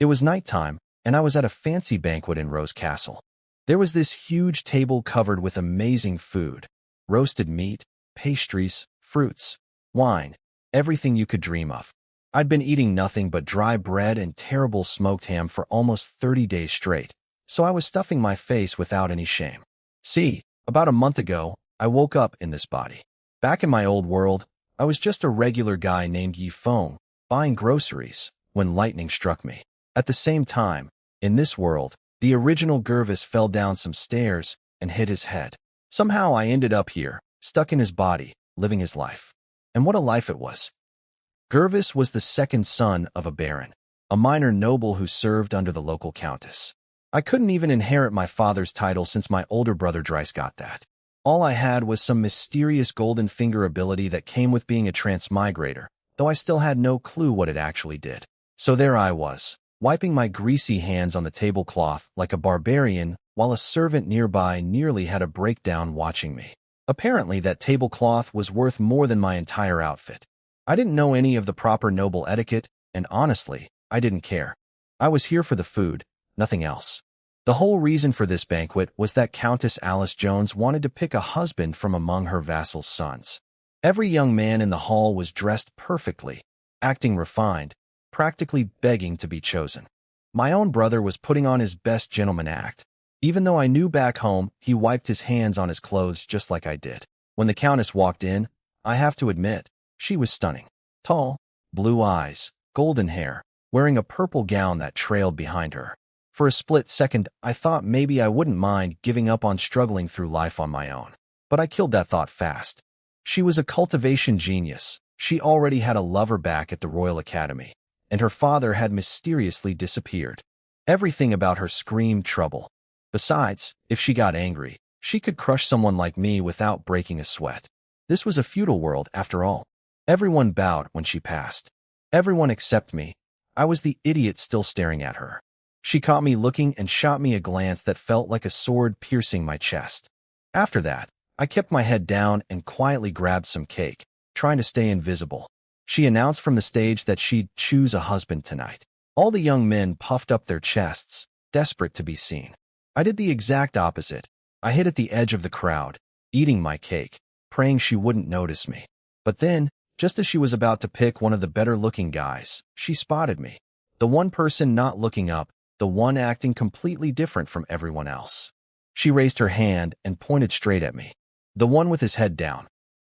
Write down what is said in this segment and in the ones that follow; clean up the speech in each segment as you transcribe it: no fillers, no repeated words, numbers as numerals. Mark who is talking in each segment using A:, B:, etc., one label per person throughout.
A: It was nighttime, and I was at a fancy banquet in Rose Castle. There was this huge table covered with amazing food: roasted meat, pastries, fruits, wine, everything you could dream of. I'd been eating nothing but dry bread and terrible smoked ham for almost 30 days straight, so I was stuffing my face without any shame. See, about a month ago, I woke up in this body. Back in my old world, I was just a regular guy named Feng, buying groceries, when lightning struck me. At the same time, in this world, the original Gervis fell down some stairs and hit his head. Somehow I ended up here, stuck in his body, living his life. And what a life it was. Gervis was the second son of a baron, a minor noble who served under the local countess. I couldn't even inherit my father's title since my older brother Dries got that. All I had was some mysterious golden finger ability that came with being a transmigrator, though I still had no clue what it actually did. So there I was, wiping my greasy hands on the tablecloth like a barbarian while a servant nearby nearly had a breakdown watching me. Apparently that tablecloth was worth more than my entire outfit. I didn't know any of the proper noble etiquette, and honestly, I didn't care. I was here for the food, nothing else. The whole reason for this banquet was that Countess Alice Jones wanted to pick a husband from among her vassals' sons. Every young man in the hall was dressed perfectly, acting refined, practically begging to be chosen. My own brother was putting on his best gentleman act. Even though I knew back home he wiped his hands on his clothes just like I did. When the Countess walked in, I have to admit, she was stunning. Tall, blue eyes, golden hair, wearing a purple gown that trailed behind her. For a split second, I thought maybe I wouldn't mind giving up on struggling through life on my own. But I killed that thought fast. She was a cultivation genius. She already had a lover back at the Royal Academy, and her father had mysteriously disappeared. Everything about her screamed trouble. Besides, if she got angry, she could crush someone like me without breaking a sweat. This was a feudal world, after all. Everyone bowed when she passed. Everyone except me. I was the idiot still staring at her. She caught me looking and shot me a glance that felt like a sword piercing my chest. After that, I kept my head down and quietly grabbed some cake, trying to stay invisible. She announced from the stage that she'd choose a husband tonight. All the young men puffed up their chests, desperate to be seen. I did the exact opposite. I hid at the edge of the crowd, eating my cake, praying she wouldn't notice me. But then, just as she was about to pick one of the better-looking guys, she spotted me. The one person not looking up, the one acting completely different from everyone else. She raised her hand and pointed straight at me. The one with his head down.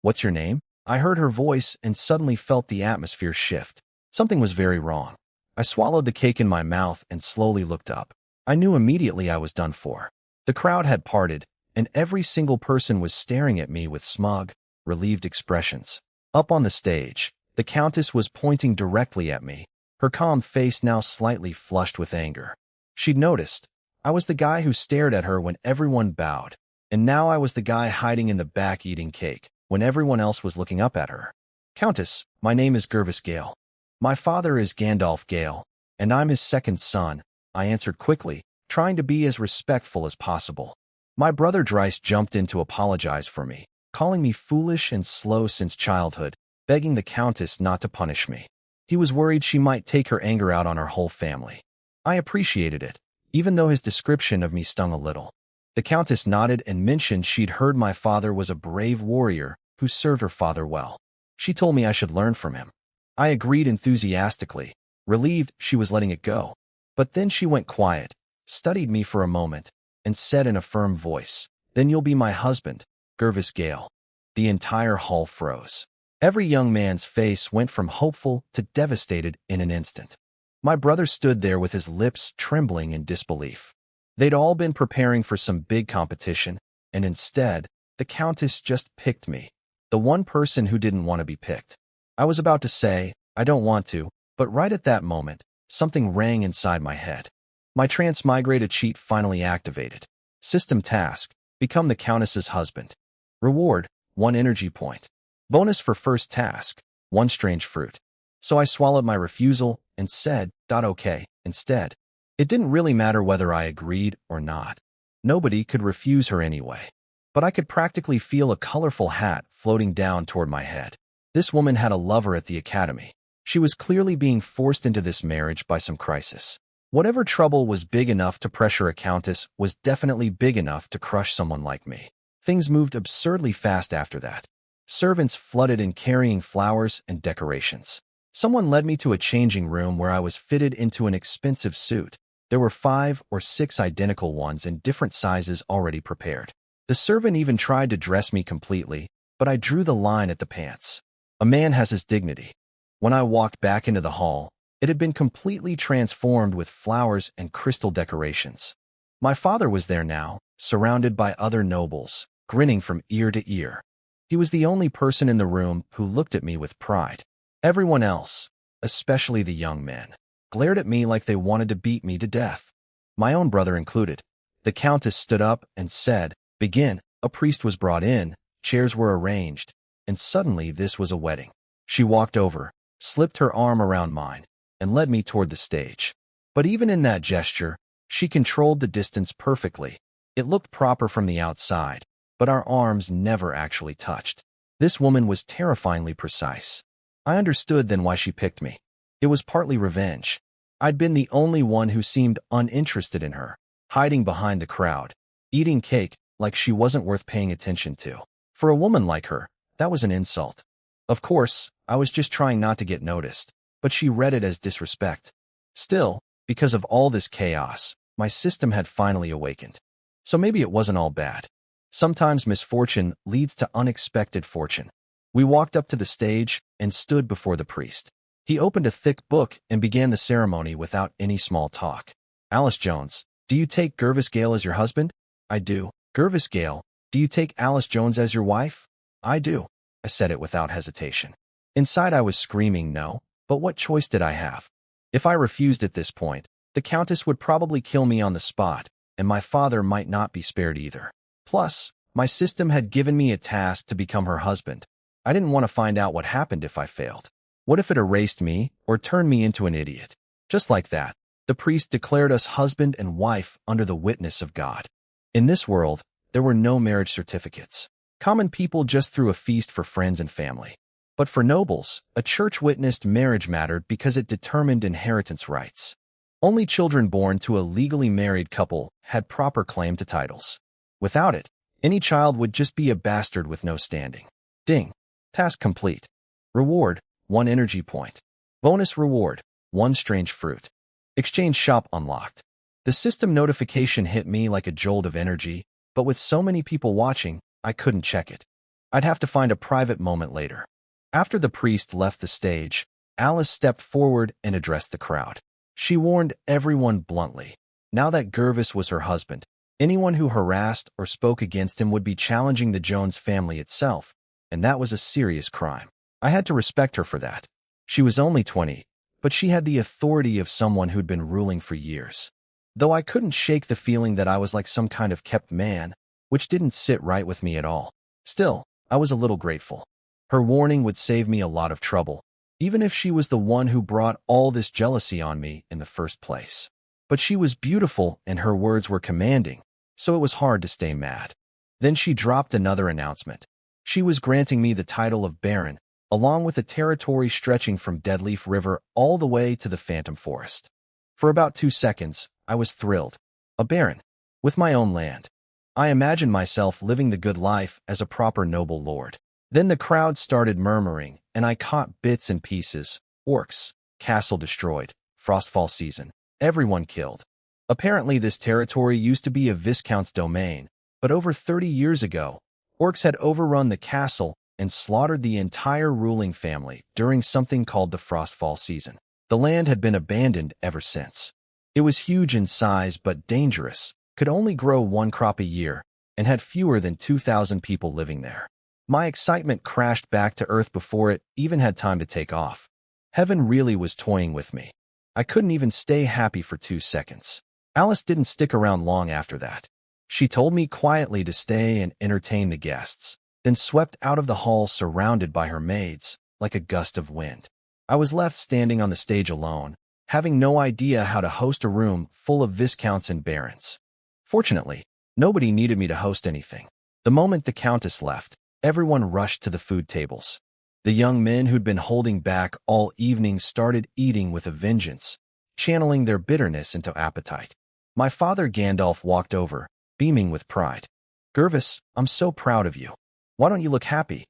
A: "What's your name?" I heard her voice and suddenly felt the atmosphere shift. Something was very wrong. I swallowed the cake in my mouth and slowly looked up. I knew immediately I was done for. The crowd had parted, and every single person was staring at me with smug, relieved expressions. Up on the stage, the Countess was pointing directly at me, her calm face now slightly flushed with anger. She'd noticed. I was the guy who stared at her when everyone bowed, and now I was the guy hiding in the back eating cake, when everyone else was looking up at her. "Countess, my name is Gervis Gale. My father is Gandalf Gale, and I'm his second son," I answered quickly, trying to be as respectful as possible. My brother Dries jumped in to apologize for me, calling me foolish and slow since childhood, begging the Countess not to punish me. He was worried she might take her anger out on our whole family. I appreciated it, even though his description of me stung a little. The Countess nodded and mentioned she'd heard my father was a brave warrior who served her father well. She told me I should learn from him. I agreed enthusiastically, relieved she was letting it go. But then she went quiet, studied me for a moment, and said in a firm voice, "Then you'll be my husband, Gervis Gale." The entire hall froze. Every young man's face went from hopeful to devastated in an instant. My brother stood there with his lips trembling in disbelief. They'd all been preparing for some big competition, and instead, the Countess just picked me, the one person who didn't want to be picked. I was about to say, "I don't want to," but right at that moment, something rang inside my head. My transmigrated cheat finally activated. System task: become the Countess's husband. Reward: 1 energy point. Bonus for first task: 1 strange fruit. So I swallowed my refusal and said, "Okay," instead. It didn't really matter whether I agreed or not. Nobody could refuse her anyway. But I could practically feel a colorful hat floating down toward my head. This woman had a lover at the academy. She was clearly being forced into this marriage by some crisis. Whatever trouble was big enough to pressure a countess was definitely big enough to crush someone like me. Things moved absurdly fast after that. Servants flooded in carrying flowers and decorations. Someone led me to a changing room where I was fitted into an expensive suit. There were 5 or 6 identical ones in different sizes already prepared. The servant even tried to dress me completely, but I drew the line at the pants. A man has his dignity. When I walked back into the hall, it had been completely transformed with flowers and crystal decorations. My father was there now, surrounded by other nobles, grinning from ear to ear. He was the only person in the room who looked at me with pride. Everyone else, especially the young men, glared at me like they wanted to beat me to death. My own brother included. The countess stood up and said, "Begin." A priest was brought in, chairs were arranged, and suddenly this was a wedding. She walked over, slipped her arm around mine, and led me toward the stage. But even in that gesture, she controlled the distance perfectly. It looked proper from the outside, but our arms never actually touched. This woman was terrifyingly precise. I understood then why she picked me. It was partly revenge. I'd been the only one who seemed uninterested in her, hiding behind the crowd, eating cake like she wasn't worth paying attention to. For a woman like her, that was an insult. Of course, I was just trying not to get noticed, but she read it as disrespect. Still, because of all this chaos, my system had finally awakened. So maybe it wasn't all bad. Sometimes misfortune leads to unexpected fortune. We walked up to the stage and stood before the priest. He opened a thick book and began the ceremony without any small talk. "Alice Jones, do you take Gervis Gale as your husband?" "I do." "Gervis Gale, do you take Alice Jones as your wife?" "I do." I said it without hesitation. Inside I was screaming no, but what choice did I have? If I refused at this point, the countess would probably kill me on the spot, and my father might not be spared either. Plus, my system had given me a task to become her husband. I didn't want to find out what happened if I failed. What if it erased me or turned me into an idiot? Just like that, the priest declared us husband and wife under the witness of God. In this world, there were no marriage certificates. Common people just threw a feast for friends and family. But for nobles, a church-witnessed marriage mattered because it determined inheritance rights. Only children born to a legally married couple had proper claim to titles. Without it, any child would just be a bastard with no standing. Ding. Task complete. Reward, 1 energy point. Bonus reward, 1 strange fruit. Exchange shop unlocked. The system notification hit me like a jolt of energy, but with so many people watching, I couldn't check it. I'd have to find a private moment later. After the priest left the stage, Alice stepped forward and addressed the crowd. She warned everyone bluntly. Now that Gervis was her husband, anyone who harassed or spoke against him would be challenging the Jones family itself, and that was a serious crime. I had to respect her for that. She was only 20, but she had the authority of someone who'd been ruling for years. Though I couldn't shake the feeling that I was like some kind of kept man, which didn't sit right with me at all. Still, I was a little grateful. Her warning would save me a lot of trouble, even if she was the one who brought all this jealousy on me in the first place. But she was beautiful and her words were commanding, so it was hard to stay mad. Then she dropped another announcement. She was granting me the title of Baron, along with a territory stretching from Deadleaf River all the way to the Phantom Forest. For about 2 seconds, I was thrilled. A baron, with my own land. I imagined myself living the good life as a proper noble lord. Then the crowd started murmuring, and I caught bits and pieces. Orcs, castle destroyed, frostfall season, everyone killed. Apparently this territory used to be a viscount's domain, but over 30 years ago, orcs had overrun the castle and slaughtered the entire ruling family during something called the frostfall season. The land had been abandoned ever since. It was huge in size but dangerous, could only grow 1 crop a year, and had fewer than 2,000 people living there. My excitement crashed back to earth before it even had time to take off. Heaven really was toying with me. I couldn't even stay happy for 2 seconds. Alice didn't stick around long after that. She told me quietly to stay and entertain the guests, then swept out of the hall surrounded by her maids, like a gust of wind. I was left standing on the stage alone, having no idea how to host a room full of viscounts and barons. Fortunately, nobody needed me to host anything. The moment the countess left, everyone rushed to the food tables. The young men who'd been holding back all evening started eating with a vengeance, channeling their bitterness into appetite. My father Gandalf walked over, beaming with pride. Gervis, I'm so proud of you. Why don't you look happy?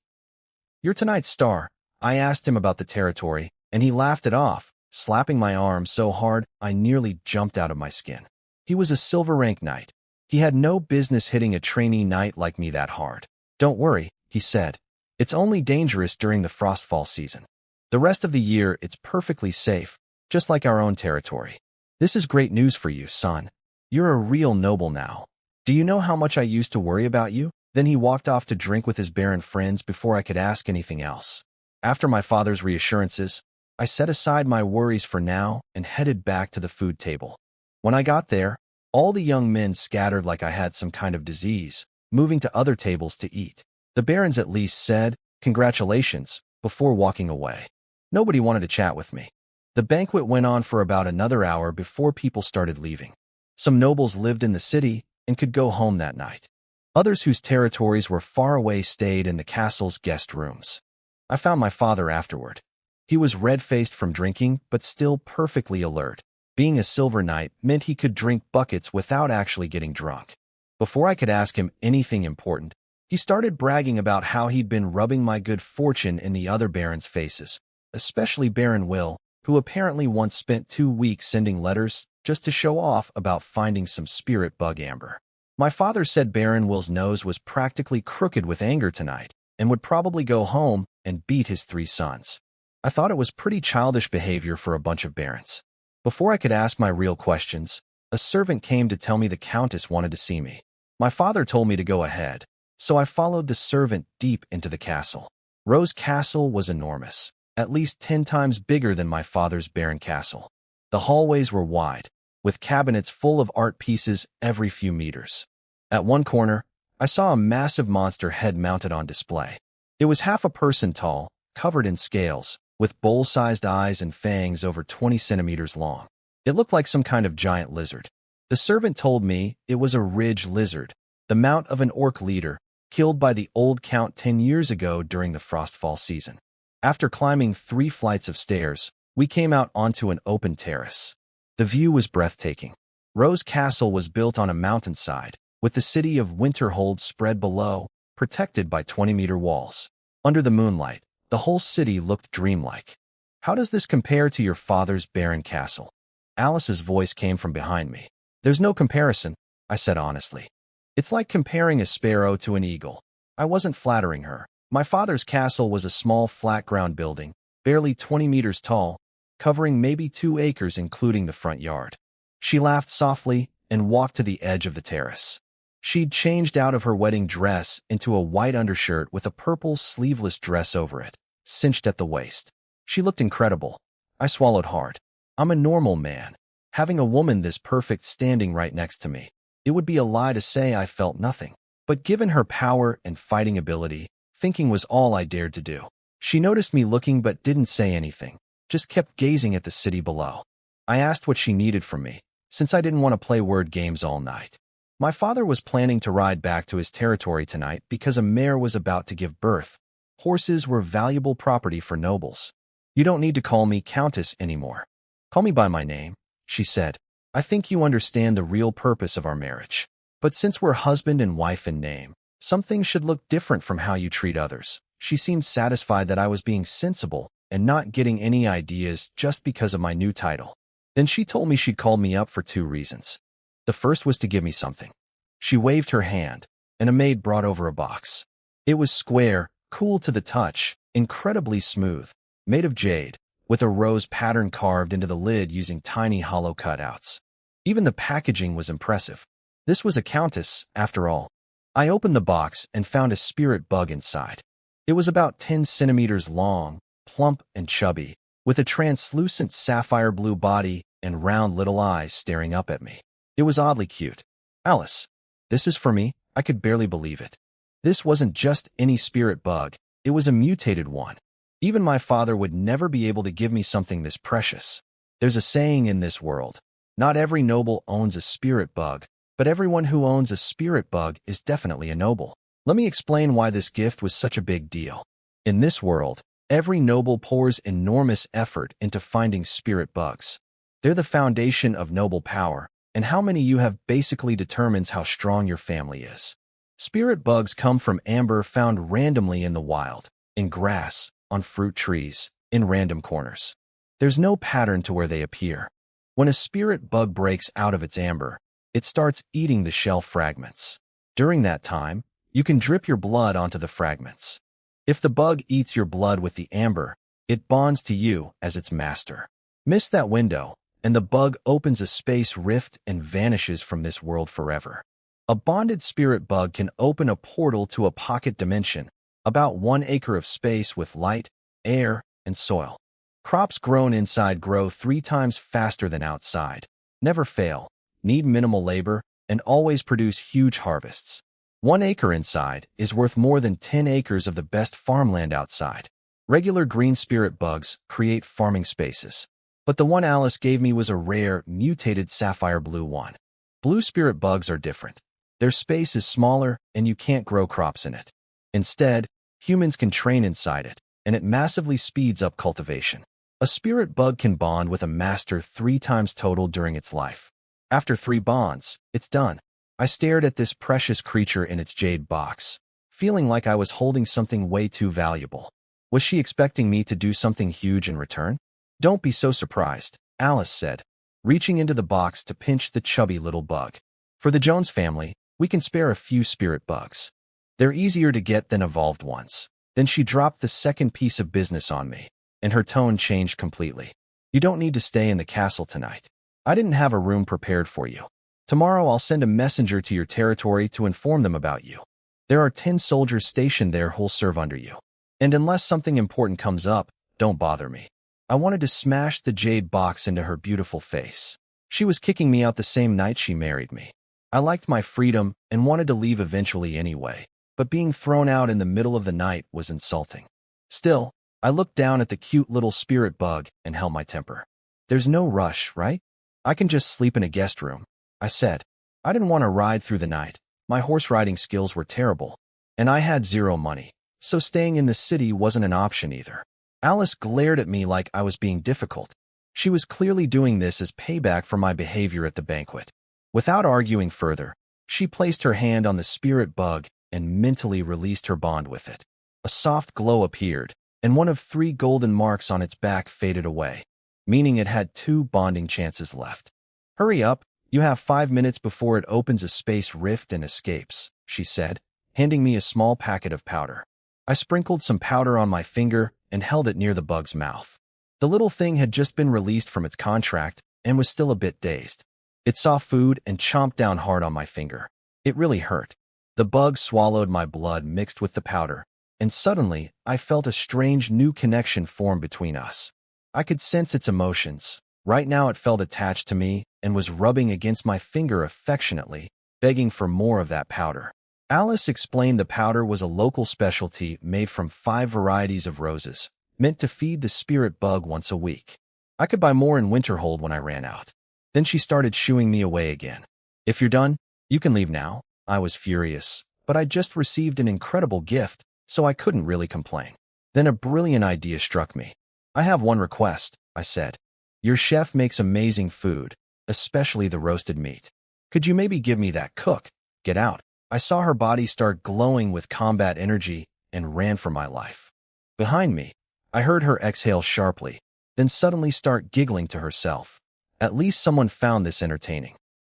A: You're tonight's star. I asked him about the territory, and he laughed it off, slapping my arm so hard I nearly jumped out of my skin. He was a silver rank knight. He had no business hitting a trainee knight like me that hard. Don't worry, he said. It's only dangerous during the frostfall season. The rest of the year it's perfectly safe, just like our own territory. This is great news for you, son. You're a real noble now. Do you know how much I used to worry about you? Then he walked off to drink with his baron friends before I could ask anything else. After my father's reassurances, I set aside my worries for now and headed back to the food table. When I got there, all the young men scattered like I had some kind of disease, moving to other tables to eat. The barons at least said, "Congratulations," before walking away. Nobody wanted to chat with me. The banquet went on for about another hour before people started leaving. Some nobles lived in the city and could go home that night. Others whose territories were far away stayed in the castle's guest rooms. I found my father afterward. He was red-faced from drinking, but still perfectly alert. Being a silver knight meant he could drink buckets without actually getting drunk. Before I could ask him anything important, he started bragging about how he'd been rubbing my good fortune in the other barons' faces, especially Baron Will, who apparently once spent 2 weeks sending letters just to show off about finding some spirit bug amber. My father said Baron Will's nose was practically crooked with anger tonight and would probably go home and beat his 3 sons. I thought it was pretty childish behavior for a bunch of barons. Before I could ask my real questions, a servant came to tell me the Countess wanted to see me. My father told me to go ahead, so I followed the servant deep into the castle. Rose Castle was enormous, at least 10 times bigger than my father's Baron Castle. The hallways were wide, with cabinets full of art pieces every few meters. At one corner, I saw a massive monster head mounted on display. It was half a person tall, covered in scales, with bowl-sized eyes and fangs over 20 centimeters long. It looked like some kind of giant lizard. The servant told me it was a ridge lizard, the mount of an orc leader, killed by the old count 10 years ago during the frostfall season. After climbing 3 flights of stairs, we came out onto an open terrace. The view was breathtaking. Rose Castle was built on a mountainside, with the city of Winterhold spread below, protected by 20-meter walls. Under the moonlight, the whole city looked dreamlike. How does this compare to your father's Baron Castle? Alice's voice came from behind me. There's no comparison, I said honestly. It's like comparing a sparrow to an eagle. I wasn't flattering her. My father's castle was a small flat-ground building, barely 20 meters tall, covering maybe 2 acres including the front yard. She laughed softly and walked to the edge of the terrace. She'd changed out of her wedding dress into a white undershirt with a purple sleeveless dress over it, cinched at the waist. She looked incredible. I swallowed hard. I'm a normal man. Having a woman this perfect standing right next to me, it would be a lie to say I felt nothing. But given her power and fighting ability, thinking was all I dared to do. She noticed me looking but didn't say anything, just kept gazing at the city below. I asked what she needed from me, since I didn't want to play word games all night. My father was planning to ride back to his territory tonight because a mare was about to give birth. Horses were valuable property for nobles. You don't need to call me Countess anymore. Call me by my name, she said. I think you understand the real purpose of our marriage. But since we're husband and wife in name, some things should look different from how you treat others. She seemed satisfied that I was being sensible and not getting any ideas just because of my new title. Then she told me she'd called me up for 2 reasons. The first was to give me something. She waved her hand, and a maid brought over a box. It was square, cool to the touch, incredibly smooth, made of jade, with a rose pattern carved into the lid using tiny hollow cutouts. Even the packaging was impressive. This was a countess, after all. I opened the box and found a spirit bug inside. It was about 10 centimeters long, plump and chubby, with a translucent sapphire blue body and round little eyes staring up at me. It was oddly cute. Alice, this is for me? I could barely believe it. This wasn't just any spirit bug, it was a mutated one. Even my father would never be able to give me something this precious. There's a saying in this world, not every noble owns a spirit bug, but everyone who owns a spirit bug is definitely a noble. Let me explain why this gift was such a big deal. In this world, every noble pours enormous effort into finding spirit bugs. They're the foundation of noble power, and how many you have basically determines how strong your family is. Spirit bugs come from amber found randomly in the wild, in grass, on fruit trees, in random corners. There's no pattern to where they appear. When a spirit bug breaks out of its amber, it starts eating the shell fragments. During that time, you can drip your blood onto the fragments. If the bug eats your blood with the amber, it bonds to you as its master. Miss that window, and the bug opens a space rift and vanishes from this world forever. A bonded spirit bug can open a portal to a pocket dimension, about 1 acre of space with light, air, and soil. Crops grown inside grow 3 times faster than outside, never fail, need minimal labor, and always produce huge harvests. 1 acre inside is worth more than 10 acres of the best farmland outside. Regular green spirit bugs create farming spaces, but the one Alice gave me was a rare, mutated sapphire blue one. Blue spirit bugs are different. Their space is smaller and you can't grow crops in it. Instead, humans can train inside it, and it massively speeds up cultivation. A spirit bug can bond with a master 3 times total during its life. After 3 bonds, it's done. I stared at this precious creature in its jade box, feeling like I was holding something way too valuable. Was she expecting me to do something huge in return? Don't be so surprised, Alice said, reaching into the box to pinch the chubby little bug. For the Jones family, we can spare a few spirit bugs. They're easier to get than evolved ones. Then she dropped the second piece of business on me, and her tone changed completely. You don't need to stay in the castle tonight. I didn't have a room prepared for you. Tomorrow I'll send a messenger to your territory to inform them about you. There are 10 soldiers stationed there who'll serve under you. And unless something important comes up, don't bother me. I wanted to smash the jade box into her beautiful face. She was kicking me out the same night she married me. I liked my freedom and wanted to leave eventually anyway, but being thrown out in the middle of the night was insulting. Still, I looked down at the cute little spirit bug and held my temper. There's no rush, right? I can just sleep in a guest room, I said. I didn't want to ride through the night. My horse riding skills were terrible, and I had 0 money, so staying in the city wasn't an option either. Alice glared at me like I was being difficult. She was clearly doing this as payback for my behavior at the banquet. Without arguing further, she placed her hand on the spirit bug and mentally released her bond with it. A soft glow appeared, and one of 3 golden marks on its back faded away, meaning it had 2 bonding chances left. Hurry up, you have 5 minutes before it opens a space rift and escapes, she said, handing me a small packet of powder. I sprinkled some powder on my finger and held it near the bug's mouth. The little thing had just been released from its contract and was still a bit dazed. It saw food and chomped down hard on my finger. It really hurt. The bug swallowed my blood mixed with the powder, and suddenly I felt a strange new connection form between us. I could sense its emotions. Right now it felt attached to me and was rubbing against my finger affectionately, begging for more of that powder. Alice explained the powder was a local specialty made from 5 varieties of roses, meant to feed the spirit bug once a week. I could buy more in Winterhold when I ran out. Then she started shooing me away again. If you're done, you can leave now. I was furious, but I just received an incredible gift, so I couldn't really complain. Then a brilliant idea struck me. I have one request, I said. Your chef makes amazing food, especially the roasted meat. Could you maybe give me that cook? Get out. I saw her body start glowing with combat energy and ran for my life. Behind me, I heard her exhale sharply, then suddenly start giggling to herself. At least someone found this entertaining.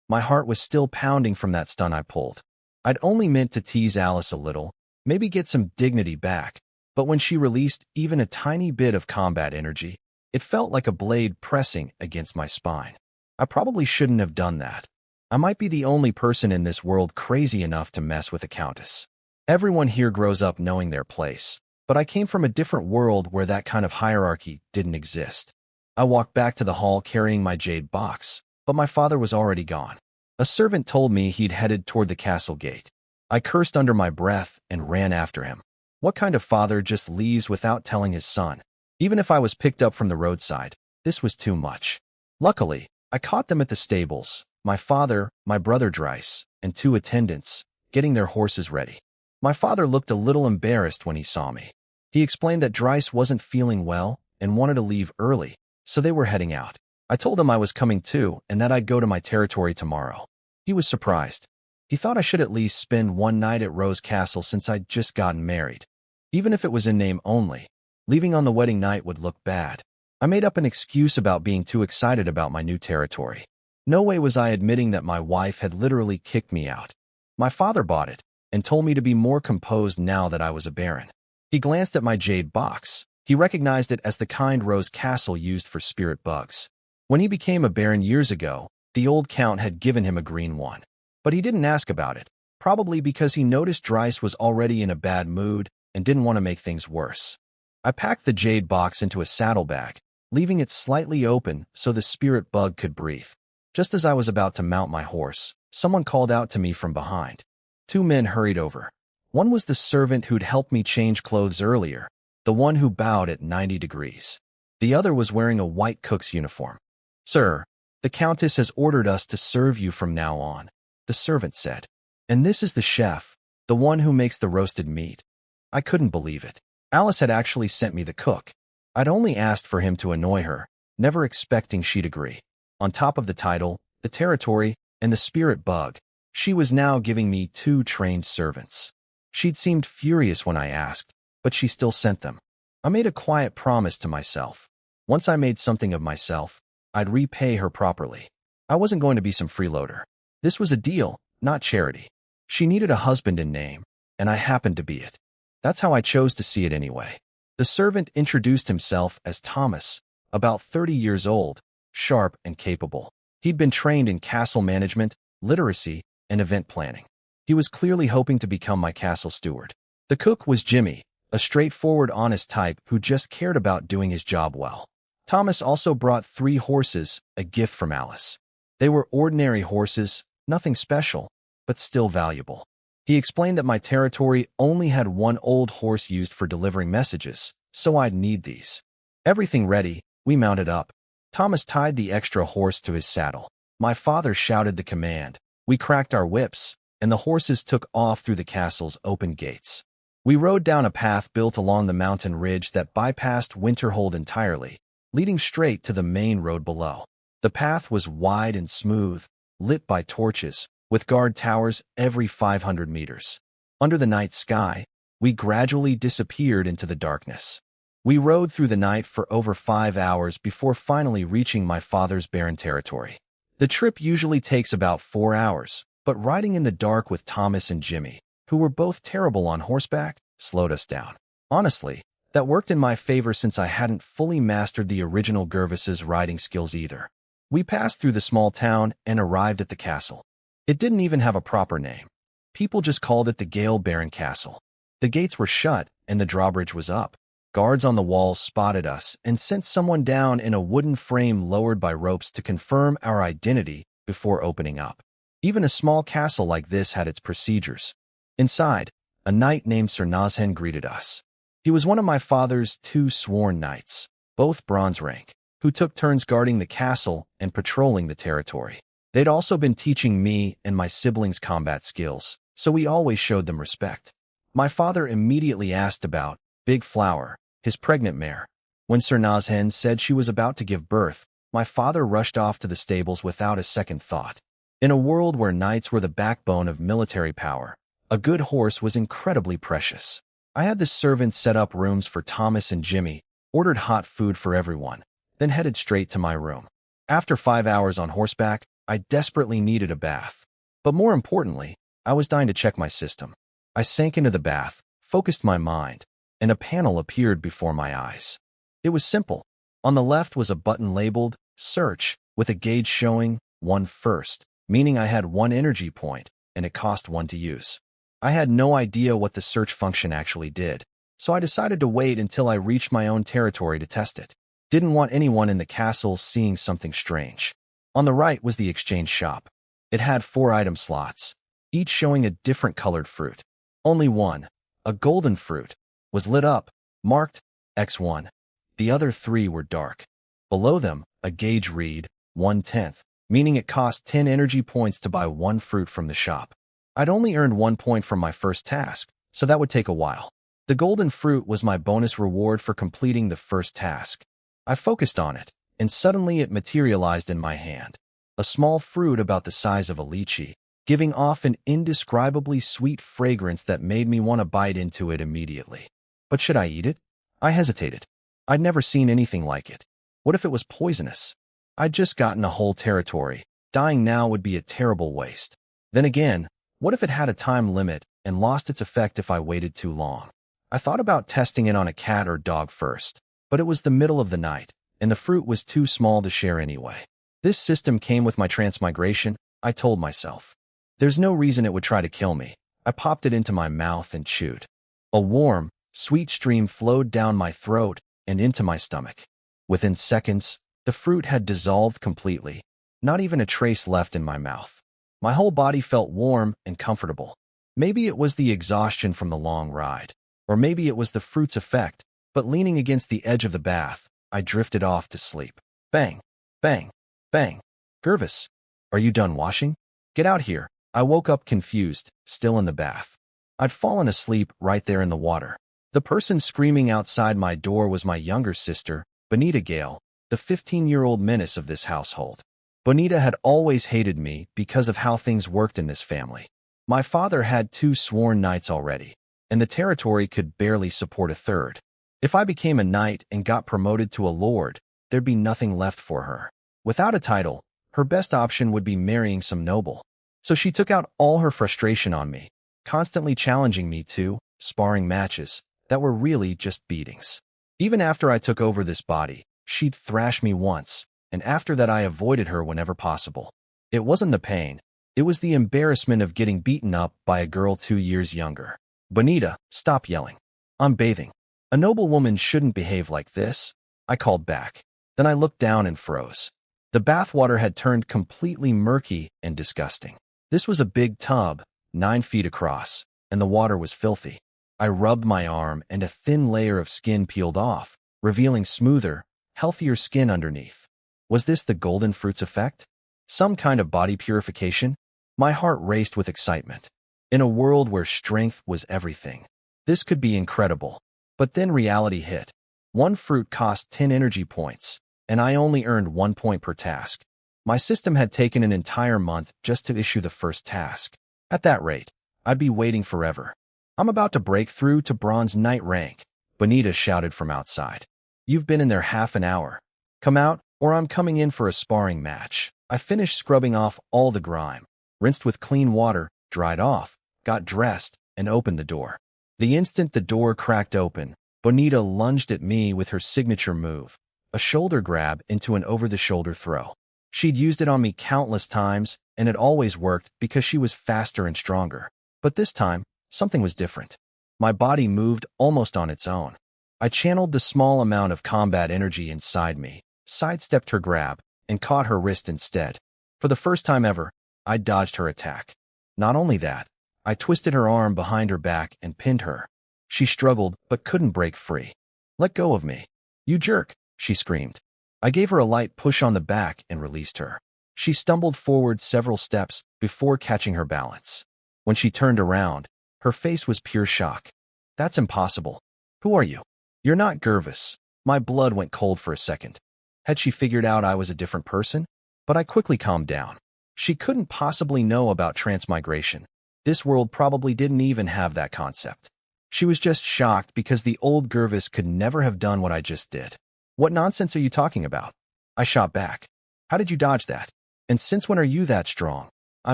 A: My heart was still pounding from that stunt I pulled. I'd only meant to tease Alice a little, maybe get some dignity back, but when she released even a tiny bit of combat energy, it felt like a blade pressing against my spine. I probably shouldn't have done that. I might be the only person in this world crazy enough to mess with a countess. Everyone here grows up knowing their place, but I came from a different world where that kind of hierarchy didn't exist. I walked back to the hall carrying my jade box, but my father was already gone. A servant told me he'd headed toward the castle gate. I cursed under my breath and ran after him. What kind of father just leaves without telling his son? Even if I was picked up from the roadside, this was too much. Luckily, I caught them at the stables, my father, my brother Dryce, and 2 attendants, getting their horses ready. My father looked a little embarrassed when he saw me. He explained that Dryce wasn't feeling well and wanted to leave early, so they were heading out. I told him I was coming too and that I'd go to my territory tomorrow. He was surprised. He thought I should at least spend one night at Rose Castle since I'd just gotten married. Even if it was in name only, leaving on the wedding night would look bad. I made up an excuse about being too excited about my new territory. No way was I admitting that my wife had literally kicked me out. My father bought it and told me to be more composed now that I was a baron. He glanced at my jade box. He recognized it as the kind Rose Castle used for spirit bugs. When he became a baron years ago, the old count had given him a green one. But he didn't ask about it, probably because he noticed Dryce was already in a bad mood and didn't want to make things worse. I packed the jade box into a saddlebag, leaving it slightly open so the spirit bug could breathe. Just as I was about to mount my horse, someone called out to me from behind. Two men hurried over. One was the servant who'd helped me change clothes earlier, the one who bowed at 90 degrees. The other was wearing a white cook's uniform. "Sir, the Countess has ordered us to serve you from now on," the servant said. "And this is the chef, the one who makes the roasted meat." I couldn't believe it. Alice had actually sent me the cook. I'd only asked for him to annoy her, never expecting she'd agree. On top of the title, the territory, and the spirit bug, she was now giving me 2 trained servants. She'd seemed furious when I asked, but she still sent them. I made a quiet promise to myself. Once I made something of myself, I'd repay her properly. I wasn't going to be some freeloader. This was a deal, not charity. She needed a husband in name, and I happened to be it. That's how I chose to see it anyway. The servant introduced himself as Thomas, about 30 years old, sharp and capable. He'd been trained in castle management, literacy, and event planning. He was clearly hoping to become my castle steward. The cook was Jimmy, a straightforward, honest type who just cared about doing his job well. Thomas also brought 3 horses, a gift from Alice. They were ordinary horses, nothing special, but still valuable. He explained that my territory only had 1 old horse used for delivering messages, so I'd need these. Everything ready, we mounted up. Thomas tied the extra horse to his saddle. My father shouted the command. We cracked our whips, and the horses took off through the castle's open gates. We rode down a path built along the mountain ridge that bypassed Winterhold entirely, leading straight to the main road below. The path was wide and smooth, lit by torches, with guard towers every 500 meters. Under the night sky, we gradually disappeared into the darkness. We rode through the night for over 5 hours before finally reaching my father's barren territory. The trip usually takes about 4 hours, but riding in the dark with Thomas and Jimmy, who were both terrible on horseback, slowed us down. Honestly, that worked in my favor since I hadn't fully mastered the original Gervis's riding skills either. We passed through the small town and arrived at the castle. It didn't even have a proper name. People just called it the Gale Baron Castle. The gates were shut and the drawbridge was up. Guards on the walls spotted us and sent someone down in a wooden frame lowered by ropes to confirm our identity before opening up. Even a small castle like this had its procedures. Inside, a knight named Sir Nazhen greeted us. He was one of my father's 2 sworn knights, both bronze rank, who took turns guarding the castle and patrolling the territory. They'd also been teaching me and my siblings combat skills, so we always showed them respect. My father immediately asked about Big Flower, his pregnant mare. When Sir Nazhen said she was about to give birth, my father rushed off to the stables without a second thought. In a world where knights were the backbone of military power, a good horse was incredibly precious. I had the servants set up rooms for Thomas and Jimmy, ordered hot food for everyone, then headed straight to my room. After 5 hours on horseback, I desperately needed a bath. But more importantly, I was dying to check my system. I sank into the bath, focused my mind, and a panel appeared before my eyes. It was simple. On the left was a button labeled Search, with a gauge showing 1 first, meaning I had 1 energy point, and it cost 1 to use. I had no idea what the search function actually did, so I decided to wait until I reached my own territory to test it. Didn't want anyone in the castle seeing something strange. On the right was the exchange shop. It had 4 item slots, each showing a different colored fruit. Only one, a golden fruit, was lit up, marked X1. The other 3 were dark. Below them, a gauge read 1/10, meaning it cost 10 energy points to buy 1 fruit from the shop. I'd only earned 1 point from my first task, so that would take a while. The golden fruit was my bonus reward for completing the first task. I focused on it, and suddenly it materialized in my hand. A small fruit about the size of a lychee, giving off an indescribably sweet fragrance that made me want to bite into it immediately. But should I eat it? I hesitated. I'd never seen anything like it. What if it was poisonous? I'd just gotten a whole territory. Dying now would be a terrible waste. Then again, what if it had a time limit and lost its effect if I waited too long? I thought about testing it on a cat or dog first, but it was the middle of the night, and the fruit was too small to share anyway. This system came with my transmigration, I told myself. There's no reason it would try to kill me. I popped it into my mouth and chewed. A warm, sweet stream flowed down my throat and into my stomach. Within seconds, the fruit had dissolved completely, not even a trace left in my mouth. My whole body felt warm and comfortable. Maybe it was the exhaustion from the long ride, or maybe it was the fruit's effect, but leaning against the edge of the bath, I drifted off to sleep. Bang, bang, bang. Gervis, are you done washing? Get out here. I woke up confused, still in the bath. I'd fallen asleep right there in the water. The person screaming outside my door was my younger sister, Bonita Gale, the 15-year-old menace of this household. Bonita had always hated me because of how things worked in this family. My father had 2 sworn knights already, and the territory could barely support a third. If I became a knight and got promoted to a lord, there'd be nothing left for her. Without a title, her best option would be marrying some noble. So she took out all her frustration on me, constantly challenging me to sparring matches that were really just beatings. Even after I took over this body, she'd thrash me once, and after that I avoided her whenever possible. It wasn't the pain, it was the embarrassment of getting beaten up by a girl 2 years younger. Bonita, stop yelling. I'm bathing. A noble woman shouldn't behave like this, I called back. Then I looked down and froze. The bathwater had turned completely murky and disgusting. This was a big tub, 9 feet across, and the water was filthy. I rubbed my arm and a thin layer of skin peeled off, revealing smoother, healthier skin underneath. Was this the golden fruit's effect? Some kind of body purification? My heart raced with excitement. In a world where strength was everything, this could be incredible. But then reality hit. 1 fruit cost 10 energy points, and I only earned 1 point per task. My system had taken an entire month just to issue the first task. At that rate, I'd be waiting forever. I'm about to break through to bronze knight rank, Bonita shouted from outside. You've been in there half an hour. Come out, or I'm coming in for a sparring match. I finished scrubbing off all the grime, rinsed with clean water, dried off, got dressed, and opened the door. The instant the door cracked open, Bonita lunged at me with her signature move, a shoulder grab into an over-the-shoulder throw. She'd used it on me countless times, and it always worked because she was faster and stronger. But this time, something was different. My body moved almost on its own. I channeled the small amount of combat energy inside me, sidestepped her grab, and caught her wrist instead. For the first time ever, I dodged her attack. Not only that, I twisted her arm behind her back and pinned her. She struggled but couldn't break free. Let go of me. You jerk, she screamed. I gave her a light push on the back and released her. She stumbled forward several steps before catching her balance. When she turned around, her face was pure shock. That's impossible. Who are you? You're not Gervis. My blood went cold for a second. Had she figured out I was a different person? But I quickly calmed down. She couldn't possibly know about transmigration. This world probably didn't even have that concept. She was just shocked because the old Gervis could never have done what I just did. What nonsense are you talking about? I shot back. How did you dodge that? And since when are you that strong? I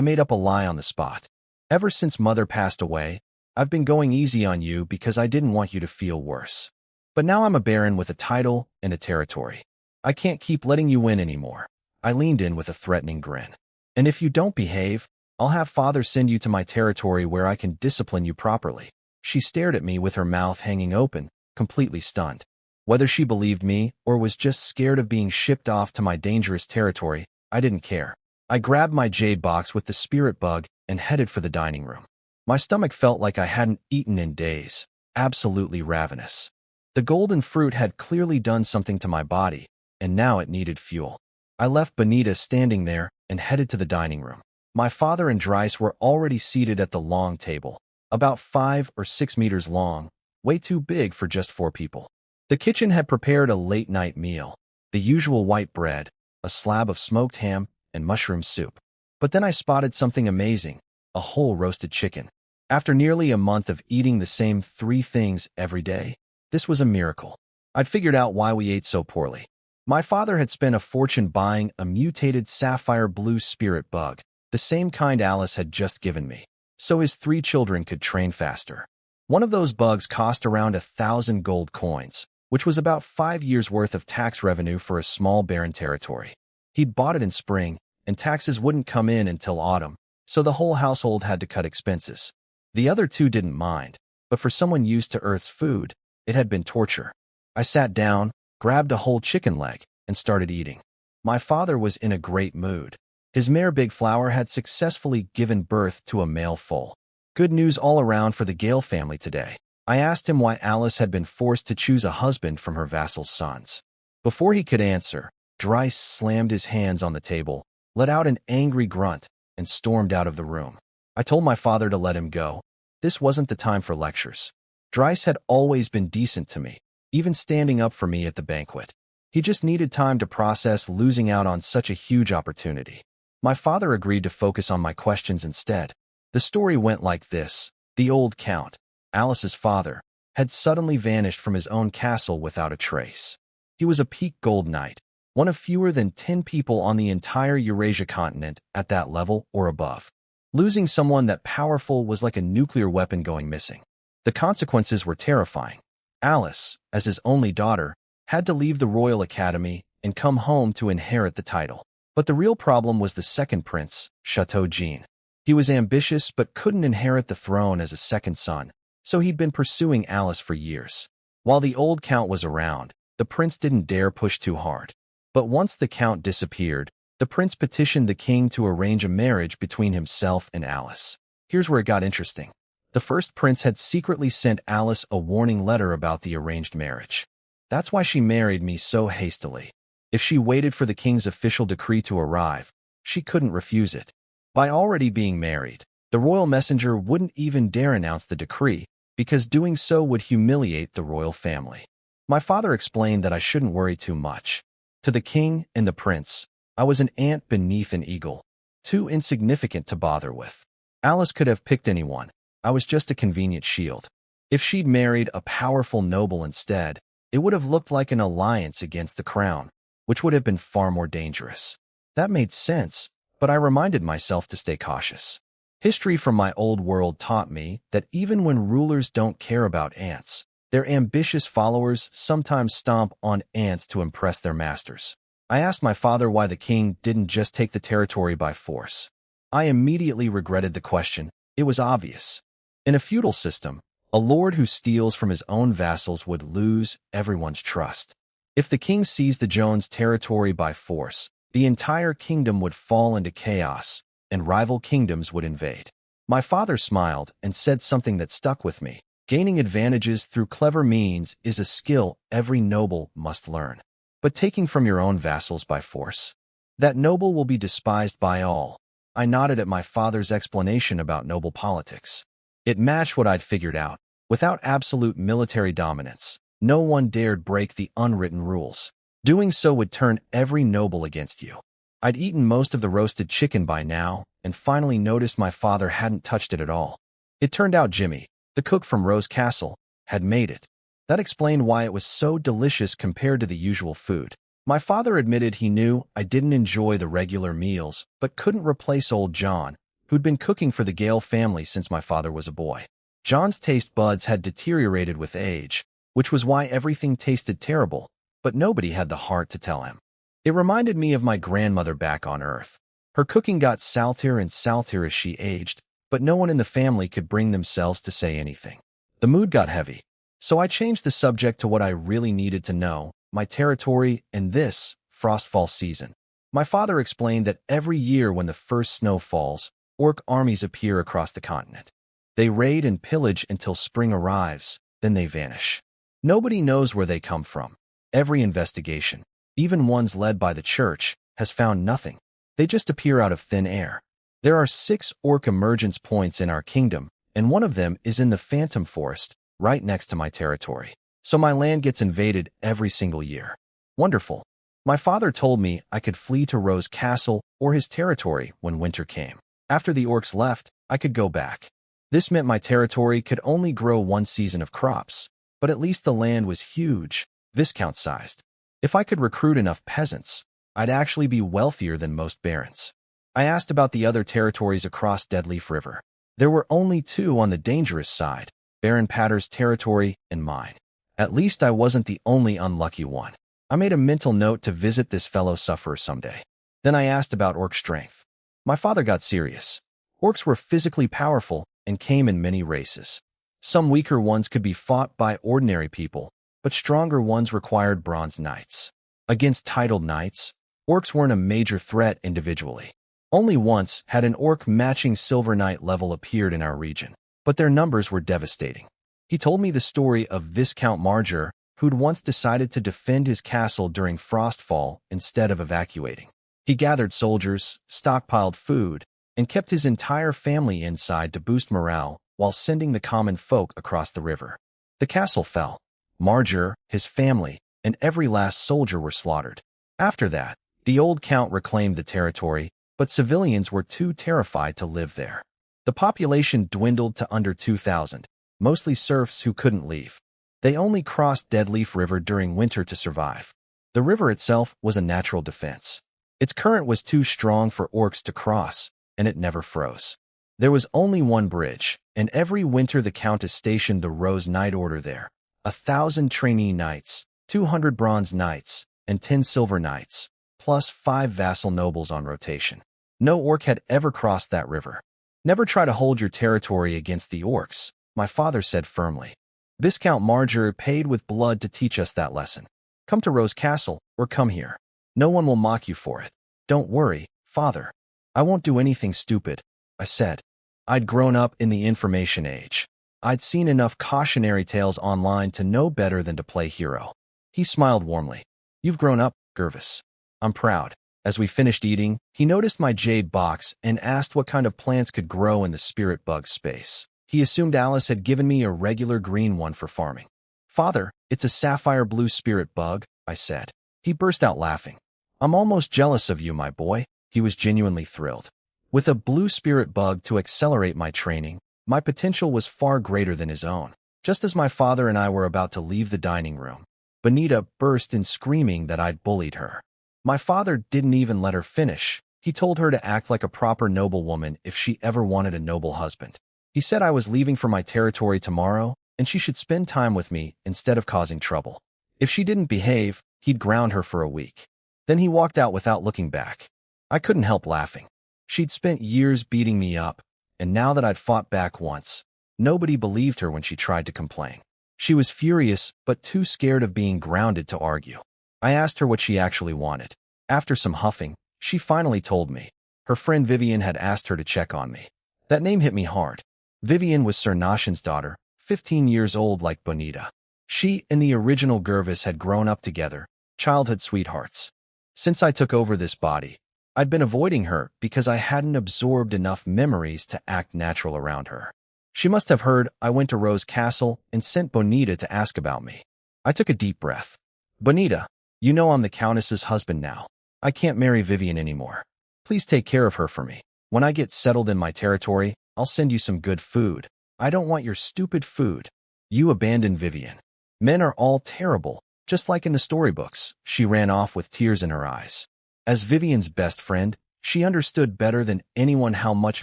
A: made up a lie on the spot. Ever since Mother passed away, I've been going easy on you because I didn't want you to feel worse. But now I'm a baron with a title and a territory. I can't keep letting you win anymore. I leaned in with a threatening grin. And if you don't behave, I'll have Father send you to my territory where I can discipline you properly. She stared at me with her mouth hanging open, completely stunned. Whether she believed me or was just scared of being shipped off to my dangerous territory, I didn't care. I grabbed my jade box with the spirit bug and headed for the dining room. My stomach felt like I hadn't eaten in days, absolutely ravenous. The golden fruit had clearly done something to my body, and now it needed fuel. I left Bonita standing there and headed to the dining room. My father and Dryce were already seated at the long table, about 5 or 6 meters long, way too big for just 4 people. The kitchen had prepared a late-night meal. the usual white bread, a slab of smoked ham, and mushroom soup. But then I spotted something amazing, a whole roasted chicken. After nearly a month of eating the same 3 things every day, this was a miracle. I'd figured out why we ate so poorly. My father had spent a fortune buying a mutated sapphire blue spirit bug, the same kind Alice had just given me, so his 3 children could train faster. One of those bugs cost around 1,000 gold coins, which was about 5 years' worth of tax revenue for a small barren territory. He'd bought it in spring, and taxes wouldn't come in until autumn, so the whole household had to cut expenses. The other 2 didn't mind, but for someone used to Earth's food, it had been torture. I sat down, grabbed a whole chicken leg, and started eating. My father was in a great mood. His mare Big Flower had successfully given birth to a male foal. Good news all around for the Gale family today. I asked him why Alice had been forced to choose a husband from her vassal's sons. Before he could answer, Dryce slammed his hands on the table, let out an angry grunt, and stormed out of the room. I told my father to let him go. This wasn't the time for lectures. Dryce had always been decent to me, even standing up for me at the banquet. He just needed time to process losing out on such a huge opportunity. My father agreed to focus on my questions instead. The story went like this. The old count, Alice's father, had suddenly vanished from his own castle without a trace. He was a peak gold knight, one of fewer than 10 people on the entire Eurasia continent at that level or above. Losing someone that powerful was like a nuclear weapon going missing. The consequences were terrifying. Alice, as his only daughter, had to leave the Royal Academy and come home to inherit the title. But the real problem was the second prince, Chateau Jean. He was ambitious but couldn't inherit the throne as a second son, so he'd been pursuing Alice for years. While the old count was around, the prince didn't dare push too hard. But once the count disappeared, the prince petitioned the king to arrange a marriage between himself and Alice. Here's where it got interesting. The first prince had secretly sent Alice a warning letter about the arranged marriage. That's why she married me so hastily. If she waited for the king's official decree to arrive, she couldn't refuse it. By already being married, the royal messenger wouldn't even dare announce the decree, because doing so would humiliate the royal family. My father explained that I shouldn't worry too much. To the king and the prince, I was an ant beneath an eagle, too insignificant to bother with. Alice could have picked anyone. I was just a convenient shield. If she'd married a powerful noble instead, it would have looked like an alliance against the crown, which would have been far more dangerous. That made sense, but I reminded myself to stay cautious. History from my old world taught me that even when rulers don't care about ants, their ambitious followers sometimes stomp on ants to impress their masters. I asked my father why the king didn't just take the territory by force. I immediately regretted the question. It was obvious. In a feudal system, a lord who steals from his own vassals would lose everyone's trust. If the king seized the Jones territory by force, the entire kingdom would fall into chaos, and rival kingdoms would invade. My father smiled and said something that stuck with me. Gaining advantages through clever means is a skill every noble must learn. But taking from your own vassals by force, that noble will be despised by all. I nodded at my father's explanation about noble politics. It matched what I'd figured out. Without absolute military dominance, no one dared break the unwritten rules. Doing so would turn every noble against you. I'd eaten most of the roasted chicken by now, and finally noticed my father hadn't touched it at all. It turned out Jimmy, the cook from Rose Castle, had made it. That explained why it was so delicious compared to the usual food. My father admitted he knew I didn't enjoy the regular meals, but couldn't replace old John, who'd been cooking for the Gale family since my father was a boy. John's taste buds had deteriorated with age, which was why everything tasted terrible, but nobody had the heart to tell him. It reminded me of my grandmother back on Earth. Her cooking got saltier and saltier as she aged, but no one in the family could bring themselves to say anything. The mood got heavy, so I changed the subject to what I really needed to know, my territory and this frostfall season. My father explained that every year when the first snow falls, orc armies appear across the continent. They raid and pillage until spring arrives, then they vanish. Nobody knows where they come from. Every investigation, even ones led by the church, has found nothing. They just appear out of thin air. There are 6 orc emergence points in our kingdom, and one of them is in the Phantom Forest, right next to my territory. So my land gets invaded every single year. Wonderful. My father told me I could flee to Rose Castle or his territory when winter came. After the orcs left, I could go back. This meant my territory could only grow one season of crops, but at least the land was huge, Viscount-sized. If I could recruit enough peasants, I'd actually be wealthier than most barons. I asked about the other territories across Deadleaf River. There were only two on the dangerous side, Baron Patter's territory and mine. At least I wasn't the only unlucky one. I made a mental note to visit this fellow sufferer someday. Then I asked about orc strength. My father got serious. Orcs were physically powerful and came in many races. Some weaker ones could be fought by ordinary people, but stronger ones required bronze knights. Against titled knights, orcs weren't a major threat individually. Only once had an orc matching Silver Knight level appeared in our region, but their numbers were devastating. He told me the story of Viscount Marger, who'd once decided to defend his castle during Frostfall instead of evacuating. He gathered soldiers, stockpiled food, and kept his entire family inside to boost morale while sending the common folk across the river. The castle fell. Marger, his family, and every last soldier were slaughtered. After that, the old count reclaimed the territory, but civilians were too terrified to live there. The population dwindled to under 2,000, mostly serfs who couldn't leave. They only crossed Deadleaf River during winter to survive. The river itself was a natural defense. Its current was too strong for orcs to cross, and it never froze. There was only one bridge, and every winter the Countess stationed the Rose Knight Order there. 1,000 trainee knights, 200 bronze knights, and 10 silver knights, plus 5 vassal nobles on rotation. No orc had ever crossed that river. Never try to hold your territory against the orcs, my father said firmly. Viscount Marger paid with blood to teach us that lesson. Come to Rose Castle, or come here. No one will mock you for it. Don't worry, father. I won't do anything stupid, I said. I'd grown up in the information age. I'd seen enough cautionary tales online to know better than to play hero. He smiled warmly. You've grown up, Gervis. I'm proud. As we finished eating, he noticed my jade box and asked what kind of plants could grow in the spirit bug space. He assumed Alice had given me a regular green one for farming. Father, it's a sapphire blue spirit bug, I said. He burst out laughing. I'm almost jealous of you, my boy. He was genuinely thrilled. With a blue spirit bug to accelerate my training, my potential was far greater than his own. Just as my father and I were about to leave the dining room, Bonita burst in screaming that I'd bullied her. My father didn't even let her finish. He told her to act like a proper noblewoman if she ever wanted a noble husband. He said I was leaving for my territory tomorrow, and she should spend time with me instead of causing trouble. If she didn't behave, he'd ground her for a week. Then he walked out without looking back. I couldn't help laughing. She'd spent years beating me up, and now that I'd fought back once, nobody believed her when she tried to complain. She was furious, but too scared of being grounded to argue. I asked her what she actually wanted. After some huffing, she finally told me. Her friend Vivian had asked her to check on me. That name hit me hard. Vivian was Sir Noshin's daughter, 15 years old like Bonita. She and the original Gervis had grown up together, childhood sweethearts. Since I took over this body, I'd been avoiding her because I hadn't absorbed enough memories to act natural around her. She must have heard I went to Rose Castle and sent Bonita to ask about me. I took a deep breath. Bonita, you know I'm the Countess's husband now. I can't marry Vivian anymore. Please take care of her for me. When I get settled in my territory, I'll send you some good food. I don't want your stupid food. You abandoned Vivian. Men are all terrible, just like in the storybooks. She ran off with tears in her eyes. As Vivian's best friend, she understood better than anyone how much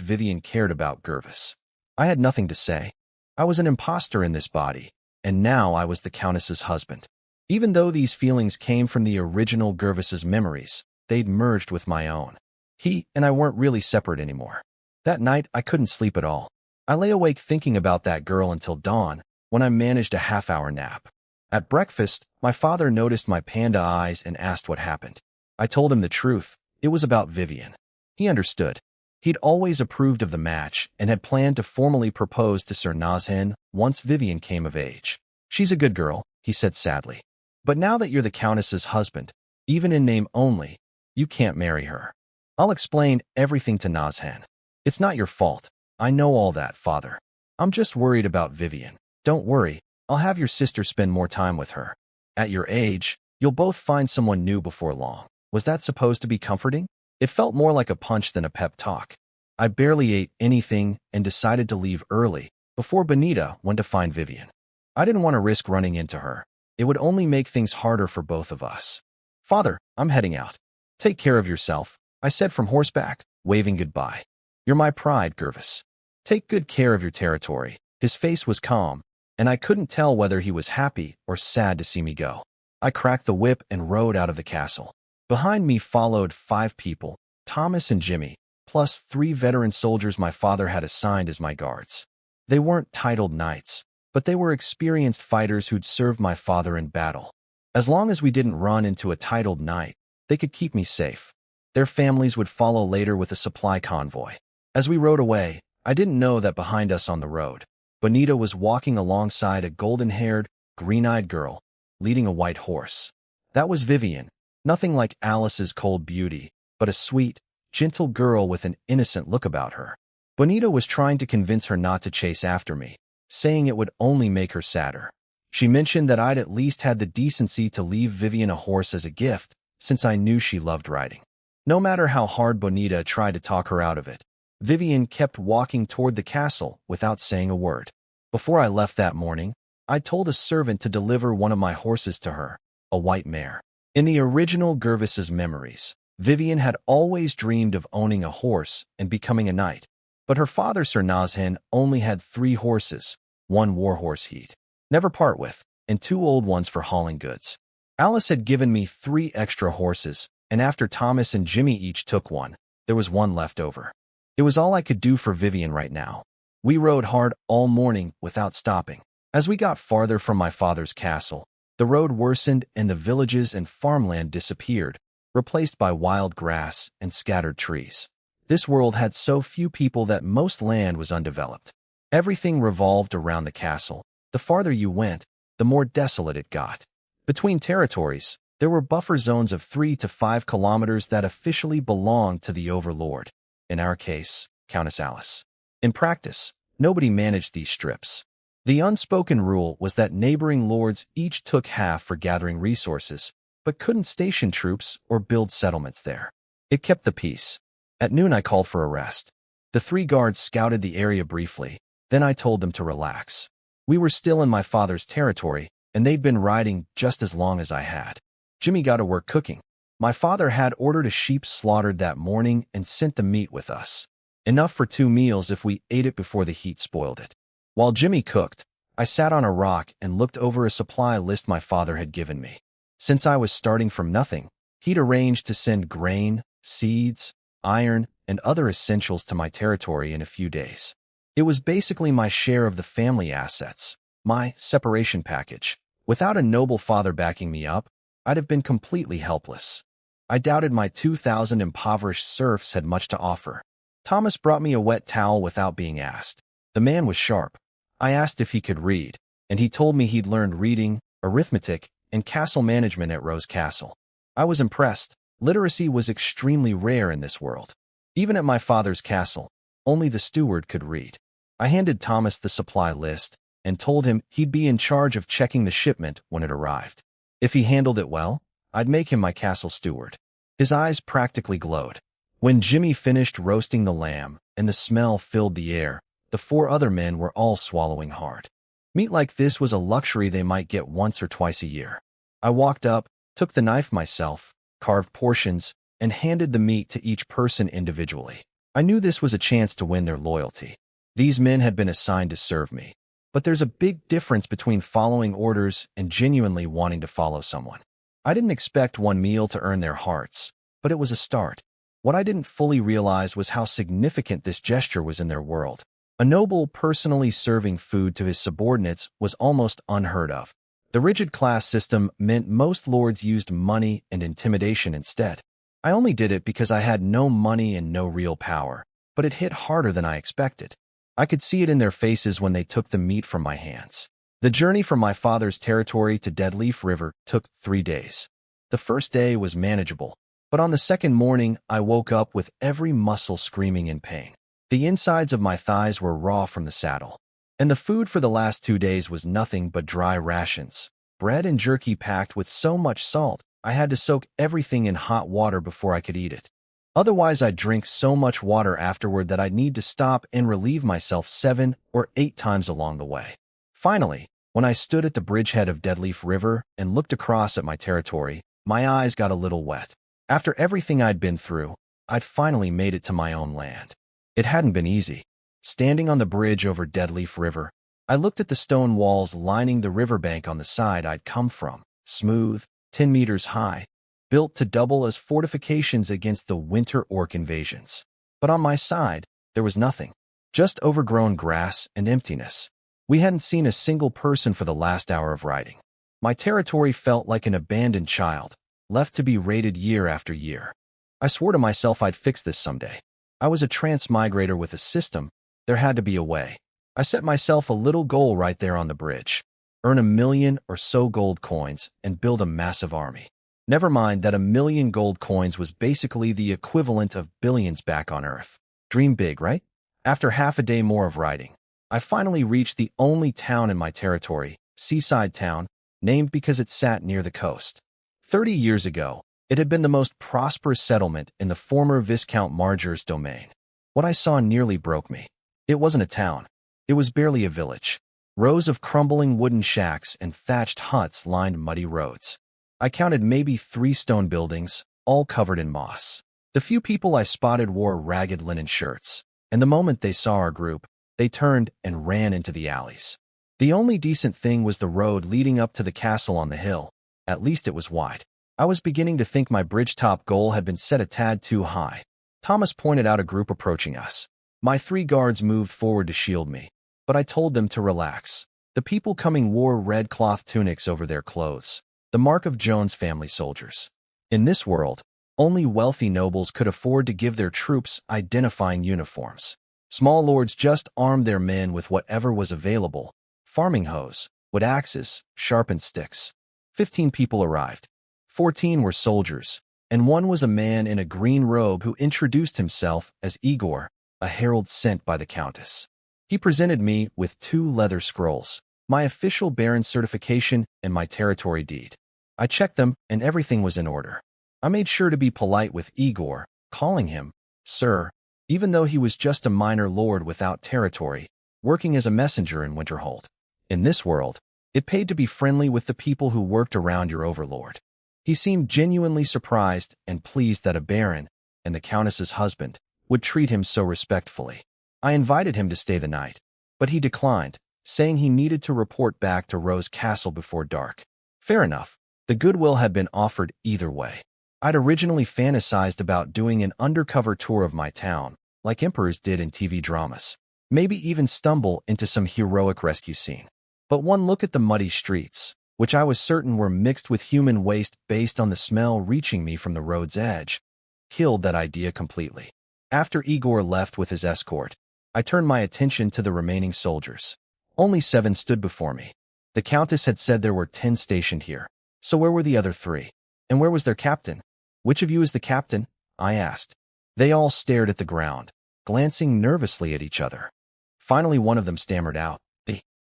A: Vivian cared about Gervis. I had nothing to say. I was an imposter in this body, and now I was the Countess's husband. Even though these feelings came from the original Gervis's memories, they'd merged with my own. He and I weren't really separate anymore. That night, I couldn't sleep at all. I lay awake thinking about that girl until dawn, when I managed a half-hour nap. At breakfast, my father noticed my panda eyes and asked what happened. I told him the truth. It was about Vivian. He understood. He'd always approved of the match and had planned to formally propose to Sir Noshin once Vivian came of age. She's a good girl, he said sadly. But now that you're the Countess's husband, even in name only, you can't marry her. I'll explain everything to Noshin. It's not your fault. I know all that, father. I'm just worried about Vivian. Don't worry, I'll have your sister spend more time with her. At your age, You'll both find someone new before long. Was that supposed to be comforting? It felt more like a punch than a pep talk. I barely ate anything and decided to leave early, before Benita went to find Vivian. I didn't want to risk running into her. It would only make things harder for both of us. Father, I'm heading out. Take care of yourself, I said from horseback, waving goodbye. You're my pride, Gervis. Take good care of your territory. His face was calm, and I couldn't tell whether he was happy or sad to see me go. I cracked the whip and rode out of the castle. Behind me followed 5 people, Thomas and Jimmy, plus 3 veteran soldiers my father had assigned as my guards. They weren't titled knights, but they were experienced fighters who'd served my father in battle. As long as we didn't run into a titled knight, they could keep me safe. Their families would follow later with a supply convoy. As we rode away, I didn't know that behind us on the road, Bonita was walking alongside a golden-haired, green-eyed girl, leading a white horse. That was Vivian, nothing like Alice's cold beauty, but a sweet, gentle girl with an innocent look about her. Bonita was trying to convince her not to chase after me, saying it would only make her sadder. She mentioned that I'd at least had the decency to leave Vivian a horse as a gift, since I knew she loved riding. No matter how hard Bonita tried to talk her out of it, Vivian kept walking toward the castle without saying a word. Before I left that morning, I told a servant to deliver one of my horses to her, a white mare. In the original Gervis's Memories, Vivian had always dreamed of owning a horse and becoming a knight, but her father Sir Nazhan only had 3 horses, 1 warhorse he'd never part with, and 2 old ones for hauling goods. Alice had given me 3 extra horses, and after Thomas and Jimmy each took one, there was 1 left over. It was all I could do for Vivian right now. We rode hard all morning without stopping. As we got farther from my father's castle, the road worsened and the villages and farmland disappeared, replaced by wild grass and scattered trees. This world had so few people that most land was undeveloped. Everything revolved around the castle. The farther you went, the more desolate it got. Between territories, there were buffer zones of 3 to 5 kilometers that officially belonged to the overlord, in our case, Countess Alice. In practice, nobody managed these strips. The unspoken rule was that neighboring lords each took half for gathering resources, but couldn't station troops or build settlements there. It kept the peace. At noon I called for a rest. The 3 guards scouted the area briefly, then I told them to relax. We were still in my father's territory, and they'd been riding just as long as I had. Jimmy got to work cooking. My father had ordered a sheep slaughtered that morning and sent the meat with us. Enough for 2 meals if we ate it before the heat spoiled it. While Jimmy cooked, I sat on a rock and looked over a supply list my father had given me. Since I was starting from nothing, he'd arranged to send grain, seeds, iron, and other essentials to my territory in a few days. It was basically my share of the family assets, my separation package. Without a noble father backing me up, I'd have been completely helpless. I doubted my 2,000 impoverished serfs had much to offer. Thomas brought me a wet towel without being asked. The man was sharp. I asked if he could read, and he told me he'd learned reading, arithmetic, and castle management at Rose Castle. I was impressed. Literacy was extremely rare in this world. Even at my father's castle, only the steward could read. I handed Thomas the supply list and told him he'd be in charge of checking the shipment when it arrived. If he handled it well, I'd make him my castle steward. His eyes practically glowed. When Jimmy finished roasting the lamb and the smell filled the air, the 4 other men were all swallowing hard. Meat like this was a luxury they might get once or twice a year. I walked up, took the knife myself, carved portions, and handed the meat to each person individually. I knew this was a chance to win their loyalty. These men had been assigned to serve me. But there's a big difference between following orders and genuinely wanting to follow someone. I didn't expect one meal to earn their hearts, but it was a start. What I didn't fully realize was how significant this gesture was in their world. A noble personally serving food to his subordinates was almost unheard of. The rigid class system meant most lords used money and intimidation instead. I only did it because I had no money and no real power, but it hit harder than I expected. I could see it in their faces when they took the meat from my hands. The journey from my father's territory to Deadleaf River took 3 days. The first day was manageable, but on the second morning I woke up with every muscle screaming in pain. The insides of my thighs were raw from the saddle, and the food for the last 2 days was nothing but dry rations. bread and jerky packed with so much salt, I had to soak everything in hot water before I could eat it. Otherwise, I'd drink so much water afterward that I'd need to stop and relieve myself 7 or 8 times along the way. Finally, when I stood at the bridgehead of Deadleaf River and looked across at my territory, my eyes got a little wet. After everything I'd been through, I'd finally made it to my own land. It hadn't been easy. Standing on the bridge over Deadleaf River, I looked at the stone walls lining the riverbank on the side I'd come from, smooth, 10 meters high, built to double as fortifications against the winter orc invasions. But on my side, there was nothing, just overgrown grass and emptiness. We hadn't seen a single person for the last hour of riding. My territory felt like an abandoned child, left to be raided year after year. I swore to myself I'd fix this someday. I was a transmigrator with a system. There had to be a way. I set myself a little goal right there on the bridge. Earn 1 million or so gold coins and build a massive army. Never mind that 1 million gold coins was basically the equivalent of billions back on Earth. Dream big, right? After half a day more of riding, I finally reached the only town in my territory, Seaside Town, named because it sat near the coast. 30 years ago, it had been the most prosperous settlement in the former Viscount Marger's domain. What I saw nearly broke me. It wasn't a town. It was barely a village. Rows of crumbling wooden shacks and thatched huts lined muddy roads. I counted maybe 3 stone buildings, all covered in moss. The few people I spotted wore ragged linen shirts, and the moment they saw our group, they turned and ran into the alleys. The only decent thing was the road leading up to the castle on the hill. At least it was wide. I was beginning to think my bridgetop goal had been set a tad too high. Thomas pointed out a group approaching us. My 3 guards moved forward to shield me, but I told them to relax. The people coming wore red cloth tunics over their clothes, the mark of Jones family soldiers. In this world, only wealthy nobles could afford to give their troops identifying uniforms. Small lords just armed their men with whatever was available: farming hoes, wood axes, sharpened sticks. 15 people arrived. 14 were soldiers, and one was a man in a green robe who introduced himself as Igor, a herald sent by the Countess. He presented me with 2 leather scrolls, my official Baron certification and my territory deed. I checked them, and everything was in order. I made sure to be polite with Igor, calling him Sir, even though he was just a minor lord without territory, working as a messenger in Winterhold. In this world, it paid to be friendly with the people who worked around your overlord. He seemed genuinely surprised and pleased that a baron, and the Countess's husband, would treat him so respectfully. I invited him to stay the night, but he declined, saying he needed to report back to Rose Castle before dark. Fair enough. The goodwill had been offered either way. I'd originally fantasized about doing an undercover tour of my town, like emperors did in TV dramas. Maybe even stumble into some heroic rescue scene. But one look at the muddy streets, which I was certain were mixed with human waste based on the smell reaching me from the road's edge, killed that idea completely. After Igor left with his escort, I turned my attention to the remaining soldiers. Only 7 stood before me. The Countess had said there were 10 stationed here. So where were the other 3? And where was their captain? Which of you is the captain? I asked. They all stared at the ground, glancing nervously at each other. Finally, one of them stammered out,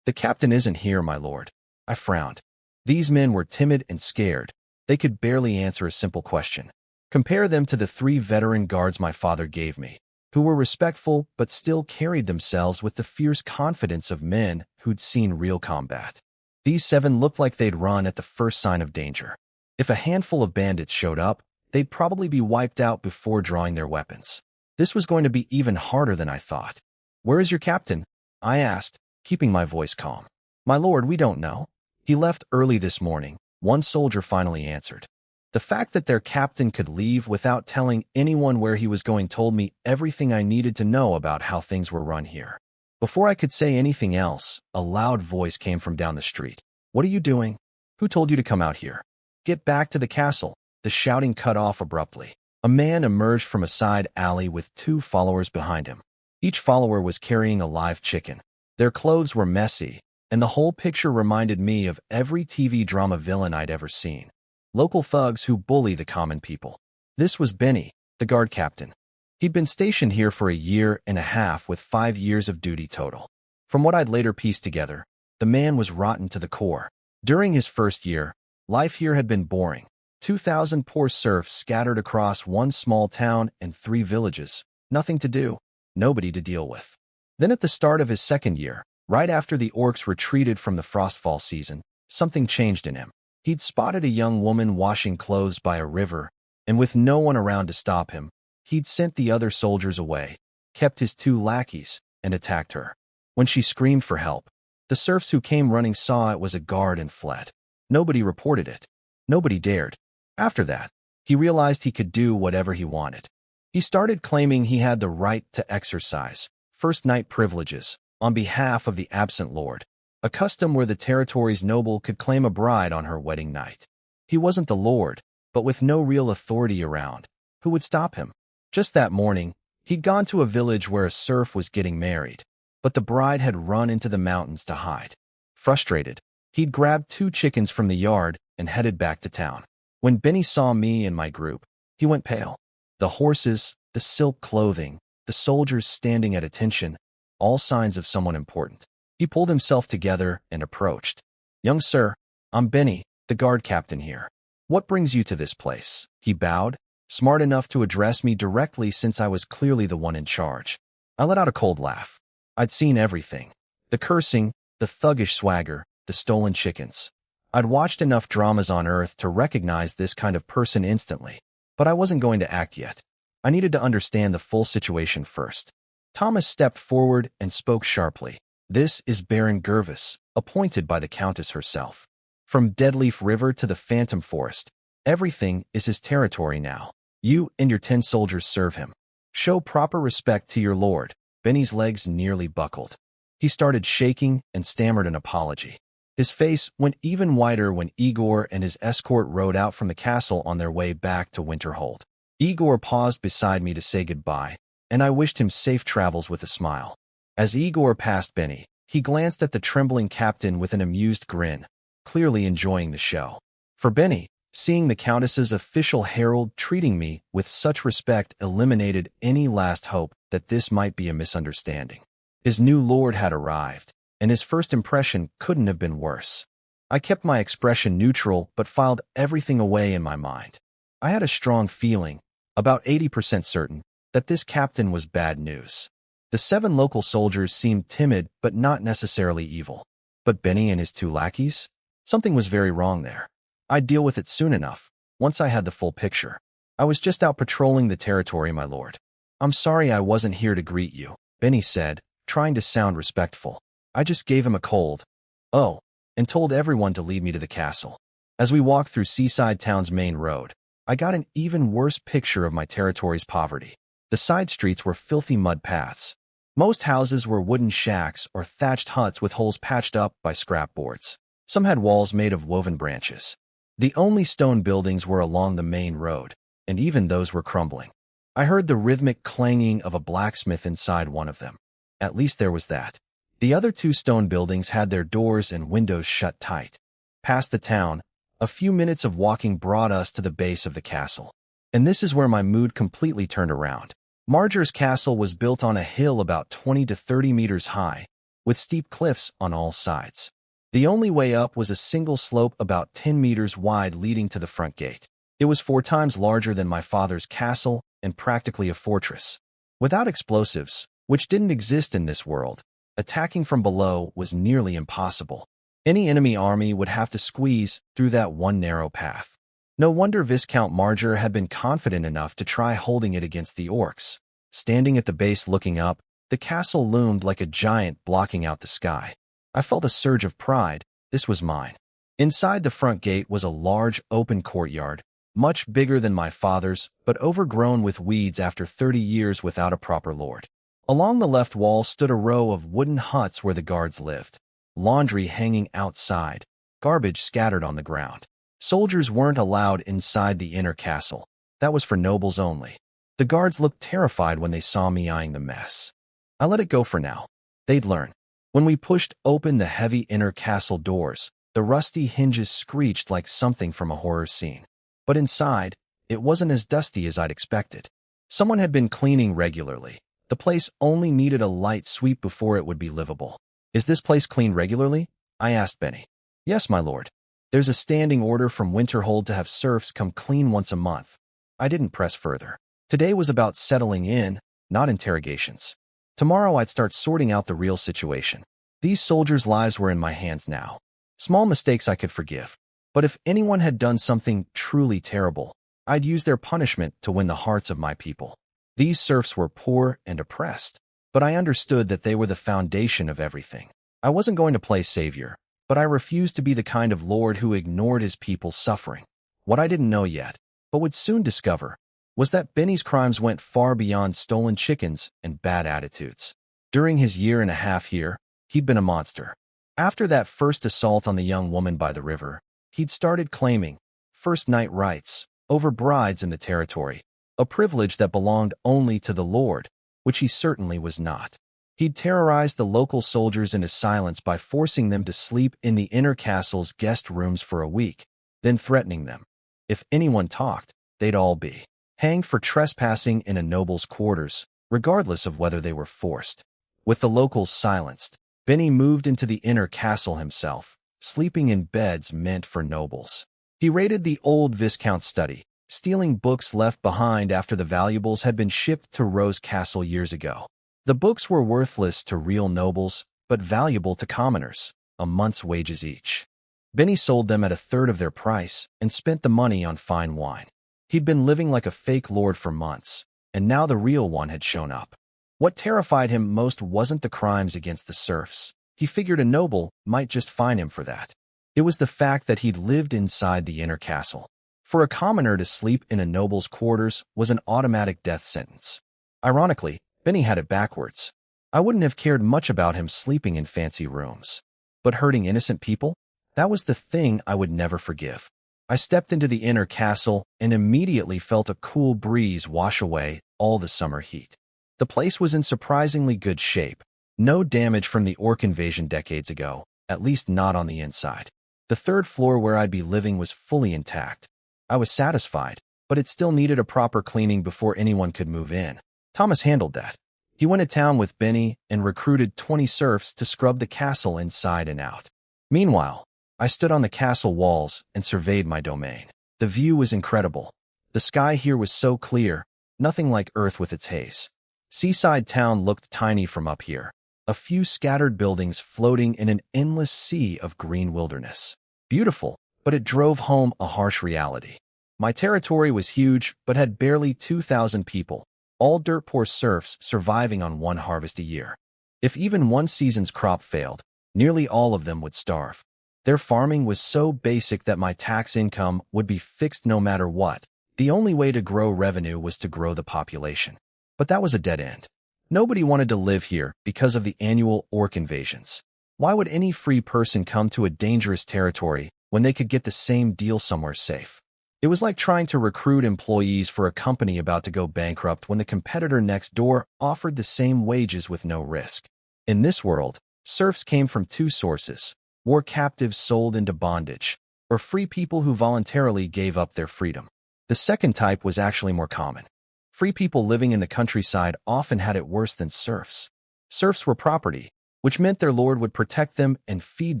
A: The captain isn't here, my lord. I frowned. These men were timid and scared. They could barely answer a simple question. Compare them to the 3 veteran guards my father gave me, who were respectful but still carried themselves with the fierce confidence of men who'd seen real combat. These 7 looked like they'd run at the first sign of danger. If a handful of bandits showed up, they'd probably be wiped out before drawing their weapons. This was going to be even harder than I thought. Where is your captain? I asked, keeping my voice calm. My lord, we don't know. He left early this morning, one soldier finally answered. The fact that their captain could leave without telling anyone where he was going told me everything I needed to know about how things were run here. Before I could say anything else, a loud voice came from down the street. What are you doing? Who told you to come out here? Get back to the castle. The shouting cut off abruptly. A man emerged from a side alley with 2 followers behind him. Each follower was carrying a live chicken. Their clothes were messy, and the whole picture reminded me of every TV drama villain I'd ever seen. Local thugs who bully the common people. This was Benny, the guard captain. He'd been stationed here for 1.5 years with 5 years of duty total. From what I'd later pieced together, the man was rotten to the core. During his first year, life here had been boring. 2,000 poor serfs scattered across one small town and 3 villages. Nothing to do, nobody to deal with. Then at the start of his second year, right after the orcs retreated from the frostfall season, something changed in him. He'd spotted a young woman washing clothes by a river, and with no one around to stop him, he'd sent the other soldiers away, kept his 2 lackeys, and attacked her. When she screamed for help, the serfs who came running saw it was a guard and fled. Nobody reported it. Nobody dared. After that, he realized he could do whatever he wanted. He started claiming he had the right to exercise first night privileges on behalf of the absent lord, a custom where the territory's noble could claim a bride on her wedding night. He wasn't the lord, but with no real authority around, who would stop him? Just that morning, he'd gone to a village where a serf was getting married, but the bride had run into the mountains to hide. Frustrated, he'd grabbed 2 chickens from the yard and headed back to town. When Benny saw me and my group, he went pale. The horses, the silk clothing, the soldiers standing at attention, all signs of someone important. He pulled himself together and approached. "Young sir, I'm Benny, the guard captain here. What brings you to this place?" He bowed, smart enough to address me directly since I was clearly the one in charge. I let out a cold laugh. I'd seen everything. The cursing, the thuggish swagger, the stolen chickens. I'd watched enough dramas on Earth to recognize this kind of person instantly, but I wasn't going to act yet. I needed to understand the full situation first. Thomas stepped forward and spoke sharply. "This is Baron Gervis, appointed by the Countess herself. From Deadleaf River to the Phantom Forest, everything is his territory now. You and your 10 soldiers serve him. Show proper respect to your lord." Benny's legs nearly buckled. He started shaking and stammered an apology. His face went even whiter when Igor and his escort rode out from the castle on their way back to Winterhold. Igor paused beside me to say goodbye, and I wished him safe travels with a smile. As Igor passed Benny, he glanced at the trembling captain with an amused grin, clearly enjoying the show. For Benny, seeing the Countess's official herald treating me with such respect eliminated any last hope that this might be a misunderstanding. His new lord had arrived, and his first impression couldn't have been worse. I kept my expression neutral but filed everything away in my mind. I had a strong feeling, about 80% certain, that this captain was bad news. The 7 local soldiers seemed timid but not necessarily evil. But Benny and his 2 lackeys? Something was very wrong there. I'd deal with it soon enough, once I had the full picture. "I was just out patrolling the territory, my lord. I'm sorry I wasn't here to greet you," Benny said, trying to sound respectful. "I just gave him a cold. Oh, and told everyone to lead me to the castle." As we walked through Seaside Town's main road, I got an even worse picture of my territory's poverty. The side streets were filthy mud paths. Most houses were wooden shacks or thatched huts with holes patched up by scrap boards. Some had walls made of woven branches. The only stone buildings were along the main road, and even those were crumbling. I heard the rhythmic clanging of a blacksmith inside one of them. At least there was that. The other 2 stone buildings had their doors and windows shut tight. Past the town, a few minutes of walking brought us to the base of the castle. And this is where my mood completely turned around. Marger's castle was built on a hill about 20 to 30 meters high, with steep cliffs on all sides. The only way up was a single slope about 10 meters wide leading to the front gate. It was 4 times larger than my father's castle and practically a fortress. Without explosives, which didn't exist in this world, attacking from below was nearly impossible. Any enemy army would have to squeeze through that one narrow path. No wonder Viscount Marger had been confident enough to try holding it against the orcs. Standing at the base looking up, the castle loomed like a giant blocking out the sky. I felt a surge of pride. This was mine. Inside the front gate was a large open courtyard, much bigger than my father's, but overgrown with weeds after 30 years without a proper lord. Along the left wall stood a row of wooden huts where the guards lived. Laundry hanging outside, garbage scattered on the ground. Soldiers weren't allowed inside the inner castle. That was for nobles only. The guards looked terrified when they saw me eyeing the mess. I let it go for now. They'd learn. When we pushed open the heavy inner castle doors, the rusty hinges screeched like something from a horror scene. But inside, it wasn't as dusty as I'd expected. Someone had been cleaning regularly. The place only needed a light sweep before it would be livable. "Is this place cleaned regularly?" I asked Benny. Yes, my lord. There's a standing order from Winterhold to have serfs come clean once a month. I didn't press further. Today was about settling in, not interrogations. Tomorrow I'd start sorting out the real situation. These soldiers' lives were in my hands now. Small mistakes I could forgive. But if anyone had done something truly terrible, I'd use their punishment to win the hearts of my people. These serfs were poor and oppressed, but I understood that they were the foundation of everything. I wasn't going to play savior, but I refused to be the kind of lord who ignored his people's suffering. What I didn't know yet, but would soon discover, was that Benny's crimes went far beyond stolen chickens and bad attitudes. During his year and a half here, he'd been a monster. After that first assault on the young woman by the river, he'd started claiming first night rights over brides in the territory, a privilege that belonged only to the lord, which he certainly was not. He'd terrorized the local soldiers into silence by forcing them to sleep in the inner castle's guest rooms for a week, then threatening them. If anyone talked, they'd all be hanged for trespassing in a noble's quarters, regardless of whether they were forced. With the locals silenced, Benny moved into the inner castle himself, sleeping in beds meant for nobles. He raided the old Viscount's study, stealing books left behind after the valuables had been shipped to Rose Castle years ago. The books were worthless to real nobles, but valuable to commoners, a month's wages each. Benny sold them at a third of their price and spent the money on fine wine. He'd been living like a fake lord for months, and now the real one had shown up. What terrified him most wasn't the crimes against the serfs. He figured a noble might just fine him for that. It was the fact that he'd lived inside the inner castle. For a commoner to sleep in a noble's quarters was an automatic death sentence. Ironically, Benny had it backwards. I wouldn't have cared much about him sleeping in fancy rooms. But hurting innocent people? That was the thing I would never forgive. I stepped into the inner castle and immediately felt a cool breeze wash away all the summer heat. The place was in surprisingly good shape. No damage from the orc invasion decades ago, at least not on the inside. The third floor where I'd be living was fully intact. I was satisfied, but it still needed a proper cleaning before anyone could move in. Thomas handled that. He went to town with Benny and recruited 20 serfs to scrub the castle inside and out. Meanwhile, I stood on the castle walls and surveyed my domain. The view was incredible. The sky here was so clear, nothing like Earth with its haze. Seaside town looked tiny from up here, a few scattered buildings floating in an endless sea of green wilderness. Beautiful, but it drove home a harsh reality. My territory was huge, but had barely 2,000 people, all dirt-poor serfs surviving on one harvest a year. If even one season's crop failed, nearly all of them would starve. Their farming was so basic that my tax income would be fixed no matter what. The only way to grow revenue was to grow the population. But that was a dead end. Nobody wanted to live here because of the annual orc invasions. Why would any free person come to a dangerous territory when they could get the same deal somewhere safe? It was like trying to recruit employees for a company about to go bankrupt when the competitor next door offered the same wages with no risk. In this world, serfs came from two sources: war captives sold into bondage, or free people who voluntarily gave up their freedom. The second type was actually more common. Free people living in the countryside often had it worse than serfs. Serfs were property, which meant their lord would protect them and feed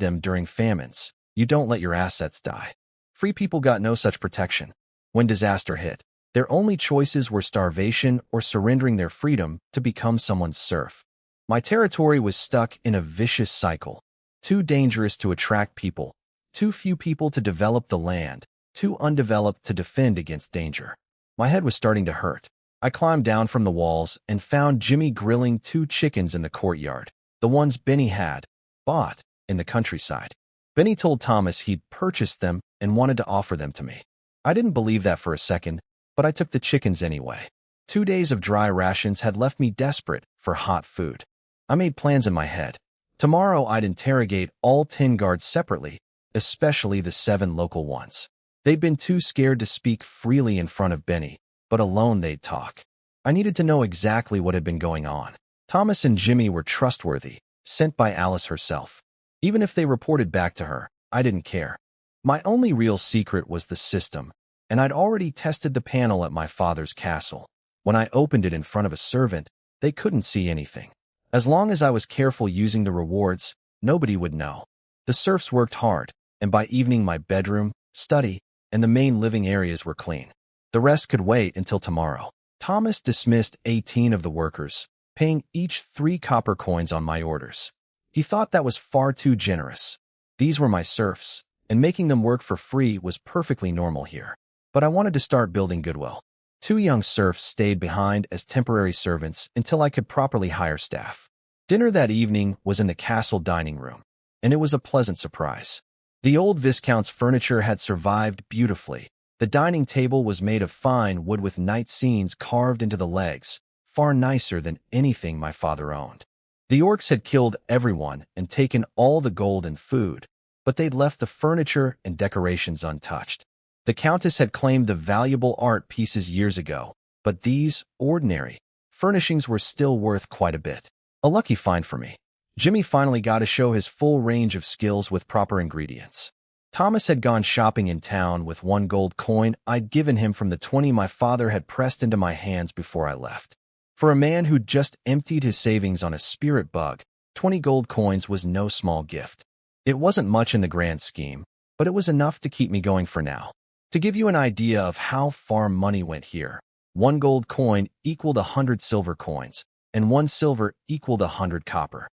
A: them during famines. You don't let your assets die. Free people got no such protection. When disaster hit, their only choices were starvation or surrendering their freedom to become someone's serf. My territory was stuck in a vicious cycle. Too dangerous to attract people, too few people to develop the land, too undeveloped to defend against danger. My head was starting to hurt. I climbed down from the walls and found Jimmy grilling 2 chickens in the courtyard, the ones Benny had bought in the countryside. Benny told Thomas he'd purchased them and wanted to offer them to me. I didn't believe that for a second, but I took the chickens anyway. 2 days of dry rations had left me desperate for hot food. I made plans in my head. Tomorrow I'd interrogate all 10 guards separately, especially the 7 local ones. They'd been too scared to speak freely in front of Benny, but alone they'd talk. I needed to know exactly what had been going on. Thomas and Jimmy were trustworthy, sent by Alice herself. Even if they reported back to her, I didn't care. My only real secret was the system, and I'd already tested the panel at my father's castle. When I opened it in front of a servant, they couldn't see anything. As long as I was careful using the rewards, nobody would know. The serfs worked hard, and by evening my bedroom, study, and the main living areas were clean. The rest could wait until tomorrow. Thomas dismissed 18 of the workers, paying each 3 copper coins on my orders. He thought that was far too generous. These were my serfs, and making them work for free was perfectly normal here. But I wanted to start building goodwill. 2 young serfs stayed behind as temporary servants until I could properly hire staff. Dinner that evening was in the castle dining room, and it was a pleasant surprise. The old Viscount's furniture had survived beautifully. The dining table was made of fine wood with night scenes carved into the legs, far nicer than anything my father owned. The orcs had killed everyone and taken all the gold and food, but they'd left the furniture and decorations untouched. The Countess had claimed the valuable art pieces years ago, but these, ordinary, furnishings were still worth quite a bit. A lucky find for me. Jimmy finally got to show his full range of skills with proper ingredients. Thomas had gone shopping in town with 1 gold coin I'd given him from the 20 my father had pressed into my hands before I left. For a man who'd just emptied his savings on a spirit bug, 20 gold coins was no small gift. It wasn't much in the grand scheme, but it was enough to keep me going for now. To give you an idea of how far money went here, 1 gold coin equaled 100 silver coins, and 1 silver equaled 100 copper.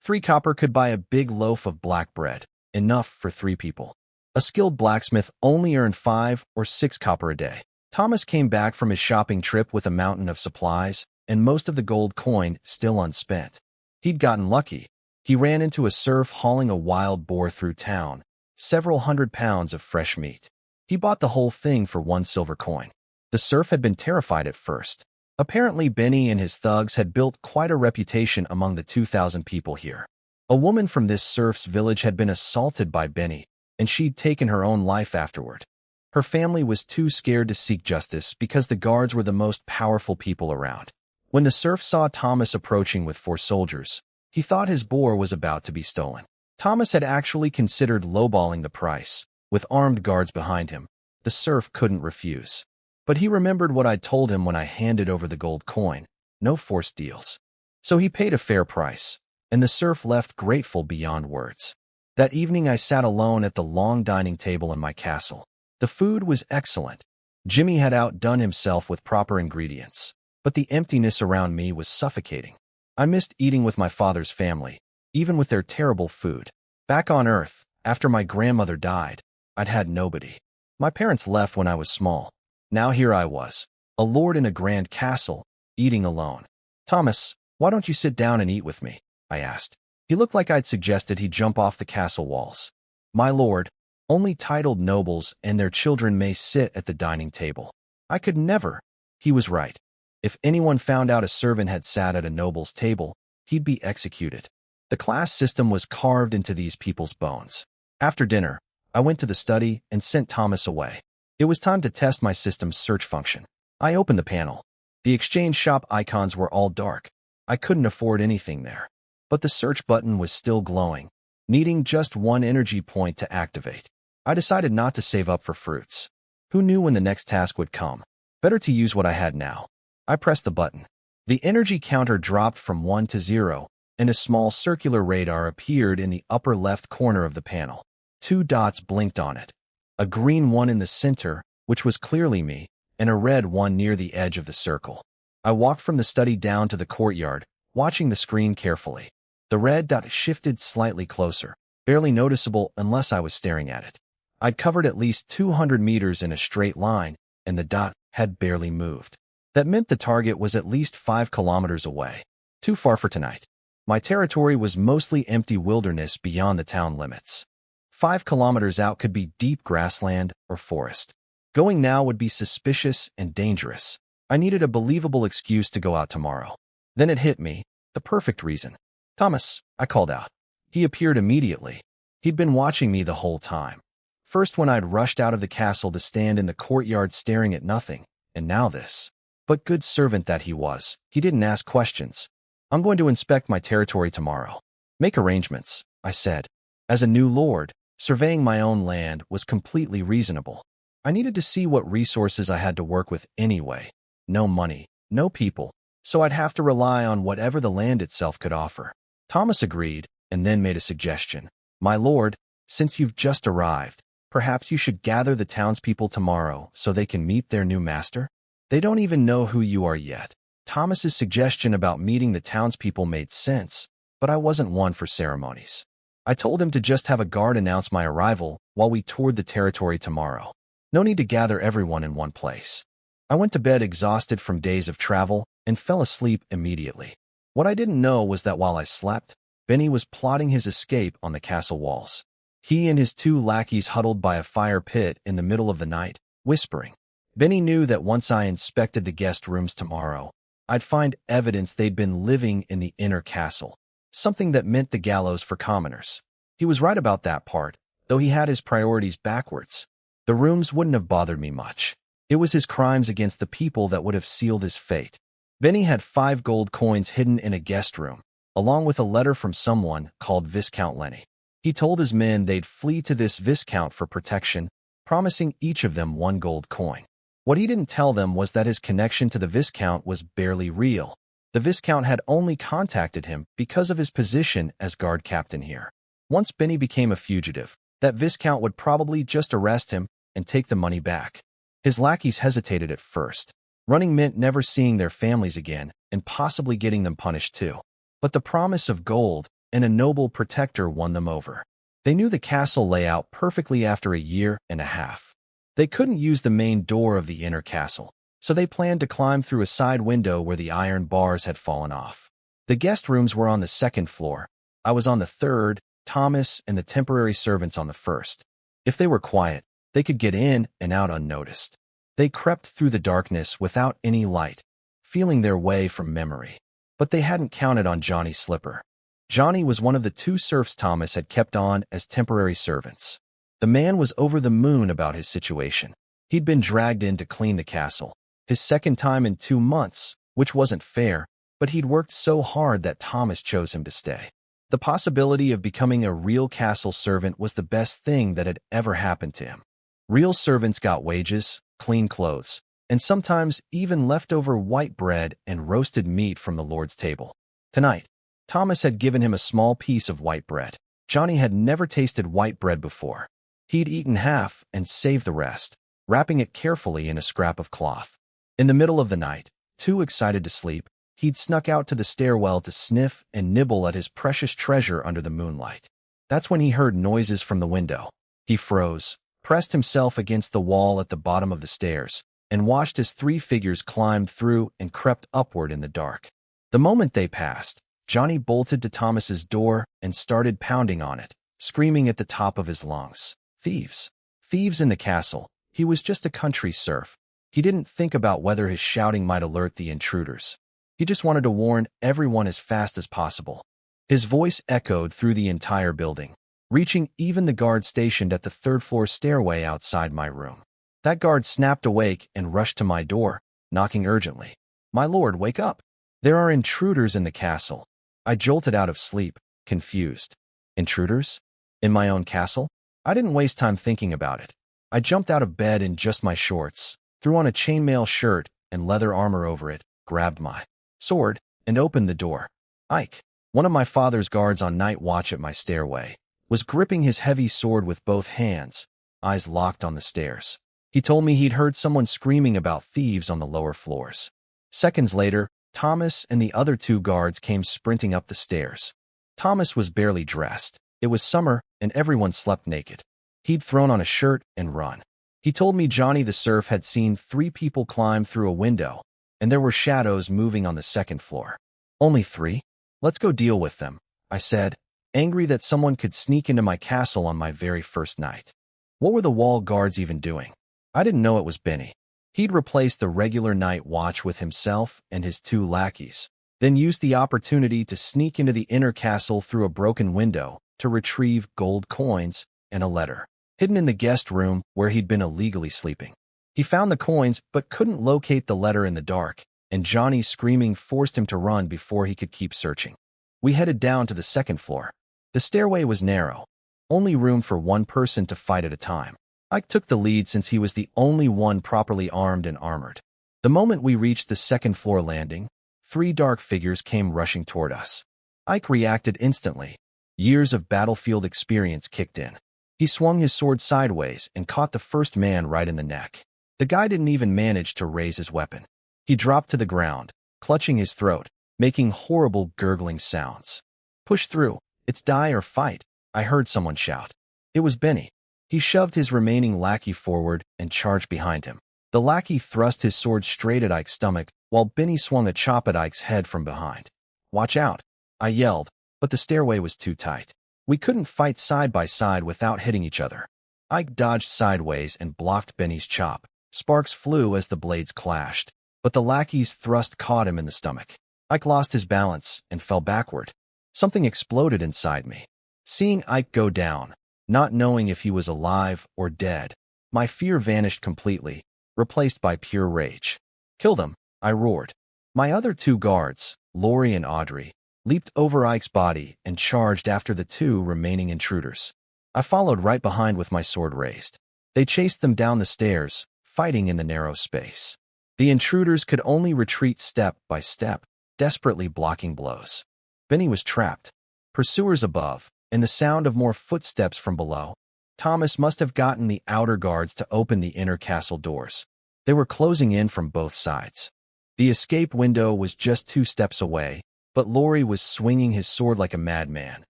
A: 3 copper could buy a big loaf of black bread, enough for 3 people. A skilled blacksmith only earned 5 or 6 copper a day. Thomas came back from his shopping trip with a mountain of supplies, and most of the gold coin still unspent. He'd gotten lucky. He ran into a serf hauling a wild boar through town, several hundred pounds of fresh meat. He bought the whole thing for 1 silver coin. The serf had been terrified at first. Apparently Benny and his thugs had built quite a reputation among the 2,000 people here. A woman from this serf's village had been assaulted by Benny, and she'd taken her own life afterward. Her family was too scared to seek justice because the guards were the most powerful people around. When the serf saw Thomas approaching with 4 soldiers, he thought his boar was about to be stolen. Thomas had actually considered lowballing the price. With armed guards behind him, the serf couldn't refuse. But he remembered what I'd told him when I handed over the gold coin, no forced deals. So he paid a fair price, and the serf left grateful beyond words. That evening I sat alone at the long dining table in my castle. The food was excellent. Jimmy had outdone himself with proper ingredients, but the emptiness around me was suffocating. I missed eating with my father's family, even with their terrible food. Back on Earth, after my grandmother died, I'd had nobody. My parents left when I was small. Now here I was, a lord in a grand castle, eating alone. Thomas, why don't you sit down and eat with me? I asked. He looked like I'd suggested he jump off the castle walls. My lord, only titled nobles and their children may sit at the dining table. I could never. He was right. If anyone found out a servant had sat at a noble's table, he'd be executed. The class system was carved into these people's bones. After dinner, I went to the study and sent Thomas away. It was time to test my system's search function. I opened the panel. The exchange shop icons were all dark. I couldn't afford anything there. But the search button was still glowing, needing just 1 energy point to activate. I decided not to save up for fruits. Who knew when the next task would come? Better to use what I had now. I pressed the button. The energy counter dropped from 1 to 0, and a small circular radar appeared in the upper left corner of the panel. 2 dots blinked on it. A green one in the center, which was clearly me, and a red one near the edge of the circle. I walked from the study down to the courtyard, watching the screen carefully. The red dot shifted slightly closer, barely noticeable unless I was staring at it. I'd covered at least 200 meters in a straight line, and the dot had barely moved. That meant the target was at least 5 kilometers away. Too far for tonight. My territory was mostly empty wilderness beyond the town limits. 5 kilometers out could be deep grassland or forest. Going now would be suspicious and dangerous. I needed a believable excuse to go out tomorrow. Then it hit me, the perfect reason. Thomas, I called out. He appeared immediately. He'd been watching me the whole time. First when I'd rushed out of the castle to stand in the courtyard staring at nothing, and now this. But good servant that he was, he didn't ask questions. I'm going to inspect my territory tomorrow. Make arrangements, I said. As a new lord, surveying my own land was completely reasonable. I needed to see what resources I had to work with anyway. No money, no people, so I'd have to rely on whatever the land itself could offer. Thomas agreed, and then made a suggestion. My lord, Since you've just arrived, perhaps you should gather the townspeople tomorrow so they can meet their new master? They don't even know who you are yet. Thomas's suggestion about meeting the townspeople made sense, but I wasn't one for ceremonies. I told him to just have a guard announce my arrival while we toured the territory tomorrow. No need to gather everyone in one place. I went to bed exhausted from days of travel and fell asleep immediately. What I didn't know was that while I slept, Benny was plotting his escape on the castle walls. He and his two lackeys huddled by a fire pit in the middle of the night, whispering. Benny knew that once I inspected the guest rooms tomorrow, I'd find evidence they'd been living in the inner castle, something that meant the gallows for commoners. He was right about that part, though he had his priorities backwards. The rooms wouldn't have bothered me much. It was his crimes against the people that would have sealed his fate. Benny had 5 gold coins hidden in a guest room, along with a letter from someone called Viscount Lenny. He told his men they'd flee to this Viscount for protection, promising each of them 1 gold coin. What he didn't tell them was that his connection to the Viscount was barely real. The Viscount had only contacted him because of his position as guard captain here. Once Benny became a fugitive, that Viscount would probably just arrest him and take the money back. His lackeys hesitated at first. Running meant never seeing their families again and possibly getting them punished too. But the promise of gold and a noble protector won them over. They knew the castle layout perfectly after a year and a half. They couldn't use the main door of the inner castle, so they planned to climb through a side window where the iron bars had fallen off. The guest rooms were on the 2nd floor. I was on the 3rd, Thomas and the temporary servants on the 1st. If they were quiet, they could get in and out unnoticed. They crept through the darkness without any light, feeling their way from memory. But they hadn't counted on Johnny Slipper. Johnny was one of the 2 serfs Thomas had kept on as temporary servants. The man was over the moon about his situation. He'd been dragged in to clean the castle, his 2nd time in 2 months, which wasn't fair, but he'd worked so hard that Thomas chose him to stay. The possibility of becoming a real castle servant was the best thing that had ever happened to him. Real servants got wages, clean clothes, and sometimes even leftover white bread and roasted meat from the Lord's table. Tonight, Thomas had given him a small piece of white bread. Johnny had never tasted white bread before. He'd eaten half and saved the rest, wrapping it carefully in a scrap of cloth. In the middle of the night, too excited to sleep, he'd snuck out to the stairwell to sniff and nibble at his precious treasure under the moonlight. That's when he heard noises from the window. He froze, pressed himself against the wall at the bottom of the stairs, and watched as 3 figures climbed through and crept upward in the dark. The moment they passed, Johnny bolted to Thomas's door and started pounding on it, screaming at the top of his lungs. Thieves. Thieves in the castle. He was just a country serf. He didn't think about whether his shouting might alert the intruders. He just wanted to warn everyone as fast as possible. His voice echoed through the entire building, reaching even the guard stationed at the 3rd floor stairway outside my room. That guard snapped awake and rushed to my door, knocking urgently. "My lord, wake up! There are intruders in the castle." I jolted out of sleep, confused. Intruders? In my own castle? I didn't waste time thinking about it. I jumped out of bed in just my shorts, threw on a chainmail shirt and leather armor over it, grabbed my sword, and opened the door. Ike, one of my father's guards on night watch at my stairway, was gripping his heavy sword with both hands, eyes locked on the stairs. He told me he'd heard someone screaming about thieves on the lower floors. Seconds later, Thomas and the other 2 guards came sprinting up the stairs. Thomas was barely dressed. It was summer, and everyone slept naked. He'd thrown on a shirt and run. He told me Johnny the serf had seen 3 people climb through a window, and there were shadows moving on the 2nd floor. "Only 3? Let's go deal with them," I said, angry that someone could sneak into my castle on my very first night. What were the wall guards even doing? I didn't know it was Benny. He'd replaced the regular night watch with himself and his 2 lackeys, then used the opportunity to sneak into the inner castle through a broken window to retrieve gold coins and a letter, hidden in the guest room where he'd been illegally sleeping. He found the coins but couldn't locate the letter in the dark, and Johnny's screaming forced him to run before he could keep searching. We headed down to the 2nd floor. The stairway was narrow, only room for 1 person to fight at a time. Ike took the lead since he was the only one properly armed and armored. The moment we reached the 2nd floor landing, 3 dark figures came rushing toward us. Ike reacted instantly. Years of battlefield experience kicked in. He swung his sword sideways and caught the first man right in the neck. The guy didn't even manage to raise his weapon. He dropped to the ground, clutching his throat, making horrible gurgling sounds. "Push through. It's die or fight," I heard someone shout. It was Benny. He shoved his remaining lackey forward and charged behind him. The lackey thrust his sword straight at Ike's stomach, while Benny swung a chop at Ike's head from behind. "Watch out," I yelled, but the stairway was too tight. We couldn't fight side by side without hitting each other. Ike dodged sideways and blocked Benny's chop. Sparks flew as the blades clashed, but the lackey's thrust caught him in the stomach. Ike lost his balance and fell backward. Something exploded inside me. Seeing Ike go down, not knowing if he was alive or dead, my fear vanished completely, replaced by pure rage. "Kill them," I roared. My other two guards, Lori and Audrey, leaped over Ike's body and charged after the two remaining intruders. I followed right behind with my sword raised. They chased them down the stairs, fighting in the narrow space. The intruders could only retreat step by step, desperately blocking blows. Benny was trapped. Pursuers above, and the sound of more footsteps from below. Thomas must have gotten the outer guards to open the inner castle doors. They were closing in from both sides. The escape window was just 2 steps away, but Lori was swinging his sword like a madman,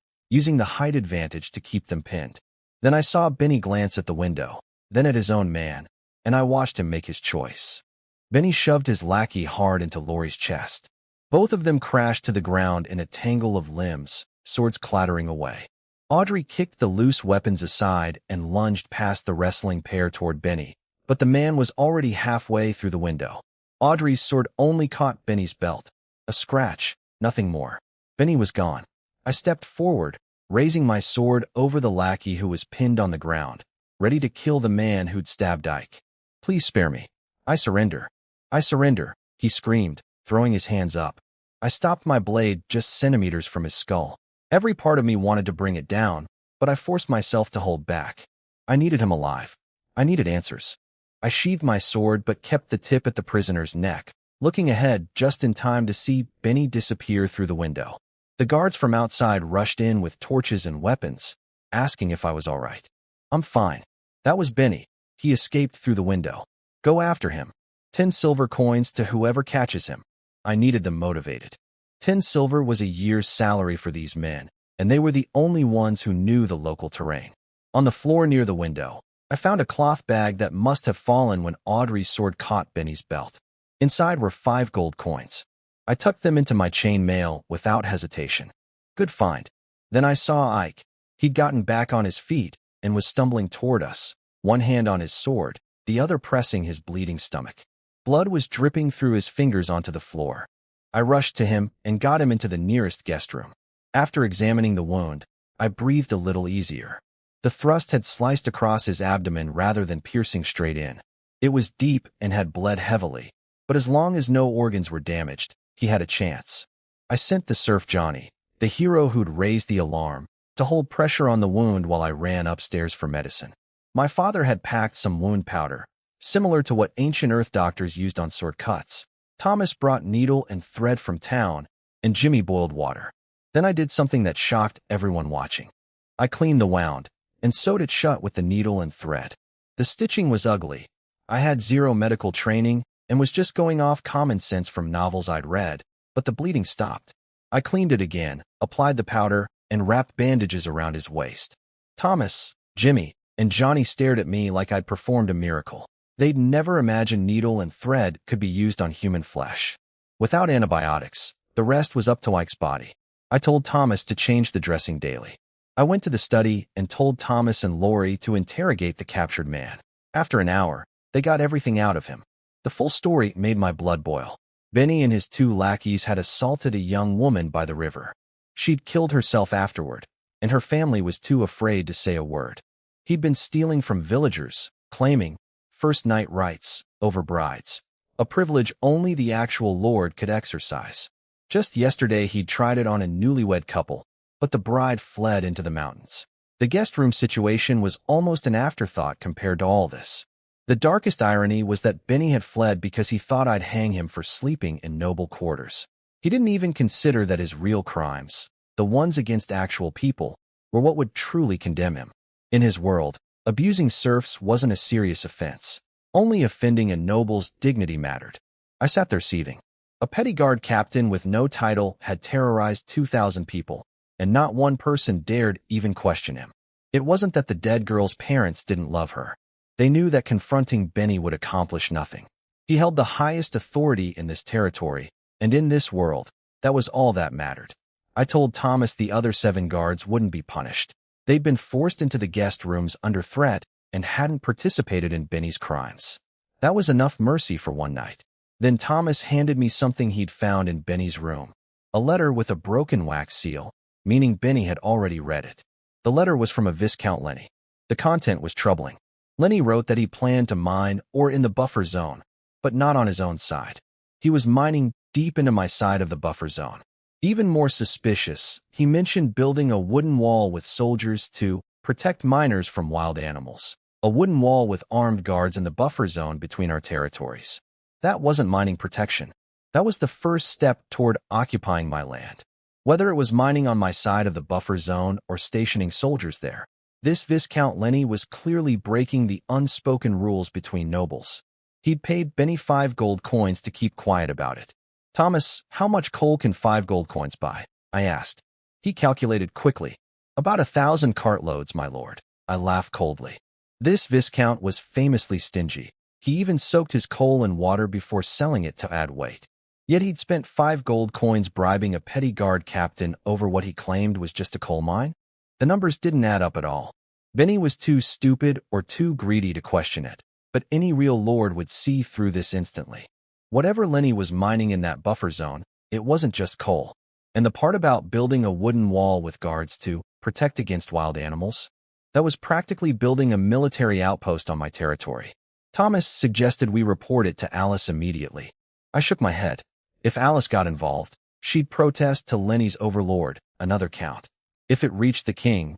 A: using the height advantage to keep them pinned. Then I saw Benny glance at the window, then at his own man, and I watched him make his choice. Benny shoved his lackey hard into Lori's chest. Both of them crashed to the ground in a tangle of limbs, swords clattering away. Audrey kicked the loose weapons aside and lunged past the wrestling pair toward Benny, but the man was already halfway through the window. Audrey's sword only caught Benny's belt. A scratch, nothing more. Benny was gone. I stepped forward, raising my sword over the lackey who was pinned on the ground, ready to kill the man who'd stabbed Ike. "Please spare me. I surrender. I surrender," he screamed, throwing his hands up. I stopped my blade just centimeters from his skull. Every part of me wanted to bring it down, but I forced myself to hold back. I needed him alive. I needed answers. I sheathed my sword but kept the tip at the prisoner's neck, looking ahead just in time to see Benny disappear through the window. The guards from outside rushed in with torches and weapons, asking if I was all right. "I'm fine." That was Benny. He escaped through the window. "Go after him. 10 silver coins to whoever catches him." I needed them motivated. 10 silver was a year's salary for these men, and they were the only ones who knew the local terrain. On the floor near the window, I found a cloth bag that must have fallen when Audrey's sword caught Benny's belt. Inside were 5 gold coins. I tucked them into my chain mail without hesitation. Good find. Then I saw Ike. He'd gotten back on his feet and was stumbling toward us, one hand on his sword, the other pressing his bleeding stomach. Blood was dripping through his fingers onto the floor. I rushed to him and got him into the nearest guest room. After examining the wound, I breathed a little easier. The thrust had sliced across his abdomen rather than piercing straight in. It was deep and had bled heavily, but as long as no organs were damaged, he had a chance. I sent the serf Johnny, the hero who'd raised the alarm, to hold pressure on the wound while I ran upstairs for medicine. My father had packed some wound powder, similar to what ancient earth doctors used on sword cuts. Thomas brought needle and thread from town, and Jimmy boiled water. Then I did something that shocked everyone watching. I cleaned the wound, and sewed it shut with the needle and thread. The stitching was ugly. I had 0 medical training, and was just going off common sense from novels I'd read, but the bleeding stopped. I cleaned it again, applied the powder, and wrapped bandages around his waist. Thomas, Jimmy, and Johnny stared at me like I'd performed a miracle. They'd never imagined needle and thread could be used on human flesh. Without antibiotics, the rest was up to Ike's body. I told Thomas to change the dressing daily. I went to the study and told Thomas and Lori to interrogate the captured man. After an hour, they got everything out of him. The full story made my blood boil. Benny and his 2 lackeys had assaulted a young woman by the river. She'd killed herself afterward, and her family was too afraid to say a word. He'd been stealing from villagers, claiming first night rights over brides, a privilege only the actual lord could exercise. Just yesterday he'd tried it on a newlywed couple, but the bride fled into the mountains. The guest room situation was almost an afterthought compared to all this. The darkest irony was that Benny had fled because he thought I'd hang him for sleeping in noble quarters. He didn't even consider that his real crimes, the ones against actual people, were what would truly condemn him. In his world, abusing serfs wasn't a serious offense. Only offending a noble's dignity mattered. I sat there seething. A petty guard captain with no title had terrorized 2,000 people, and not one person dared even question him. It wasn't that the dead girl's parents didn't love her. They knew that confronting Benny would accomplish nothing. He held the highest authority in this territory, and in this world, that was all that mattered. I told Thomas the other 7 guards wouldn't be punished. They'd been forced into the guest rooms under threat and hadn't participated in Benny's crimes. That was enough mercy for one night. Then Thomas handed me something he'd found in Benny's room. A letter with a broken wax seal, meaning Benny had already read it. The letter was from a Viscount Lenny. The content was troubling. Lenny wrote that he planned to mine or in the buffer zone, but not on his own side. He was mining deep into my side of the buffer zone. Even more suspicious, he mentioned building a wooden wall with soldiers to protect miners from wild animals. A wooden wall with armed guards in the buffer zone between our territories. That wasn't mining protection. That was the first step toward occupying my land. Whether it was mining on my side of the buffer zone or stationing soldiers there, this Viscount Lenny was clearly breaking the unspoken rules between nobles. He'd paid Benny 5 gold coins to keep quiet about it. "Thomas, how much coal can 5 gold coins buy?" I asked. He calculated quickly. "About 1,000 cartloads, my lord." I laughed coldly. This Viscount was famously stingy. He even soaked his coal in water before selling it to add weight. Yet he'd spent 5 gold coins bribing a petty guard captain over what he claimed was just a coal mine? The numbers didn't add up at all. Benny was too stupid or too greedy to question it, but any real lord would see through this instantly. Whatever Lenny was mining in that buffer zone, it wasn't just coal. And the part about building a wooden wall with guards to protect against wild animals? That was practically building a military outpost on my territory. Thomas suggested we report it to Alice immediately. I shook my head. If Alice got involved, she'd protest to Lenny's overlord, another count. If it reached the king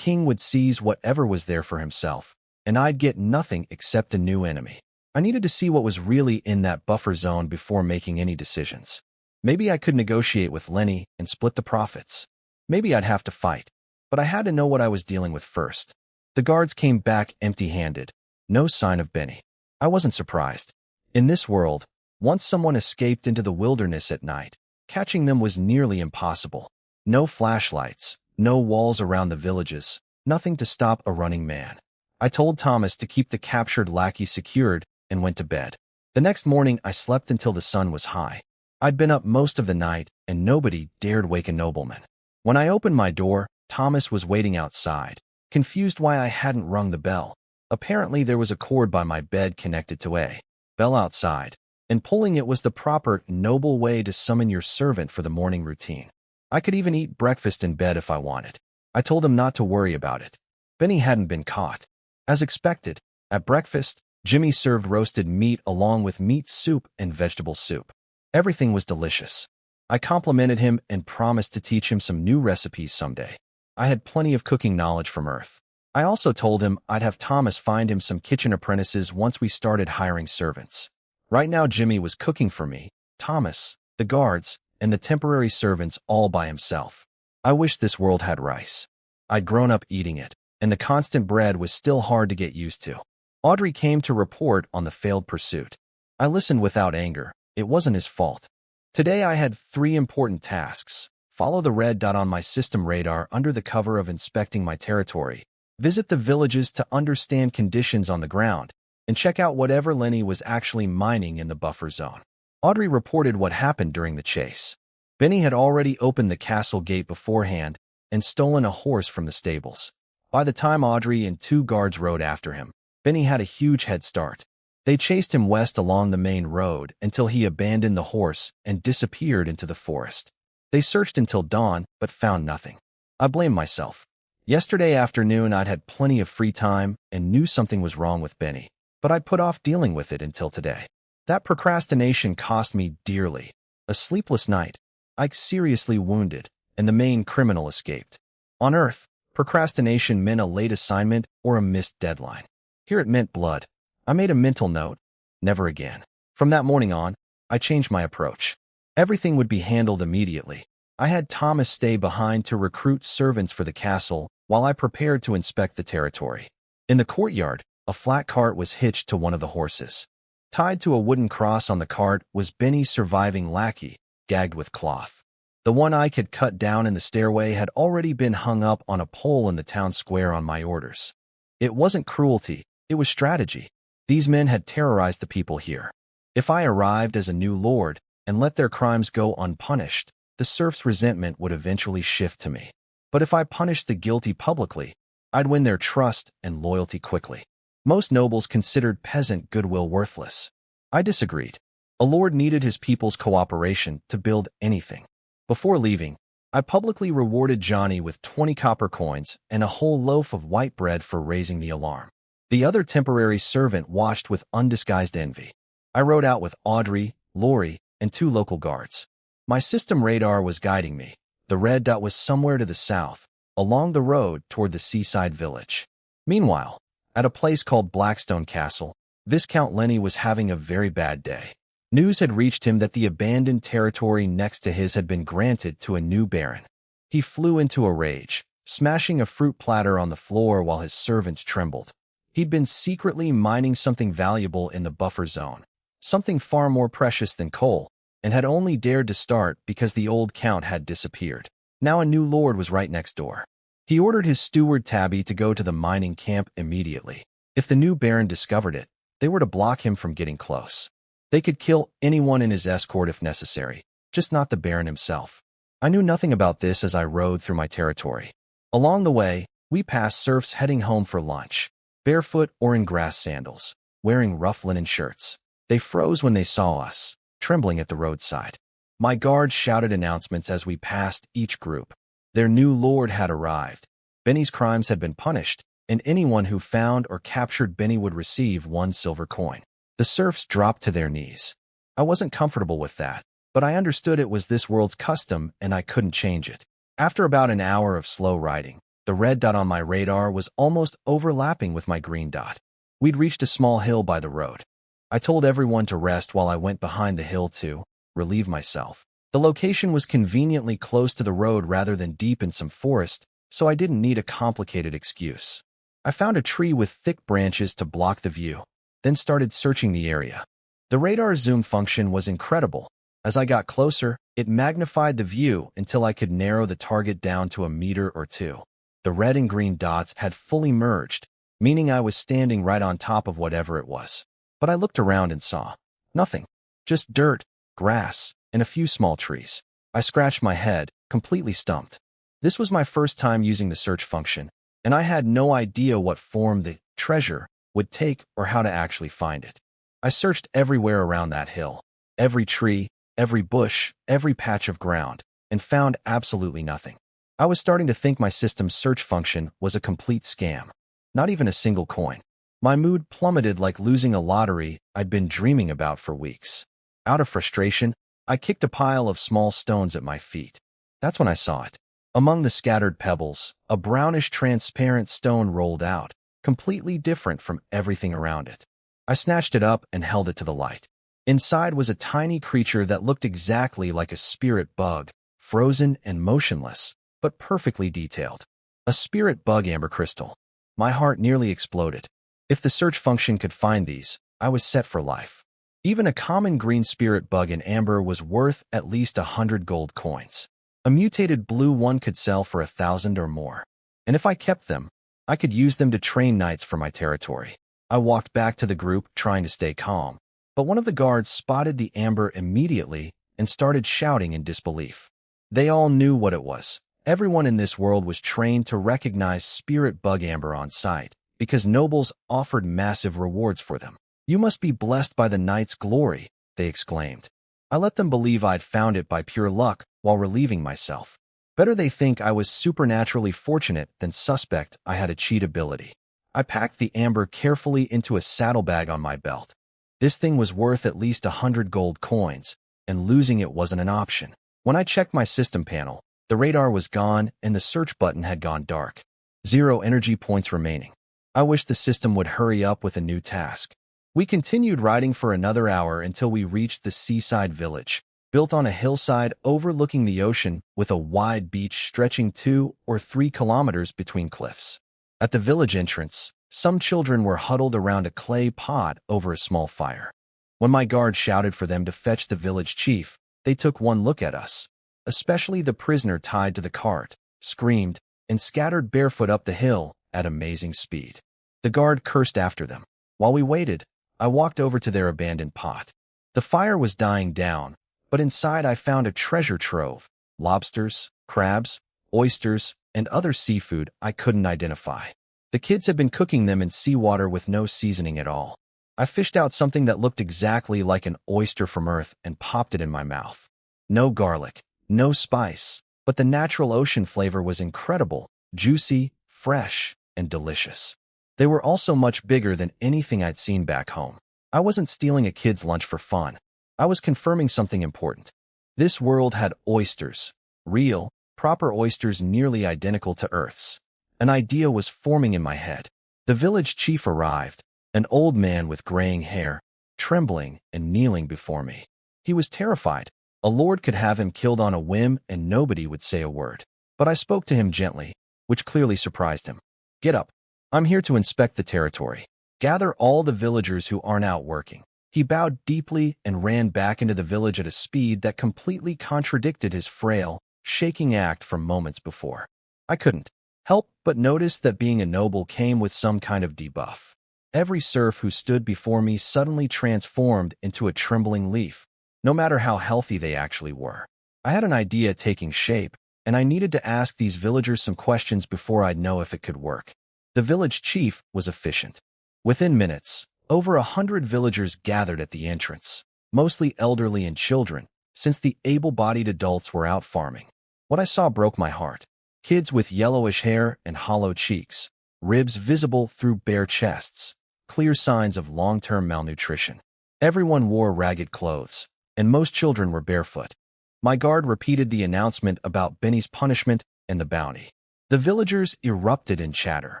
A: would seize whatever was there for himself, and I'd get nothing except a new enemy. I needed to see what was really in that buffer zone before making any decisions. Maybe I could negotiate with Lenny and split the profits. Maybe I'd have to fight, but I had to know what I was dealing with first. The guards came back empty-handed. No sign of Benny. I wasn't surprised. In this world, once someone escaped into the wilderness at night, catching them was nearly impossible. No flashlights, no walls around the villages, nothing to stop a running man. I told Thomas to keep the captured lackey secured and went to bed. The next morning, I slept until the sun was high. I'd been up most of the night, and nobody dared wake a nobleman. When I opened my door, Thomas was waiting outside, confused why I hadn't rung the bell. Apparently, there was a cord by my bed connected to a bell outside, and pulling it was the proper, noble way to summon your servant for the morning routine. I could even eat breakfast in bed if I wanted. I told him not to worry about it. Benny hadn't been caught. As expected, at breakfast, Jimmy served roasted meat along with meat soup and vegetable soup. Everything was delicious. I complimented him and promised to teach him some new recipes someday. I had plenty of cooking knowledge from Earth. I also told him I'd have Thomas find him some kitchen apprentices once we started hiring servants. Right now Jimmy was cooking for me, Thomas, the guards, and the temporary servants all by himself. I wish this world had rice. I'd grown up eating it, and the constant bread was still hard to get used to. Audrey came to report on the failed pursuit. I listened without anger. It wasn't his fault. Today I had 3 important tasks. Follow the red dot on my system radar under the cover of inspecting my territory. Visit the villages to understand conditions on the ground, and check out whatever Lenny was actually mining in the buffer zone. Audrey reported what happened during the chase. Benny had already opened the castle gate beforehand and stolen a horse from the stables. By the time Audrey and 2 guards rode after him, Benny had a huge head start. They chased him west along the main road until he abandoned the horse and disappeared into the forest. They searched until dawn, but found nothing. I blamed myself. Yesterday afternoon I'd had plenty of free time and knew something was wrong with Benny, but I'd put off dealing with it until today. That procrastination cost me dearly. A sleepless night, Ike seriously wounded, and the main criminal escaped. On Earth, procrastination meant a late assignment or a missed deadline. Here it meant blood. I made a mental note. Never again. From that morning on, I changed my approach. Everything would be handled immediately. I had Thomas stay behind to recruit servants for the castle while I prepared to inspect the territory. In the courtyard, a flat cart was hitched to one of the horses. Tied to a wooden cross on the cart was Benny's surviving lackey, gagged with cloth. The one I had cut down in the stairway had already been hung up on a pole in the town square on my orders. It wasn't cruelty, it was strategy. These men had terrorized the people here. If I arrived as a new lord and let their crimes go unpunished, the serfs' resentment would eventually shift to me. But if I punished the guilty publicly, I'd win their trust and loyalty quickly. Most nobles considered peasant goodwill worthless. I disagreed. A lord needed his people's cooperation to build anything. Before leaving, I publicly rewarded Johnny with 20 copper coins and a whole loaf of white bread for raising the alarm. The other temporary servant watched with undisguised envy. I rode out with Audrey, Lori, and 2 local guards. My system radar was guiding me. The red dot was somewhere to the south, along the road toward the seaside village. Meanwhile, at a place called Blackstone Castle, Viscount Lenny was having a very bad day. News had reached him that the abandoned territory next to his had been granted to a new baron. He flew into a rage, smashing a fruit platter on the floor while his servants trembled. He'd been secretly mining something valuable in the buffer zone, something far more precious than coal, and had only dared to start because the old count had disappeared. Now a new lord was right next door. He ordered his steward Tabby to go to the mining camp immediately. If the new baron discovered it, they were to block him from getting close. They could kill anyone in his escort if necessary, just not the baron himself. I knew nothing about this as I rode through my territory. Along the way, we passed serfs heading home for lunch, barefoot or in grass sandals, wearing rough linen shirts. They froze when they saw us, trembling at the roadside. My guards shouted announcements as we passed each group. Their new lord had arrived. Benny's crimes had been punished, and anyone who found or captured Benny would receive 1 silver coin. The serfs dropped to their knees. I wasn't comfortable with that, but I understood it was this world's custom and I couldn't change it. After about an hour of slow riding, the red dot on my radar was almost overlapping with my green dot. We'd reached a small hill by the road. I told everyone to rest while I went behind the hill to relieve myself. The location was conveniently close to the road rather than deep in some forest, so I didn't need a complicated excuse. I found a tree with thick branches to block the view, then started searching the area. The radar zoom function was incredible. As I got closer, it magnified the view until I could narrow the target down to a meter or 2. The red and green dots had fully merged, meaning I was standing right on top of whatever it was. But I looked around and saw nothing. Just dirt, grass, and a few small trees. I scratched my head, completely stumped. This was my first time using the search function, and I had no idea what form the treasure would take or how to actually find it. I searched everywhere around that hill, every tree, every bush, every patch of ground, and found absolutely nothing. I was starting to think my system's search function was a complete scam. Not even a single coin. My mood plummeted like losing a lottery I'd been dreaming about for weeks. Out of frustration, I kicked a pile of small stones at my feet. That's when I saw it. Among the scattered pebbles, a brownish transparent stone rolled out, completely different from everything around it. I snatched it up and held it to the light. Inside was a tiny creature that looked exactly like a spirit bug, frozen and motionless, but perfectly detailed. A spirit bug amber crystal. My heart nearly exploded. If the search function could find these, I was set for life. Even a common green spirit bug in amber was worth at least 100 gold coins. A mutated blue one could sell for 1,000 or more. And if I kept them, I could use them to train knights for my territory. I walked back to the group trying to stay calm, but one of the guards spotted the amber immediately and started shouting in disbelief. They all knew what it was. Everyone in this world was trained to recognize spirit bug amber on sight, because nobles offered massive rewards for them. "You must be blessed by the knight's glory," they exclaimed. I let them believe I'd found it by pure luck while relieving myself. Better they think I was supernaturally fortunate than suspect I had a cheat ability. I packed the amber carefully into a saddlebag on my belt. This thing was worth at least 100 gold coins, and losing it wasn't an option. When I checked my system panel, the radar was gone and the search button had gone dark. 0 energy points remaining. I wished the system would hurry up with a new task. We continued riding for another hour until we reached the seaside village. built on a hillside overlooking the ocean with a wide beach stretching 2 or 3 kilometers between cliffs. At the village entrance, some children were huddled around a clay pot over a small fire. When my guard shouted for them to fetch the village chief, they took one look at us, especially the prisoner tied to the cart, screamed, and scattered barefoot up the hill at amazing speed. The guard cursed after them. While we waited, I walked over to their abandoned pot. The fire was dying down, but inside I found a treasure trove: lobsters, crabs, oysters, and other seafood I couldn't identify. The kids had been cooking them in seawater with no seasoning at all. I fished out something that looked exactly like an oyster from Earth and popped it in my mouth. No garlic, no spice, but the natural ocean flavor was incredible, juicy, fresh, and delicious. They were also much bigger than anything I'd seen back home. I wasn't stealing a kid's lunch for fun. I was confirming something important. This world had oysters, real, proper oysters nearly identical to Earth's. An idea was forming in my head. The village chief arrived, an old man with graying hair, trembling and kneeling before me. He was terrified. A lord could have him killed on a whim and nobody would say a word. But I spoke to him gently, which clearly surprised him. "Get up. I'm here to inspect the territory. Gather all the villagers who aren't out working." He bowed deeply and ran back into the village at a speed that completely contradicted his frail, shaking act from moments before. I couldn't help but notice that being a noble came with some kind of debuff. Every serf who stood before me suddenly transformed into a trembling leaf, no matter how healthy they actually were. I had an idea taking shape, and I needed to ask these villagers some questions before I'd know if it could work. The village chief was efficient. Within minutes, over 100 villagers gathered at the entrance, mostly elderly and children, since the able-bodied adults were out farming. What I saw broke my heart. Kids with yellowish hair and hollow cheeks, ribs visible through bare chests, clear signs of long-term malnutrition. Everyone wore ragged clothes, and most children were barefoot. My guard repeated the announcement about Benny's punishment and the bounty. The villagers erupted in chatter.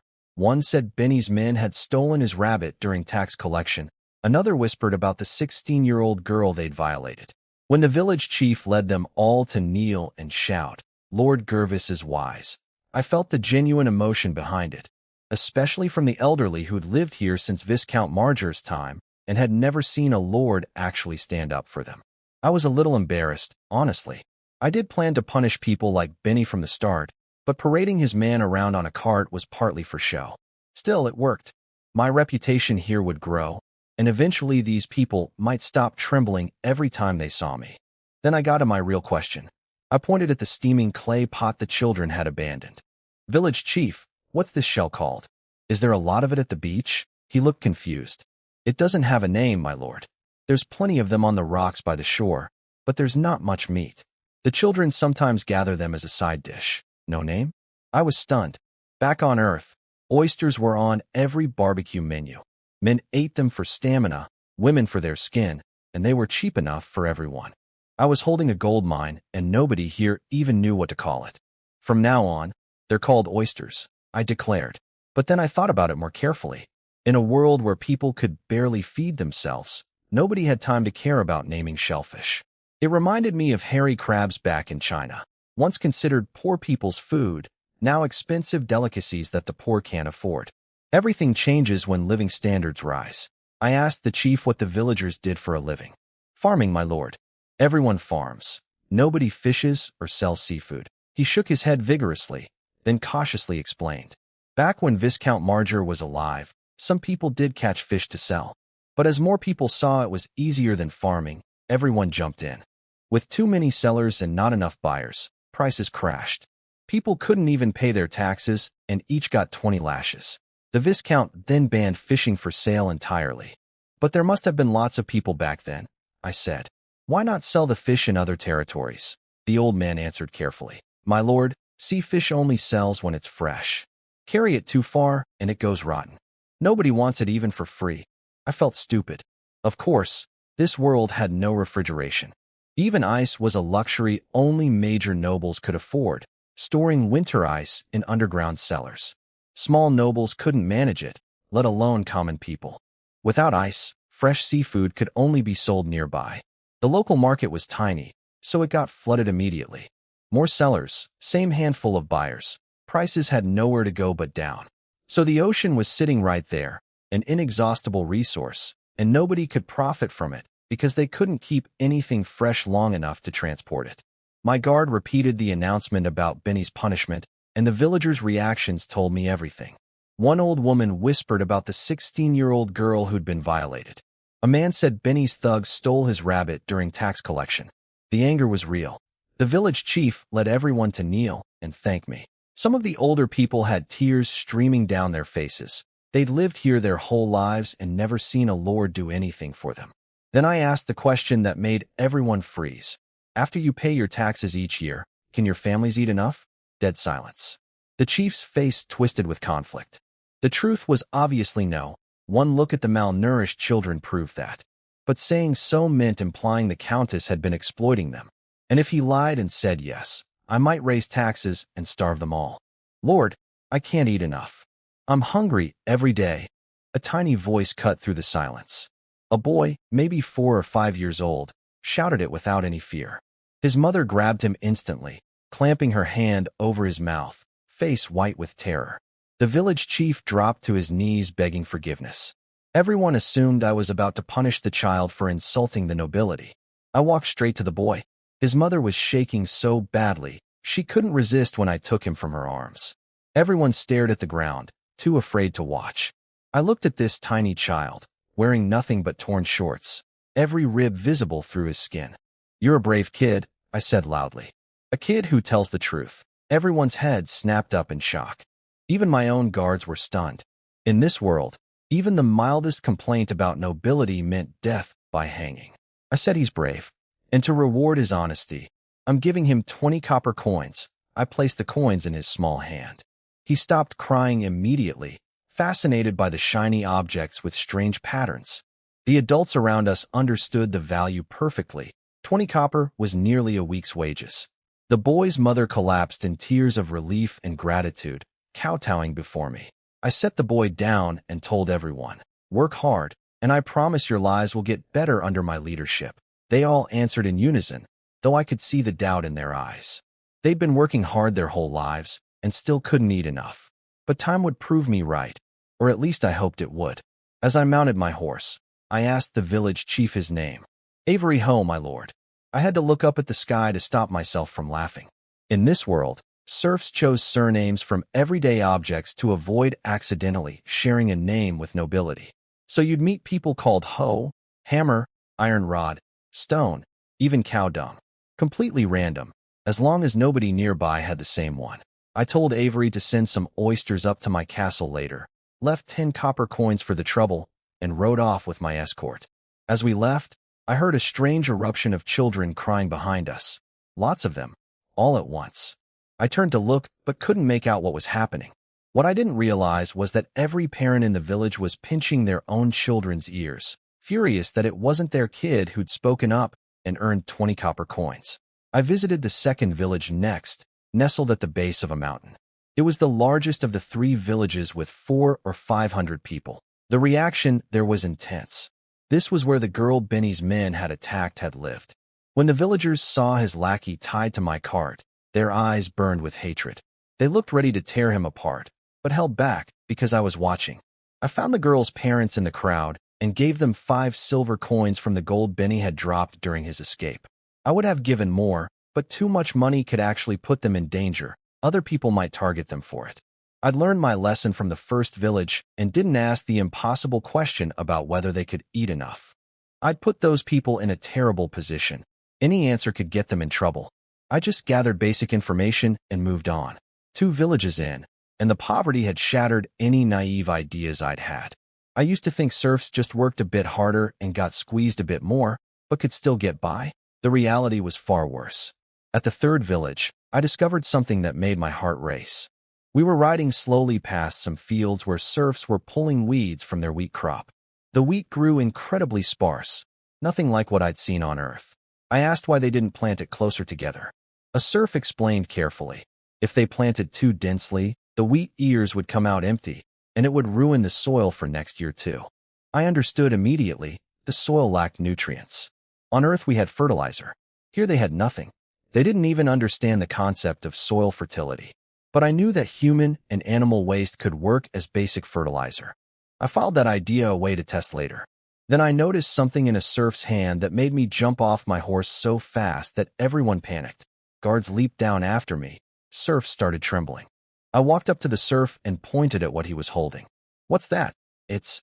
A: One said Benny's men had stolen his rabbit during tax collection. Another whispered about the 16-year-old girl they'd violated. When the village chief led them all to kneel and shout, "Lord Gervis is wise," I felt the genuine emotion behind it, especially from the elderly who'd lived here since Viscount Marger's time and had never seen a lord actually stand up for them. I was a little embarrassed, honestly. I did plan to punish people like Benny from the start, but parading his man around on a cart was partly for show. Still, it worked. My reputation here would grow, and eventually these people might stop trembling every time they saw me. Then I got to my real question. I pointed at the steaming clay pot the children had abandoned. "Village chief, what's this shell called? Is there a lot of it at the beach?" He looked confused. "It doesn't have a name, my lord. There's plenty of them on the rocks by the shore, but there's not much meat. The children sometimes gather them as a side dish." "No name?" I was stunned. Back on Earth, oysters were on every barbecue menu. Men ate them for stamina, women for their skin, and they were cheap enough for everyone. I was holding a gold mine, and nobody here even knew what to call it. "From now on, they're called oysters," I declared. But then I thought about it more carefully. In a world where people could barely feed themselves, nobody had time to care about naming shellfish. It reminded me of hairy crabs back in China, once considered poor people's food, now expensive delicacies that the poor can't afford. Everything changes when living standards rise. I asked the chief what the villagers did for a living. "Farming, my lord. Everyone farms. Nobody fishes or sells seafood." He shook his head vigorously, then cautiously explained. "Back when Viscount Marger was alive, some people did catch fish to sell. But as more people saw it was easier than farming, everyone jumped in. With too many sellers and not enough buyers, prices crashed. People couldn't even pay their taxes, and each got 20 lashes. The Viscount then banned fishing for sale entirely. But there must have been lots of people back then," I said. "Why not sell the fish in other territories?" The old man answered carefully. "My lord, sea fish only sells when it's fresh. Carry it too far, and it goes rotten. Nobody wants it even for free." I felt stupid. Of course, this world had no refrigeration. Even ice was a luxury only major nobles could afford, storing winter ice in underground cellars. Small nobles couldn't manage it, let alone common people. Without ice, fresh seafood could only be sold nearby. The local market was tiny, so it got flooded immediately. More sellers, same handful of buyers. Prices had nowhere to go but down. So the ocean was sitting right there, an inexhaustible resource, and nobody could profit from it because they couldn't keep anything fresh long enough to transport it. My guard repeated the announcement about Benny's punishment, and the villagers' reactions told me everything. One old woman whispered about the 16-year-old girl who'd been violated. A man said Benny's thugs stole his rabbit during tax collection. The anger was real. The village chief led everyone to kneel and thank me. Some of the older people had tears streaming down their faces. They'd lived here their whole lives and never seen a lord do anything for them. Then I asked the question that made everyone freeze. After you pay your taxes each year, can your families eat enough? Dead silence. The chief's face twisted with conflict. The truth was obviously no. One look at the malnourished children proved that. But saying so meant implying the Countess had been exploiting them. And if he lied and said yes, I might raise taxes and starve them all. Lord, I can't eat enough. I'm hungry every day. A tiny voice cut through the silence. A boy, maybe 4 or 5 years old, shouted it without any fear. His mother grabbed him instantly, clamping her hand over his mouth, face white with terror. The village chief dropped to his knees begging forgiveness. Everyone assumed I was about to punish the child for insulting the nobility. I walked straight to the boy. His mother was shaking so badly, she couldn't resist when I took him from her arms. Everyone stared at the ground, too afraid to watch. I looked at this tiny child, wearing nothing but torn shorts, every rib visible through his skin. You're a brave kid, I said loudly. A kid who tells the truth. Everyone's heads snapped up in shock. Even my own guards were stunned. In this world, even the mildest complaint about nobility meant death by hanging. I said he's brave. And to reward his honesty, I'm giving him 20 copper coins. I placed the coins in his small hand. He stopped crying immediately, fascinated by the shiny objects with strange patterns. The adults around us understood the value perfectly. 20 copper was nearly a week's wages. The boy's mother collapsed in tears of relief and gratitude, kowtowing before me. I set the boy down and told everyone, work hard, and I promise your lives will get better under my leadership. They all answered in unison, though I could see the doubt in their eyes. They'd been working hard their whole lives and still couldn't eat enough. But time would prove me right, or at least I hoped it would. As I mounted my horse, I asked the village chief his name. Avery Ho, my lord. I had to look up at the sky to stop myself from laughing. In this world, serfs chose surnames from everyday objects to avoid accidentally sharing a name with nobility. So you'd meet people called hoe, hammer, iron rod, stone, even cow dung. Completely random, as long as nobody nearby had the same one. I told Avery to send some oysters up to my castle later, left 10 copper coins for the trouble, and rode off with my escort. As we left, I heard a strange eruption of children crying behind us. Lots of them, all at once. I turned to look, but couldn't make out what was happening. What I didn't realize was that every parent in the village was pinching their own children's ears, furious that it wasn't their kid who'd spoken up and earned 20 copper coins. I visited the second village next, nestled at the base of a mountain. It was the largest of the 3 villages with 400 or 500 people. The reaction there was intense. This was where the girl Benny's men had attacked had lived. When the villagers saw his lackey tied to my cart, their eyes burned with hatred. They looked ready to tear him apart, but held back because I was watching. I found the girl's parents in the crowd and gave them 5 silver coins from the gold Benny had dropped during his escape. I would have given more, but too much money could actually put them in danger. Other people might target them for it. I'd learned my lesson from the first village and didn't ask the impossible question about whether they could eat enough. I'd put those people in a terrible position. Any answer could get them in trouble. I just gathered basic information and moved on. 2 villages in, and the poverty had shattered any naive ideas I'd had. I used to think serfs just worked a bit harder and got squeezed a bit more, but could still get by. The reality was far worse. At the 3rd village, I discovered something that made my heart race. We were riding slowly past some fields where serfs were pulling weeds from their wheat crop. The wheat grew incredibly sparse, nothing like what I'd seen on Earth. I asked why they didn't plant it closer together. A serf explained carefully. If they planted too densely, the wheat ears would come out empty, and it would ruin the soil for next year too. I understood immediately. The soil lacked nutrients. On Earth we had fertilizer. Here they had nothing. They didn't even understand the concept of soil fertility. But I knew that human and animal waste could work as basic fertilizer. I filed that idea away to test later. Then I noticed something in a serf's hand that made me jump off my horse so fast that everyone panicked. Guards leaped down after me. Serfs started trembling. I walked up to the serf and pointed at what he was holding. "What's that?" It's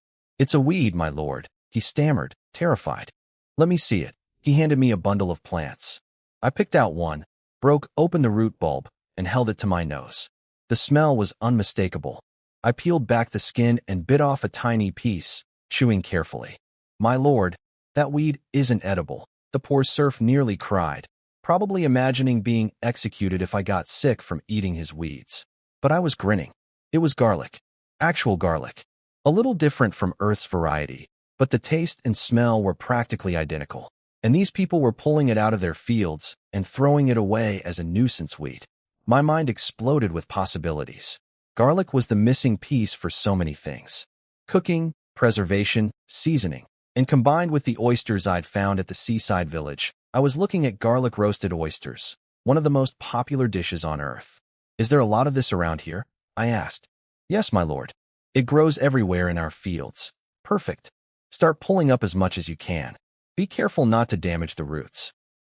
A: a weed, my lord," he stammered, terrified. "Let me see it." He handed me a bundle of plants. I picked out one, broke open the root bulb, and held it to my nose. The smell was unmistakable. I peeled back the skin and bit off a tiny piece, chewing carefully. "My lord, that weed isn't edible," the poor serf nearly cried, probably imagining being executed if I got sick from eating his weeds. But I was grinning. It was garlic. Actual garlic. A little different from Earth's variety, but the taste and smell were practically identical. And these people were pulling it out of their fields and throwing it away as a nuisance weed. My mind exploded with possibilities. Garlic was the missing piece for so many things. Cooking, preservation, seasoning. And combined with the oysters I'd found at the seaside village, I was looking at garlic roasted oysters, one of the most popular dishes on Earth. "Is there a lot of this around here?" I asked. "Yes, my lord. It grows everywhere in our fields." "Perfect. Start pulling up as much as you can. Be careful not to damage the roots.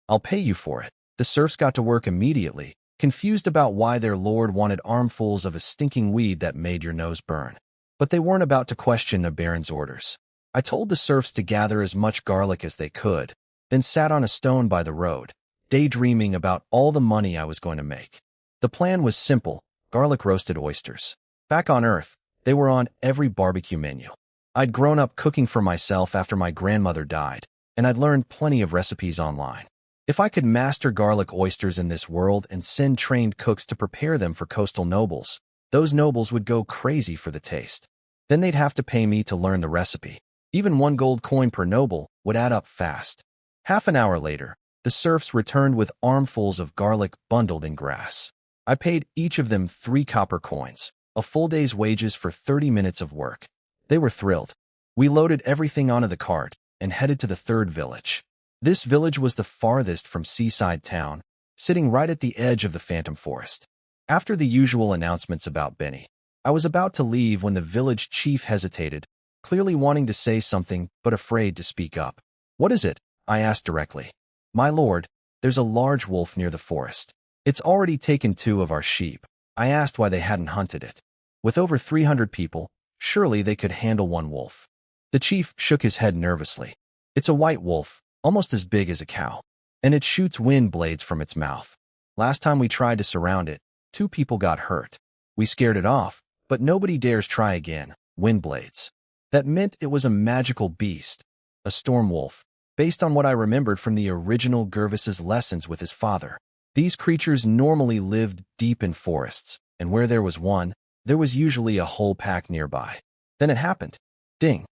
A: I'll pay you for it." The serfs got to work immediately, confused about why their lord wanted armfuls of a stinking weed that made your nose burn. But they weren't about to question a baron's orders. I told the serfs to gather as much garlic as they could, then sat on a stone by the road, daydreaming about all the money I was going to make. The plan was simple: garlic roasted oysters. Back on Earth, they were on every barbecue menu. I'd grown up cooking for myself after my grandmother died, and I'd learned plenty of recipes online. If I could master garlic oysters in this world and send trained cooks to prepare them for coastal nobles, those nobles would go crazy for the taste. Then they'd have to pay me to learn the recipe. Even 1 gold coin per noble would add up fast. Half an hour later, the serfs returned with armfuls of garlic bundled in grass. I paid each of them 3 copper coins, a full day's wages for 30 minutes of work. They were thrilled. We loaded everything onto the cart and headed to the 3rd village. This village was the farthest from seaside town, sitting right at the edge of the phantom forest. After the usual announcements about Benny, I was about to leave when the village chief hesitated, clearly wanting to say something but afraid to speak up. "What is it?" I asked directly. "My lord, there's a large wolf near the forest. It's already taken 2 of our sheep." I asked why they hadn't hunted it. With over 300 people, surely they could handle 1 wolf. The chief shook his head nervously. "It's a white wolf, almost as big as a cow, and it shoots wind blades from its mouth. Last time we tried to surround it, 2 people got hurt. We scared it off, but nobody dares try again. Wind blades. That meant it was a magical beast, a storm wolf, based on what I remembered from the original Gervis's lessons with his father. These creatures normally lived deep in forests, and where there was one, there was usually a whole pack nearby. Then it happened. Ding.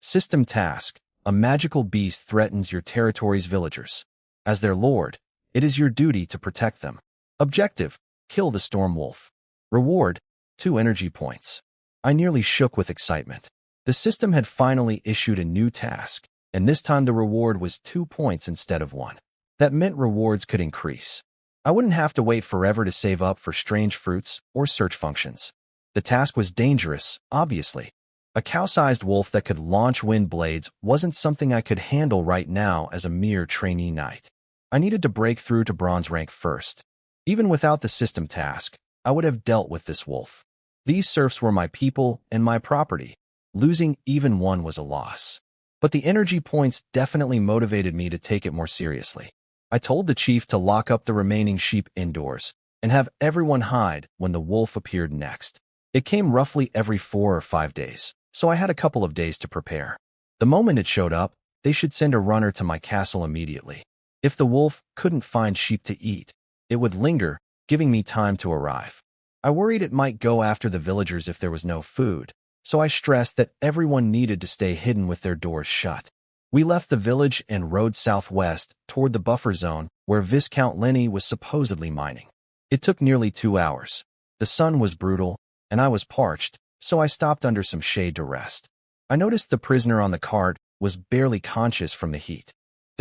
A: System task. A magical beast threatens your territory's villagers. As their lord, it is your duty to protect them. Objective: kill the storm wolf. Reward: 2 energy points. I nearly shook with excitement. The system had finally issued a new task, and this time the reward was 2 points instead of 1. That meant rewards could increase. I wouldn't have to wait forever to save up for strange fruits or search functions. The task was dangerous, obviously. A cow-sized wolf that could launch wind blades wasn't something I could handle right now as a mere trainee knight. I needed to break through to bronze rank first. Even without the system task, I would have dealt with this wolf. These serfs were my people and my property. Losing even 1 was a loss. But the energy points definitely motivated me to take it more seriously. I told the chief to lock up the remaining sheep indoors and have everyone hide when the wolf appeared next. It came roughly every 4 or 5 days, so I had a couple of days to prepare. The moment it showed up, they should send a runner to my castle immediately. If the wolf couldn't find sheep to eat, it would linger, giving me time to arrive. I worried it might go after the villagers if there was no food, so I stressed that everyone needed to stay hidden with their doors shut. We left the village and rode southwest toward the buffer zone where Viscount Lenny was supposedly mining. It took nearly 2 hours. The sun was brutal, and I was parched, so I stopped under some shade to rest. I noticed the prisoner on the cart was barely conscious from the heat.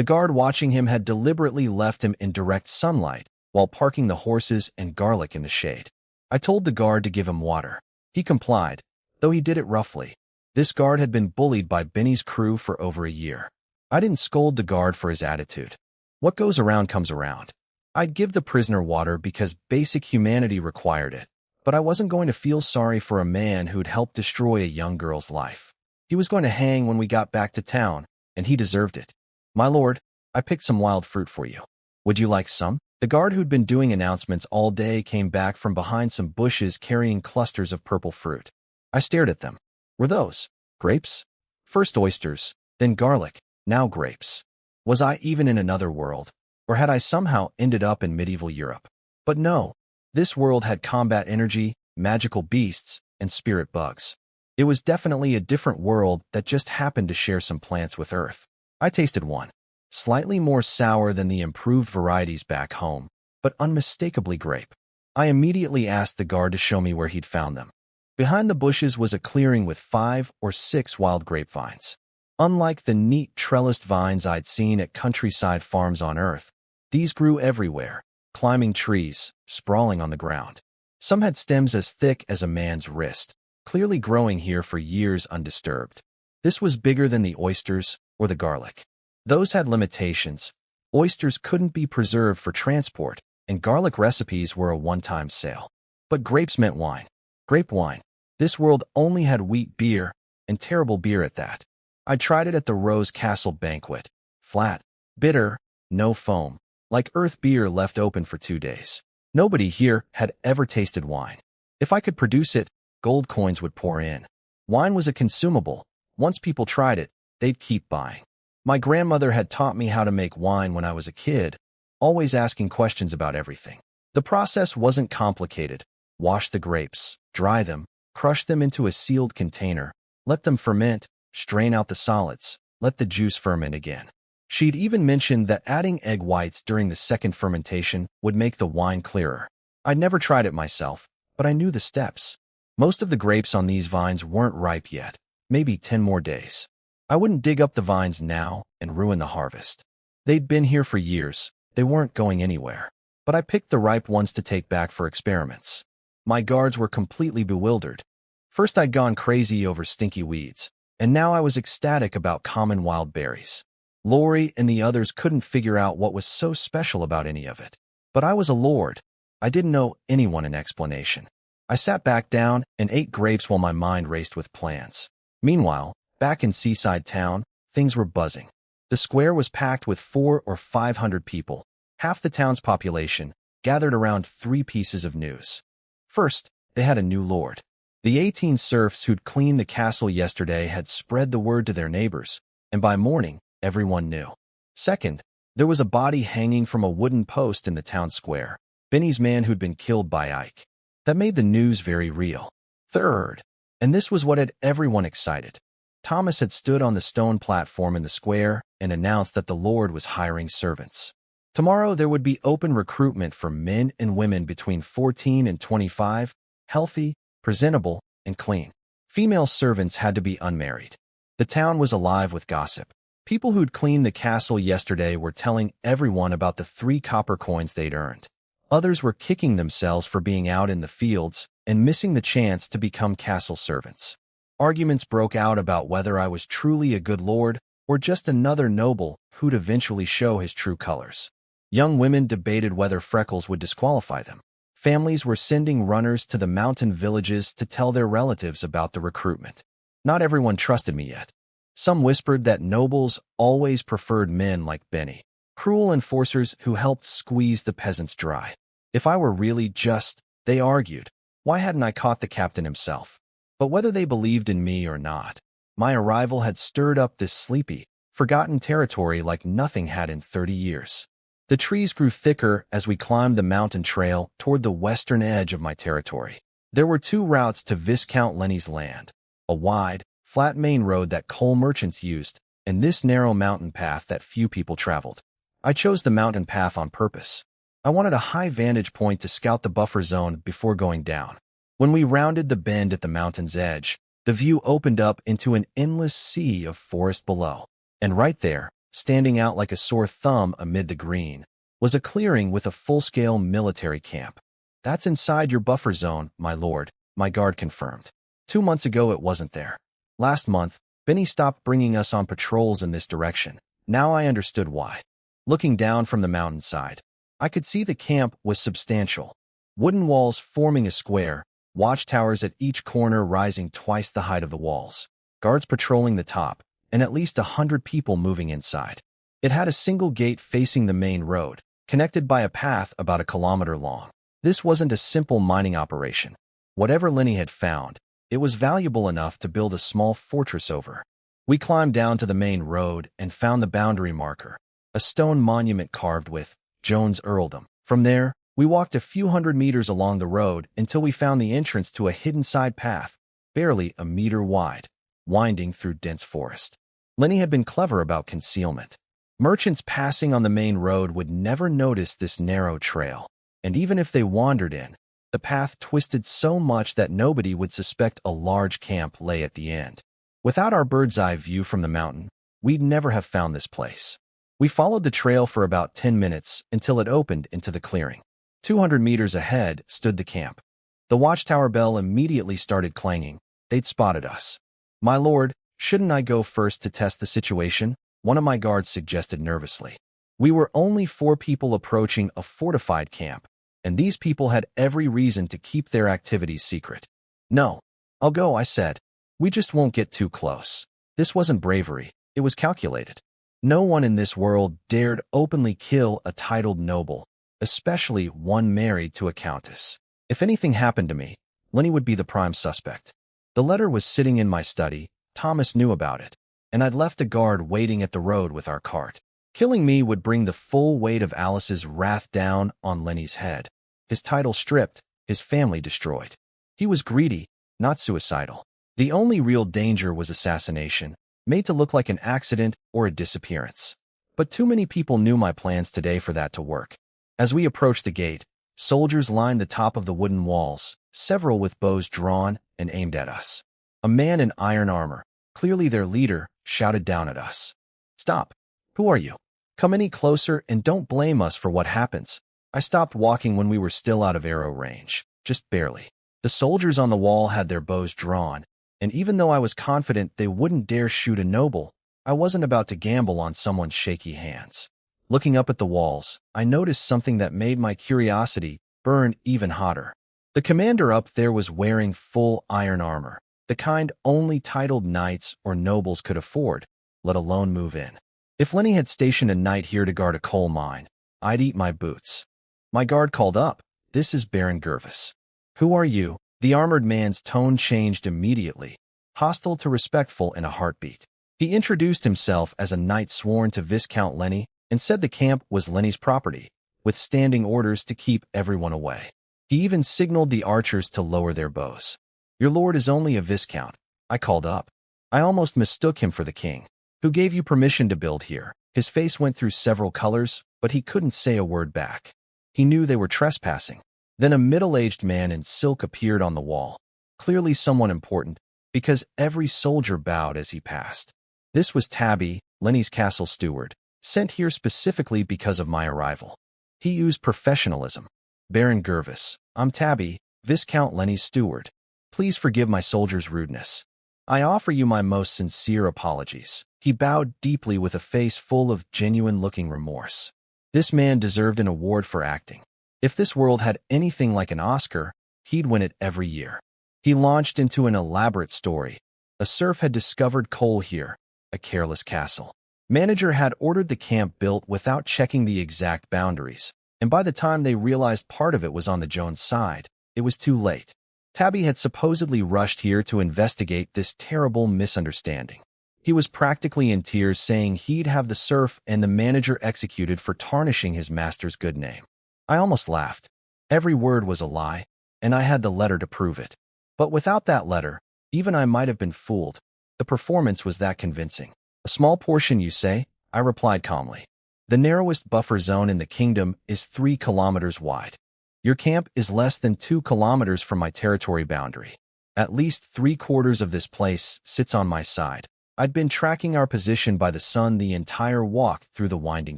A: The guard watching him had deliberately left him in direct sunlight while parking the horses and garlic in the shade. I told the guard to give him water. He complied, though he did it roughly. This guard had been bullied by Benny's crew for over a year. I didn't scold the guard for his attitude. What goes around comes around. I'd give the prisoner water because basic humanity required it, but I wasn't going to feel sorry for a man who'd helped destroy a young girl's life. He was going to hang when we got back to town, and he deserved it. My lord, I picked some wild fruit for you. Would you like some? The guard who'd been doing announcements all day came back from behind some bushes carrying clusters of purple fruit. I stared at them. Were those grapes? First oysters, then garlic, now grapes. Was I even in another world, or had I somehow ended up in medieval Europe? But no, this world had combat energy, magical beasts, and spirit bugs. It was definitely a different world that just happened to share some plants with Earth. I tasted one. Slightly more sour than the improved varieties back home, but unmistakably grape. I immediately asked the guard to show me where he'd found them. Behind the bushes was a clearing with 5 or 6 wild grapevines. Unlike the neat trellised vines I'd seen at countryside farms on Earth, these grew everywhere, climbing trees, sprawling on the ground. Some had stems as thick as a man's wrist, clearly growing here for years undisturbed. This was bigger than the oysters or the garlic. Those had limitations. Oysters couldn't be preserved for transport, and garlic recipes were a one-time sale. But grapes meant wine. Grape wine. This world only had wheat beer, and terrible beer at that. I tried it at the Rose Castle banquet. Flat, bitter, no foam, like Earth beer left open for 2 days. Nobody here had ever tasted wine. If I could produce it, gold coins would pour in. Wine was a consumable. Once people tried it, they'd keep buying. My grandmother had taught me how to make wine when I was a kid, always asking questions about everything. The process wasn't complicated. Wash the grapes, dry them, crush them into a sealed container, let them ferment, strain out the solids, let the juice ferment again. She'd even mentioned that adding egg whites during the second fermentation would make the wine clearer. I'd never tried it myself, but I knew the steps. Most of the grapes on these vines weren't ripe yet, maybe 10 more days. I wouldn't dig up the vines now and ruin the harvest. They'd been here for years. They weren't going anywhere. But I picked the ripe ones to take back for experiments. My guards were completely bewildered. First I'd gone crazy over stinky weeds, and now I was ecstatic about common wild berries. Lori and the others couldn't figure out what was so special about any of it. But I was a lord. I didn't owe anyone an explanation. I sat back down and ate grapes while my mind raced with plans. Meanwhile, back in Seaside Town, things were buzzing. The square was packed with 400 or 500 people, half the town's population, gathered around 3 pieces of news. First, they had a new lord. The 18 serfs who'd cleaned the castle yesterday had spread the word to their neighbors, and by morning, everyone knew. Second, there was a body hanging from a wooden post in the town square, Benny's man who'd been killed by Ike. That made the news very real. Third, and this was what had everyone excited, Thomas had stood on the stone platform in the square and announced that the Lord was hiring servants. Tomorrow there would be open recruitment for men and women between 14 and 25, healthy, presentable, and clean. Female servants had to be unmarried. The town was alive with gossip. People who'd cleaned the castle yesterday were telling everyone about the 3 copper coins they'd earned. Others were kicking themselves for being out in the fields and missing the chance to become castle servants. Arguments broke out about whether I was truly a good lord or just another noble who'd eventually show his true colors. Young women debated whether freckles would disqualify them. Families were sending runners to the mountain villages to tell their relatives about the recruitment. Not everyone trusted me yet. Some whispered that nobles always preferred men like Benny, cruel enforcers who helped squeeze the peasants dry. If I were really just, they argued, why hadn't I caught the captain himself? But whether they believed in me or not, my arrival had stirred up this sleepy, forgotten territory like nothing had in 30 years. The trees grew thicker as we climbed the mountain trail toward the western edge of my territory. There were 2 routes to Viscount Lenny's land, a wide, flat main road that coal merchants used, and this narrow mountain path that few people traveled. I chose the mountain path on purpose. I wanted a high vantage point to scout the buffer zone before going down. When we rounded the bend at the mountain's edge, the view opened up into an endless sea of forest below. And right there, standing out like a sore thumb amid the green, was a clearing with a full-scale military camp. "That's inside your buffer zone, my lord," my guard confirmed. 2 months ago it wasn't there. Last month, Benny stopped bringing us on patrols in this direction. Now I understood why. Looking down from the mountainside, I could see the camp was substantial. Wooden walls forming a square, watchtowers at each corner rising twice the height of the walls, guards patrolling the top, and at least 100 people moving inside. It had a single gate facing the main road, connected by a path about a kilometer long. This wasn't a simple mining operation. Whatever Lenny had found, it was valuable enough to build a small fortress over. We climbed down to the main road and found the boundary marker, a stone monument carved with Jones Earldom. From there, we walked a few hundred meters along the road until we found the entrance to a hidden side path, barely a meter wide, winding through dense forest. Lenny had been clever about concealment. Merchants passing on the main road would never notice this narrow trail, and even if they wandered in, the path twisted so much that nobody would suspect a large camp lay at the end. Without our bird's-eye view from the mountain, we'd never have found this place. We followed the trail for about 10 minutes until it opened into the clearing. 200 meters ahead stood the camp. The watchtower bell immediately started clanging. They'd spotted us. "My lord, shouldn't I go first to test the situation?" one of my guards suggested nervously. We were only 4 people approaching a fortified camp, and these people had every reason to keep their activities secret. "No, I'll go," I said. "We just won't get too close." This wasn't bravery, it was calculated. No one in this world dared openly kill a titled noble, especially one married to a countess. If anything happened to me, Lenny would be the prime suspect. The letter was sitting in my study. Thomas knew about it, and I'd left a guard waiting at the road with our cart. Killing me would bring the full weight of Alice's wrath down on Lenny's head. His title stripped, his family destroyed. He was greedy, not suicidal. The only real danger was assassination, made to look like an accident or a disappearance. But too many people knew my plans today for that to work. As we approached the gate, soldiers lined the top of the wooden walls, several with bows drawn and aimed at us. A man in iron armor, clearly their leader, shouted down at us. "Stop! Who are you? Come any closer and don't blame us for what happens." I stopped walking when we were still out of arrow range, just barely. The soldiers on the wall had their bows drawn, and even though I was confident they wouldn't dare shoot a noble, I wasn't about to gamble on someone's shaky hands. Looking up at the walls, I noticed something that made my curiosity burn even hotter. The commander up there was wearing full iron armor, the kind only titled knights or nobles could afford, let alone move in. If Lenny had stationed a knight here to guard a coal mine, I'd eat my boots. My guard called up, "This is Baron Gervis." "Who are you?" The armored man's tone changed immediately, hostile to respectful in a heartbeat. He introduced himself as a knight sworn to Viscount Lenny and said the camp was Lenny's property, with standing orders to keep everyone away. He even signaled the archers to lower their bows. "Your lord is only a viscount," I called up. I almost mistook him for the king. "Who gave you permission to build here?" His face went through several colors, but he couldn't say a word back. He knew they were trespassing. Then a middle-aged man in silk appeared on the wall, clearly someone important, because every soldier bowed as he passed. This was Tabby, Lenny's castle steward, sent here specifically because of my arrival. He used professionalism. "Baron Gervis, I'm Tabby, Viscount Lenny's steward. Please forgive my soldier's rudeness. I offer you my most sincere apologies." He bowed deeply with a face full of genuine-looking remorse. This man deserved an award for acting. If this world had anything like an Oscar, he'd win it every year. He launched into an elaborate story. A serf had discovered coal here, a careless castle. Manager had ordered the camp built without checking the exact boundaries, and by the time they realized part of it was on the Jones side, it was too late. Tabby had supposedly rushed here to investigate this terrible misunderstanding. He was practically in tears, saying he'd have the serf and the manager executed for tarnishing his master's good name. I almost laughed. Every word was a lie, and I had the letter to prove it. But without that letter, even I might have been fooled. The performance was that convincing. "A small portion, you say?" I replied calmly. "The narrowest buffer zone in the kingdom is 3 kilometers wide. Your camp is less than 2 kilometers from my territory boundary. At least 3/4 of this place sits on my side." I'd been tracking our position by the sun the entire walk through the winding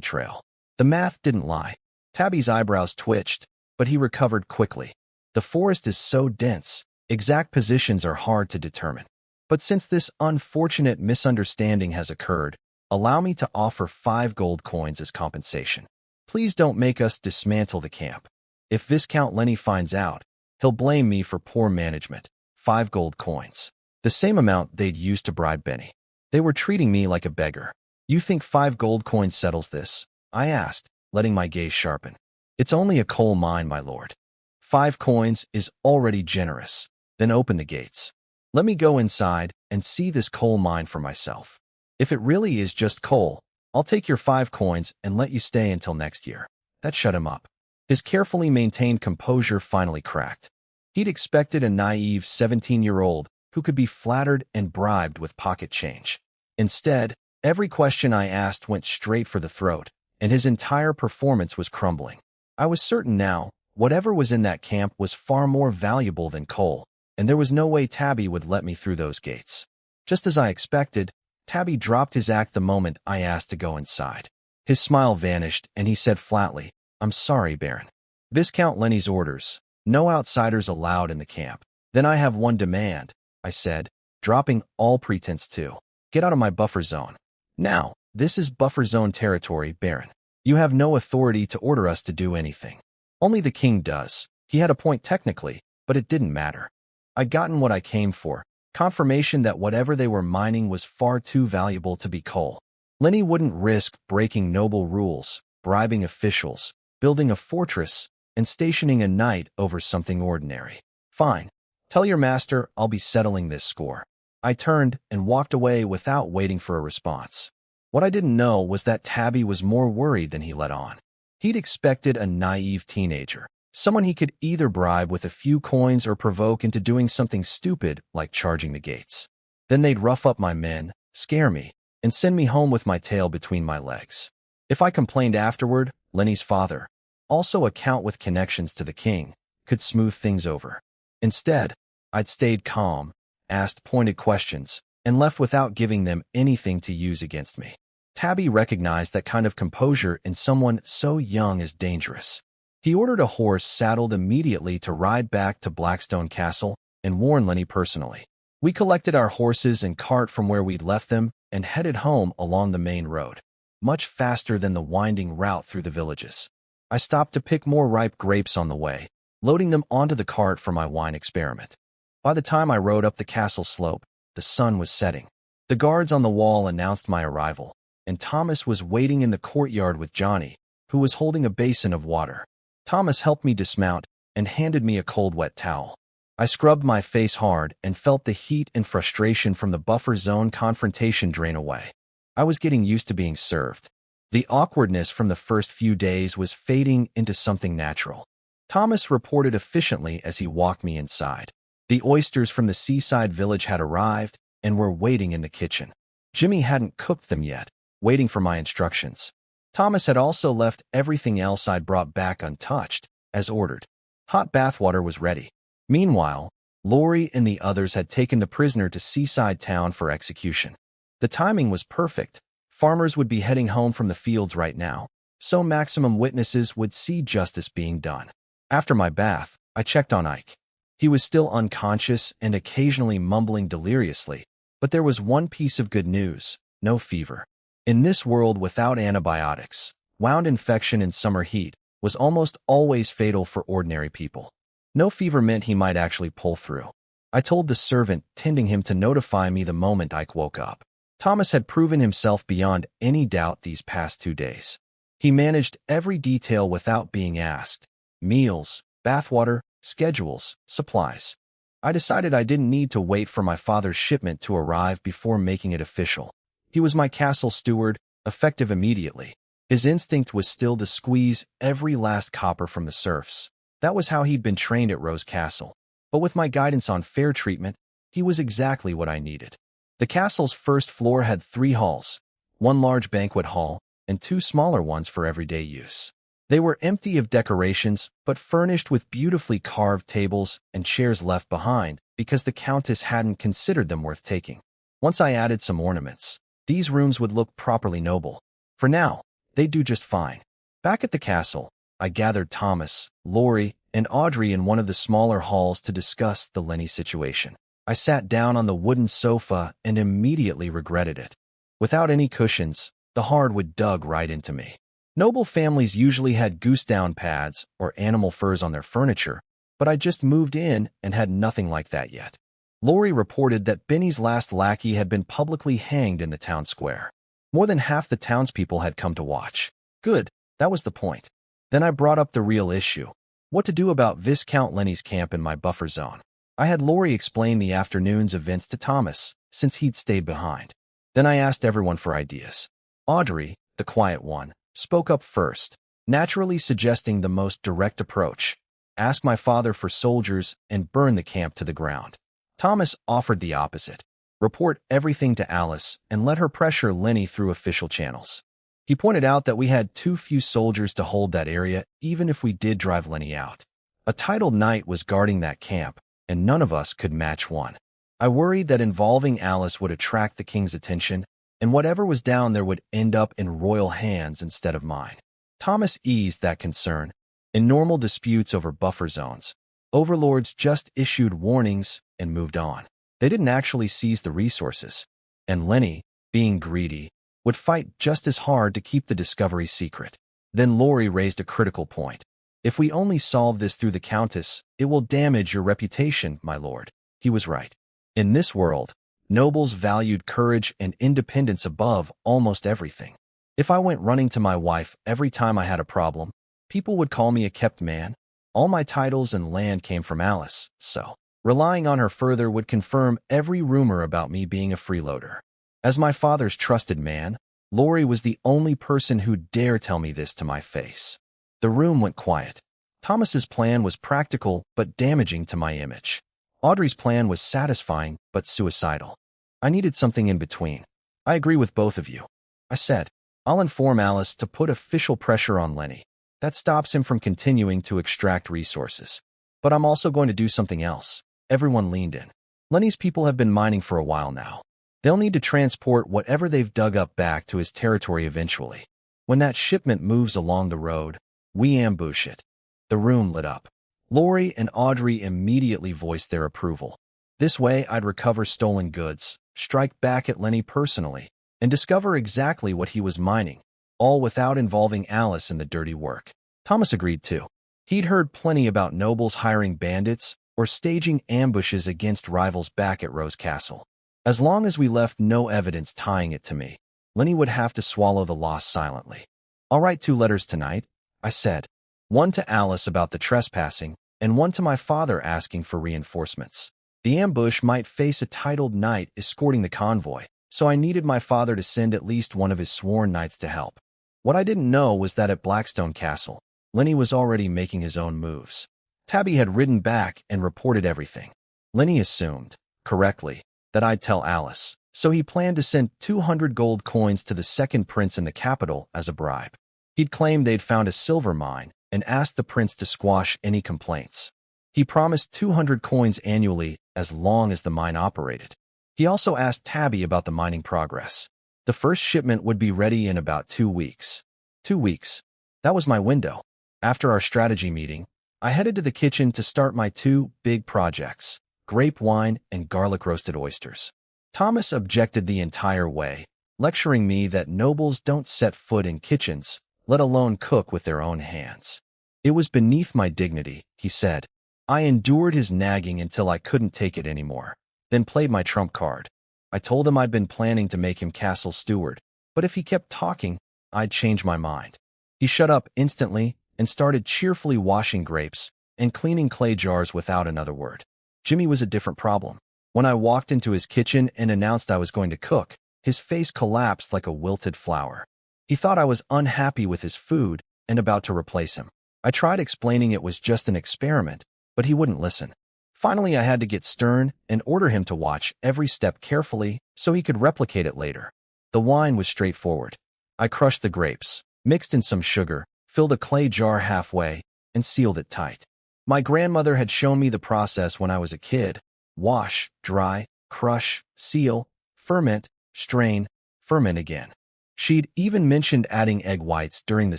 A: trail. The math didn't lie. Tabby's eyebrows twitched, but he recovered quickly. The forest is so dense, exact positions are hard to determine. But since this unfortunate misunderstanding has occurred, allow me to offer 5 gold coins as compensation. Please don't make us dismantle the camp. If Viscount Lenny finds out, he'll blame me for poor management. 5 gold coins. The same amount they'd used to bribe Benny. They were treating me like a beggar. You think 5 gold coins settles this? I asked, letting my gaze sharpen. It's only a coal mine, my lord. 5 coins is already generous. Then open the gates. Let me go inside and see this coal mine for myself. If it really is just coal, I'll take your 5 coins and let you stay until next year. That shut him up. His carefully maintained composure finally cracked. He'd expected a naive 17-year-old who could be flattered and bribed with pocket change. Instead, every question I asked went straight for the throat, and his entire performance was crumbling. I was certain now, whatever was in that camp was far more valuable than coal, and there was no way Tabby would let me through those gates. Just as I expected, Tabby dropped his act the moment I asked to go inside. His smile vanished, and he said flatly, "I'm sorry, Baron. Viscount Lenny's orders. No outsiders allowed in the camp." "Then I have one demand," I said, dropping all pretense too. "Get out of my buffer zone." "Now, this is buffer zone territory, Baron. You have no authority to order us to do anything. Only the king does." He had a point technically, but it didn't matter. I'd gotten what I came for, confirmation that whatever they were mining was far too valuable to be coal. Lenny wouldn't risk breaking noble rules, bribing officials, building a fortress, and stationing a knight over something ordinary. "Fine. Tell your master I'll be settling this score." I turned and walked away without waiting for a response. What I didn't know was that Tabby was more worried than he let on. He'd expected a naive teenager, someone he could either bribe with a few coins or provoke into doing something stupid like charging the gates. Then they'd rough up my men, scare me, and send me home with my tail between my legs. If I complained afterward, Lenny's father, also a count with connections to the king, could smooth things over. Instead, I'd stayed calm, asked pointed questions, and left without giving them anything to use against me. Tabby recognized that kind of composure in someone so young as dangerous. He ordered a horse saddled immediately to ride back to Blackstone Castle and warn Lenny personally. We collected our horses and cart from where we'd left them and headed home along the main road, much faster than the winding route through the villages. I stopped to pick more ripe grapes on the way, loading them onto the cart for my wine experiment. By the time I rode up the castle slope, the sun was setting. The guards on the wall announced my arrival, and Thomas was waiting in the courtyard with Johnny, who was holding a basin of water. Thomas helped me dismount and handed me a cold wet towel. I scrubbed my face hard and felt the heat and frustration from the buffer zone confrontation drain away. I was getting used to being served. The awkwardness from the first few days was fading into something natural. Thomas reported efficiently as he walked me inside. The oysters from the seaside village had arrived and were waiting in the kitchen. Jimmy hadn't cooked them yet, waiting for my instructions. Thomas had also left everything else I'd brought back untouched, as ordered. Hot bathwater was ready. Meanwhile, Lori and the others had taken the prisoner to Seaside Town for execution. The timing was perfect. Farmers would be heading home from the fields right now, so maximum witnesses would see justice being done. After my bath, I checked on Ike. He was still unconscious and occasionally mumbling deliriously, but there was one piece of good news: no fever. In this world without antibiotics, wound infection in summer heat was almost always fatal for ordinary people. No fever meant he might actually pull through. I told the servant tending him to notify me the moment Ike woke up. Thomas had proven himself beyond any doubt these past 2 days. He managed every detail without being asked: meals, bathwater, schedules, supplies. I decided I didn't need to wait for my father's shipment to arrive before making it official. He was my castle steward, effective immediately. His instinct was still to squeeze every last copper from the serfs. That was how he'd been trained at Rose Castle. But with my guidance on fair treatment, he was exactly what I needed. The castle's first floor had 3 halls, 1 large banquet hall, and 2 smaller ones for everyday use. They were empty of decorations, but furnished with beautifully carved tables and chairs left behind because the Countess hadn't considered them worth taking. Once I added some ornaments, these rooms would look properly noble. For now, they'd do just fine. Back at the castle, I gathered Thomas, Laurie, and Audrey in one of the smaller halls to discuss the Lenny situation. I sat down on the wooden sofa and immediately regretted it. Without any cushions, the hardwood dug right into me. Noble families usually had goose-down pads or animal furs on their furniture, but I just moved in and had nothing like that yet. Laurie reported that Benny's last lackey had been publicly hanged in the town square. More than half the townspeople had come to watch. Good, that was the point. Then I brought up the real issue: what to do about Viscount Lenny's camp in my buffer zone. I had Laurie explain the afternoon's events to Thomas, since he'd stayed behind. Then I asked everyone for ideas. Audrey, the quiet one, spoke up first, naturally suggesting the most direct approach: ask my father for soldiers and burn the camp to the ground. Thomas offered the opposite: report everything to Alice and let her pressure Lenny through official channels. He pointed out that we had too few soldiers to hold that area even if we did drive Lenny out. A titled knight was guarding that camp, and none of us could match one. I worried that involving Alice would attract the king's attention, and whatever was down there would end up in royal hands instead of mine. Thomas eased that concern. In normal disputes over buffer zones, overlords just issued warnings and moved on. They didn't actually seize the resources, and Lenny, being greedy, would fight just as hard to keep the discovery secret. Then Laurie raised a critical point. If we only solve this through the Countess, it will damage your reputation, my lord. He was right. In this world, nobles valued courage and independence above almost everything. If I went running to my wife every time I had a problem, people would call me a kept man. All my titles and land came from Alice, so relying on her further would confirm every rumor about me being a freeloader. As my father's trusted man, Laurie was the only person who dared tell me this to my face. The room went quiet. Thomas's plan was practical but damaging to my image. Audrey's plan was satisfying but suicidal. I needed something in between. I agree with both of you. I said, I'll inform Alice to put official pressure on Lenny. That stops him from continuing to extract resources. But I'm also going to do something else. Everyone leaned in. Lenny's people have been mining for a while now. They'll need to transport whatever they've dug up back to his territory eventually. When that shipment moves along the road, we ambush it. The room lit up. Laurie and Audrey immediately voiced their approval. This way, I'd recover stolen goods, strike back at Lenny personally, and discover exactly what he was mining, all without involving Alice in the dirty work. Thomas agreed too. He'd heard plenty about nobles hiring bandits or staging ambushes against rivals back at Rose Castle. As long as we left no evidence tying it to me, Lenny would have to swallow the loss silently. I'll write 2 letters tonight, I said. One to Alice about the trespassing, and one to my father asking for reinforcements. The ambush might face a titled knight escorting the convoy, so I needed my father to send at least one of his sworn knights to help. What I didn't know was that at Blackstone Castle, Lenny was already making his own moves. Tabby had ridden back and reported everything. Lenny assumed, correctly, that I'd tell Alice, so he planned to send 200 gold coins to the second prince in the capital as a bribe. He'd claimed they'd found a silver mine and asked the prince to squash any complaints. He promised 200 coins annually as long as the mine operated. He also asked Tabby about the mining progress. The first shipment would be ready in about 2 weeks. 2 weeks. That was my window. After our strategy meeting, I headed to the kitchen to start my 2 big projects: grape wine and garlic roasted oysters. Thomas objected the entire way, lecturing me that nobles don't set foot in kitchens, let alone cook with their own hands. It was beneath my dignity, he said. I endured his nagging until I couldn't take it anymore, then played my trump card. I told him I'd been planning to make him castle steward, but if he kept talking, I'd change my mind. He shut up instantly and started cheerfully washing grapes and cleaning clay jars without another word. Jimmy was a different problem. When I walked into his kitchen and announced I was going to cook, his face collapsed like a wilted flower. He thought I was unhappy with his food and about to replace him. I tried explaining it was just an experiment, but he wouldn't listen. Finally, I had to get stern and order him to watch every step carefully so he could replicate it later. The wine was straightforward. I crushed the grapes, mixed in some sugar, filled a clay jar halfway, and sealed it tight. My grandmother had shown me the process when I was a kid: wash, dry, crush, seal, ferment, strain, ferment again. She'd even mentioned adding egg whites during the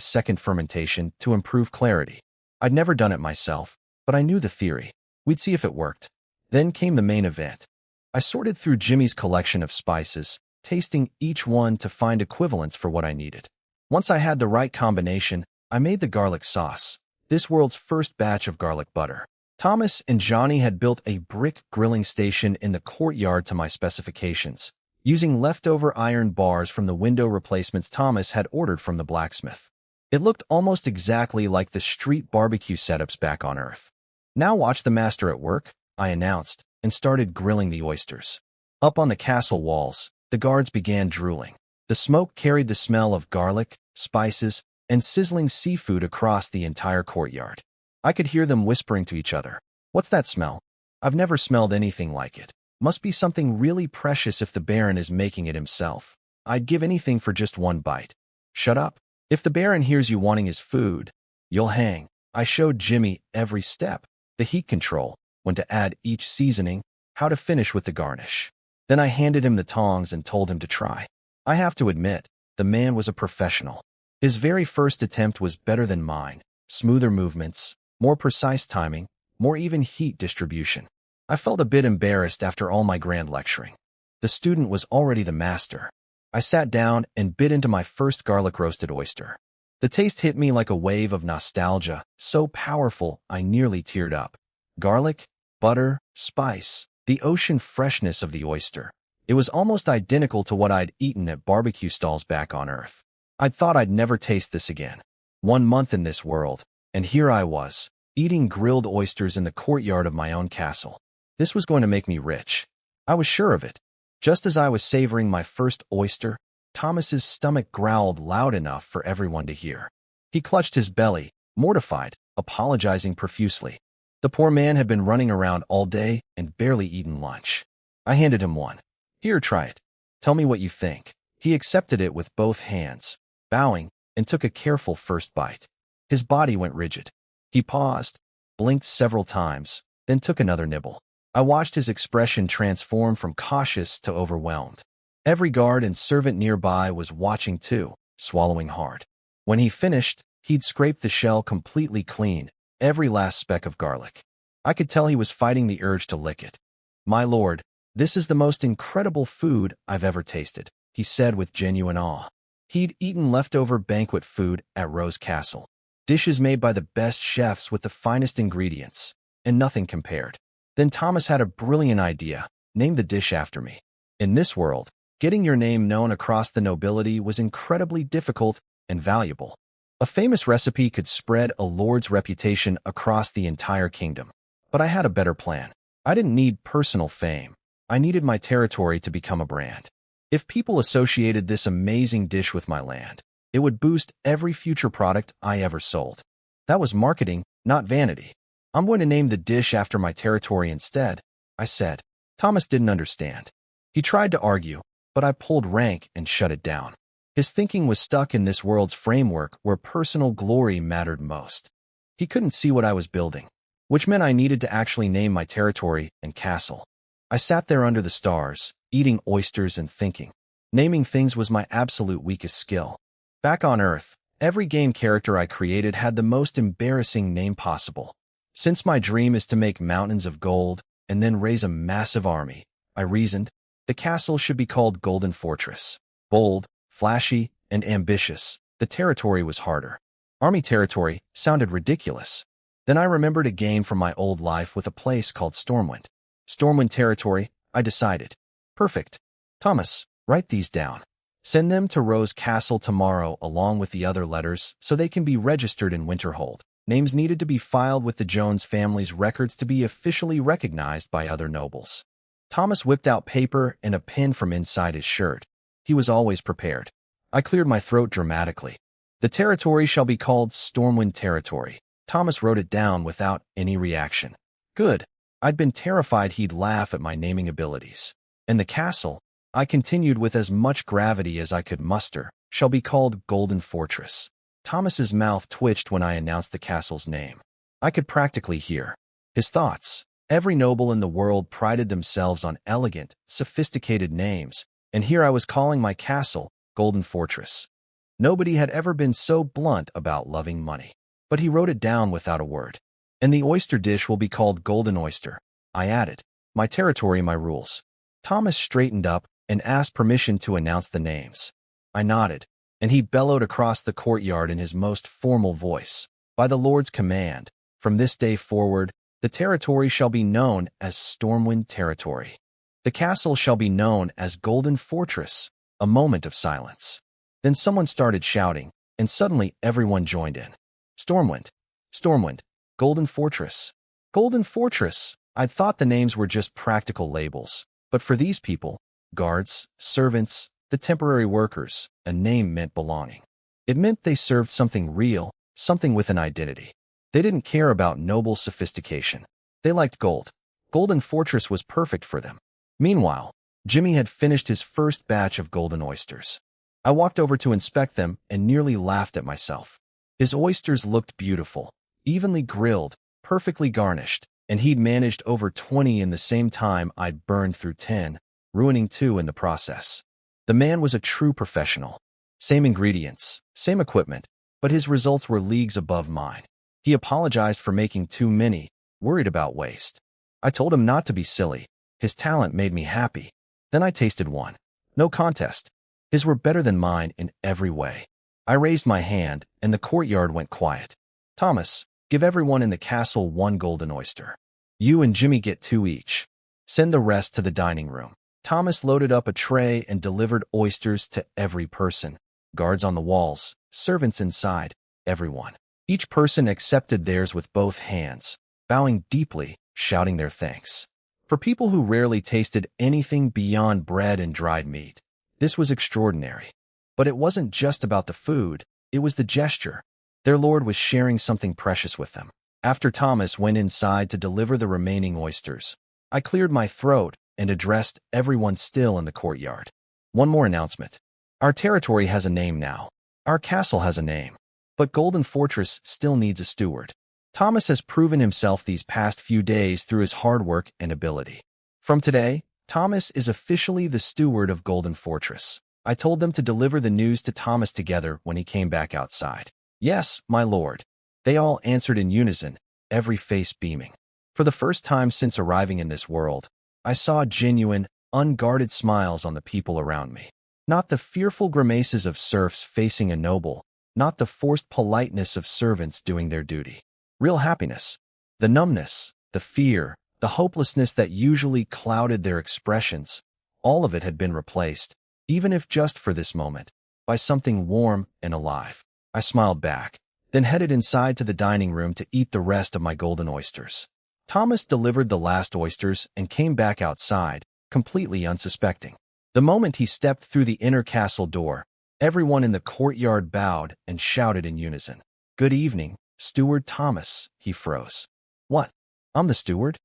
A: second fermentation to improve clarity. I'd never done it myself, but I knew the theory. We'd see if it worked. Then came the main event. I sorted through Jimmy's collection of spices, tasting each one to find equivalents for what I needed. Once I had the right combination, I made the garlic sauce, this world's first batch of garlic butter. Thomas and Johnny had built a brick grilling station in the courtyard to my specifications, using leftover iron bars from the window replacements Thomas had ordered from the blacksmith. It looked almost exactly like the street barbecue setups back on Earth. "Now watch the master at work," I announced, and started grilling the oysters. Up on the castle walls, the guards began drooling. The smoke carried the smell of garlic, spices, and sizzling seafood across the entire courtyard. I could hear them whispering to each other. "What's that smell? I've never smelled anything like it. Must be something really precious if the Baron is making it himself. I'd give anything for just one bite." "Shut up. If the Baron hears you wanting his food, you'll hang." I showed Jimmy every step, the heat control, when to add each seasoning, how to finish with the garnish. Then I handed him the tongs and told him to try. I have to admit, the man was a professional. His very first attempt was better than mine. Smoother movements, more precise timing, more even heat distribution. I felt a bit embarrassed after all my grand lecturing. The student was already the master. I sat down and bit into my first garlic roasted oyster. The taste hit me like a wave of nostalgia, so powerful I nearly teared up. Garlic, butter, spice, the ocean freshness of the oyster. It was almost identical to what I'd eaten at barbecue stalls back on Earth. I'd thought I'd never taste this again. 1 month in this world, and here I was, eating grilled oysters in the courtyard of my own castle. This was going to make me rich. I was sure of it. Just as I was savoring my first oyster, Thomas's stomach growled loud enough for everyone to hear. He clutched his belly, mortified, apologizing profusely. The poor man had been running around all day and barely eaten lunch. I handed him one. "Here, try it. Tell me what you think." He accepted it with both hands, bowing, and took a careful first bite. His body went rigid. He paused, blinked several times, then took another nibble. I watched his expression transform from cautious to overwhelmed. Every guard and servant nearby was watching too, swallowing hard. When he finished, he'd scraped the shell completely clean, every last speck of garlic. I could tell he was fighting the urge to lick it. "My lord, this is the most incredible food I've ever tasted," he said with genuine awe. He'd eaten leftover banquet food at Rose Castle. Dishes made by the best chefs with the finest ingredients, and nothing compared. Then Thomas had a brilliant idea: name the dish after me. In this world, getting your name known across the nobility was incredibly difficult and valuable. A famous recipe could spread a lord's reputation across the entire kingdom. But I had a better plan. I didn't need personal fame. I needed my territory to become a brand. If people associated this amazing dish with my land, it would boost every future product I ever sold. That was marketing, not vanity. "I'm going to name the dish after my territory instead," I said. Thomas didn't understand. He tried to argue, but I pulled rank and shut it down. His thinking was stuck in this world's framework where personal glory mattered most. He couldn't see what I was building, which meant I needed to actually name my territory and castle. I sat there under the stars, eating oysters and thinking. Naming things was my absolute weakest skill. Back on Earth, every game character I created had the most embarrassing name possible. Since my dream is to make mountains of gold and then raise a massive army, I reasoned, the castle should be called Golden Fortress. Bold, flashy, and ambitious, the territory was harder. Army territory sounded ridiculous. Then I remembered a game from my old life with a place called Stormwind. Stormwind territory, I decided. Perfect. Thomas, write these down. Send them to Rose Castle tomorrow along with the other letters so they can be registered in Winterhold. Names needed to be filed with the Jones family's records to be officially recognized by other nobles. Thomas whipped out paper and a pen from inside his shirt. He was always prepared. I cleared my throat dramatically. "The territory shall be called Stormwind Territory." Thomas wrote it down without any reaction. Good. I'd been terrified he'd laugh at my naming abilities. "And the castle," I continued with as much gravity as I could muster, "shall be called Golden Fortress." Thomas's mouth twitched when I announced the castle's name. I could practically hear his thoughts. Every noble in the world prided themselves on elegant, sophisticated names, And here I was calling my castle Golden Fortress. Nobody had ever been so blunt about loving money. But he wrote it down without a word. And the oyster dish will be called Golden Oyster, I added. My territory, my rules. Thomas straightened up and asked permission to announce the names. I nodded, and he bellowed across the courtyard in his most formal voice. By the Lord's command, from this day forward, the territory shall be known as Stormwind Territory. The castle shall be known as Golden Fortress. A moment of silence. Then someone started shouting, and suddenly everyone joined in. Stormwind, Stormwind, Golden Fortress. Golden Fortress. I'd thought the names were just practical labels, but for these people, guards, servants, the temporary workers, a name meant belonging. It meant they served something real, something with an identity. They didn't care about noble sophistication. They liked gold. Golden Fortress was perfect for them. Meanwhile, Jimmy had finished his first batch of golden oysters. I walked over to inspect them and nearly laughed at myself. His oysters looked beautiful, evenly grilled, perfectly garnished, and he'd managed over 20 in the same time I'd burned through 10, ruining 2 in the process. The man was a true professional. Same ingredients, same equipment, but his results were leagues above mine. He apologized for making too many, worried about waste. I told him not to be silly. His talent made me happy. Then I tasted one. No contest. His were better than mine in every way. I raised my hand, and the courtyard went quiet. Thomas, give everyone in the castle 1 golden oyster. You and Jimmy get 2 each. Send the rest to the dining room. Thomas loaded up a tray and delivered oysters to every person. Guards on the walls, servants inside, everyone. Each person accepted theirs with both hands, bowing deeply, shouting their thanks. For people who rarely tasted anything beyond bread and dried meat, this was extraordinary. But it wasn't just about the food, it was the gesture. Their lord was sharing something precious with them. After Thomas went inside to deliver the remaining oysters, I cleared my throat and addressed everyone still in the courtyard. One more announcement. Our territory has a name now. Our castle has a name. But Golden Fortress still needs a steward. Thomas has proven himself these past few days through his hard work and ability. From today, Thomas is officially the steward of Golden Fortress. I told them to deliver the news to Thomas together when he came back outside. Yes, my lord. They all answered in unison, every face beaming. For the first time since arriving in this world, I saw genuine, unguarded smiles on the people around me. Not the fearful grimaces of serfs facing a noble, not the forced politeness of servants doing their duty. Real happiness. The numbness, the fear, the hopelessness that usually clouded their expressions, all of it had been replaced, even if just for this moment, by something warm and alive. I smiled back, then headed inside to the dining room to eat the rest of my golden oysters. Thomas delivered the last oysters and came back outside, completely unsuspecting. The moment he stepped through the inner castle door, everyone in the courtyard bowed and shouted in unison. Good evening, Steward Thomas. He froze. What? I'm the steward?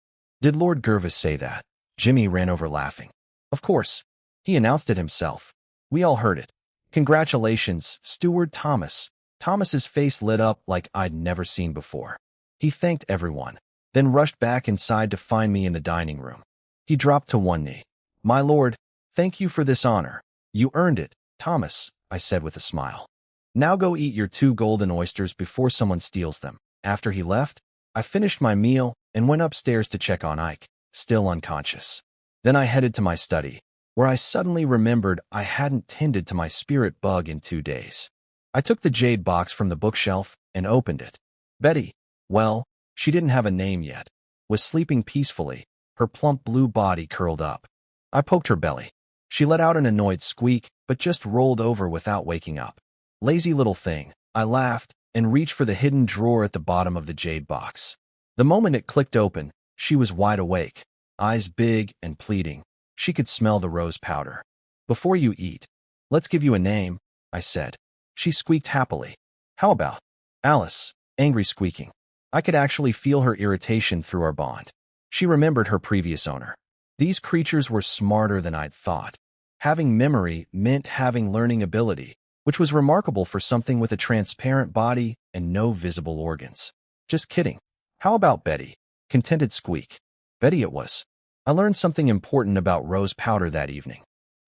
A: Did Lord Gervas say that? Jimmy ran over laughing. Of course. He announced it himself. We all heard it. Congratulations, Steward Thomas. Thomas's face lit up like I'd never seen before. He thanked everyone, then rushed back inside to find me in the dining room. He dropped to one knee. My lord, thank you for this honor. You earned it, Thomas, I said with a smile. Now go eat your 2 golden oysters before someone steals them. After he left, I finished my meal and went upstairs to check on Ike, still unconscious. Then I headed to my study, where I suddenly remembered I hadn't tended to my spirit bug in 2 days. I took the jade box from the bookshelf and opened it. Betty, well, she didn't have a name yet, was sleeping peacefully, her plump blue body curled up. I poked her belly. She let out an annoyed squeak, but just rolled over without waking up. Lazy little thing, I laughed and reached for the hidden drawer at the bottom of the jade box. The moment it clicked open, she was wide awake, eyes big and pleading. She could smell the rose powder. Before you eat, let's give you a name, I said. She squeaked happily. How about Alice? Angry squeaking. I could actually feel her irritation through our bond. She remembered her previous owner. These creatures were smarter than I'd thought. Having memory meant having learning ability, which was remarkable for something with a transparent body and no visible organs. Just kidding. How about Betty? Contented squeak. Betty it was. I learned something important about rose powder that evening.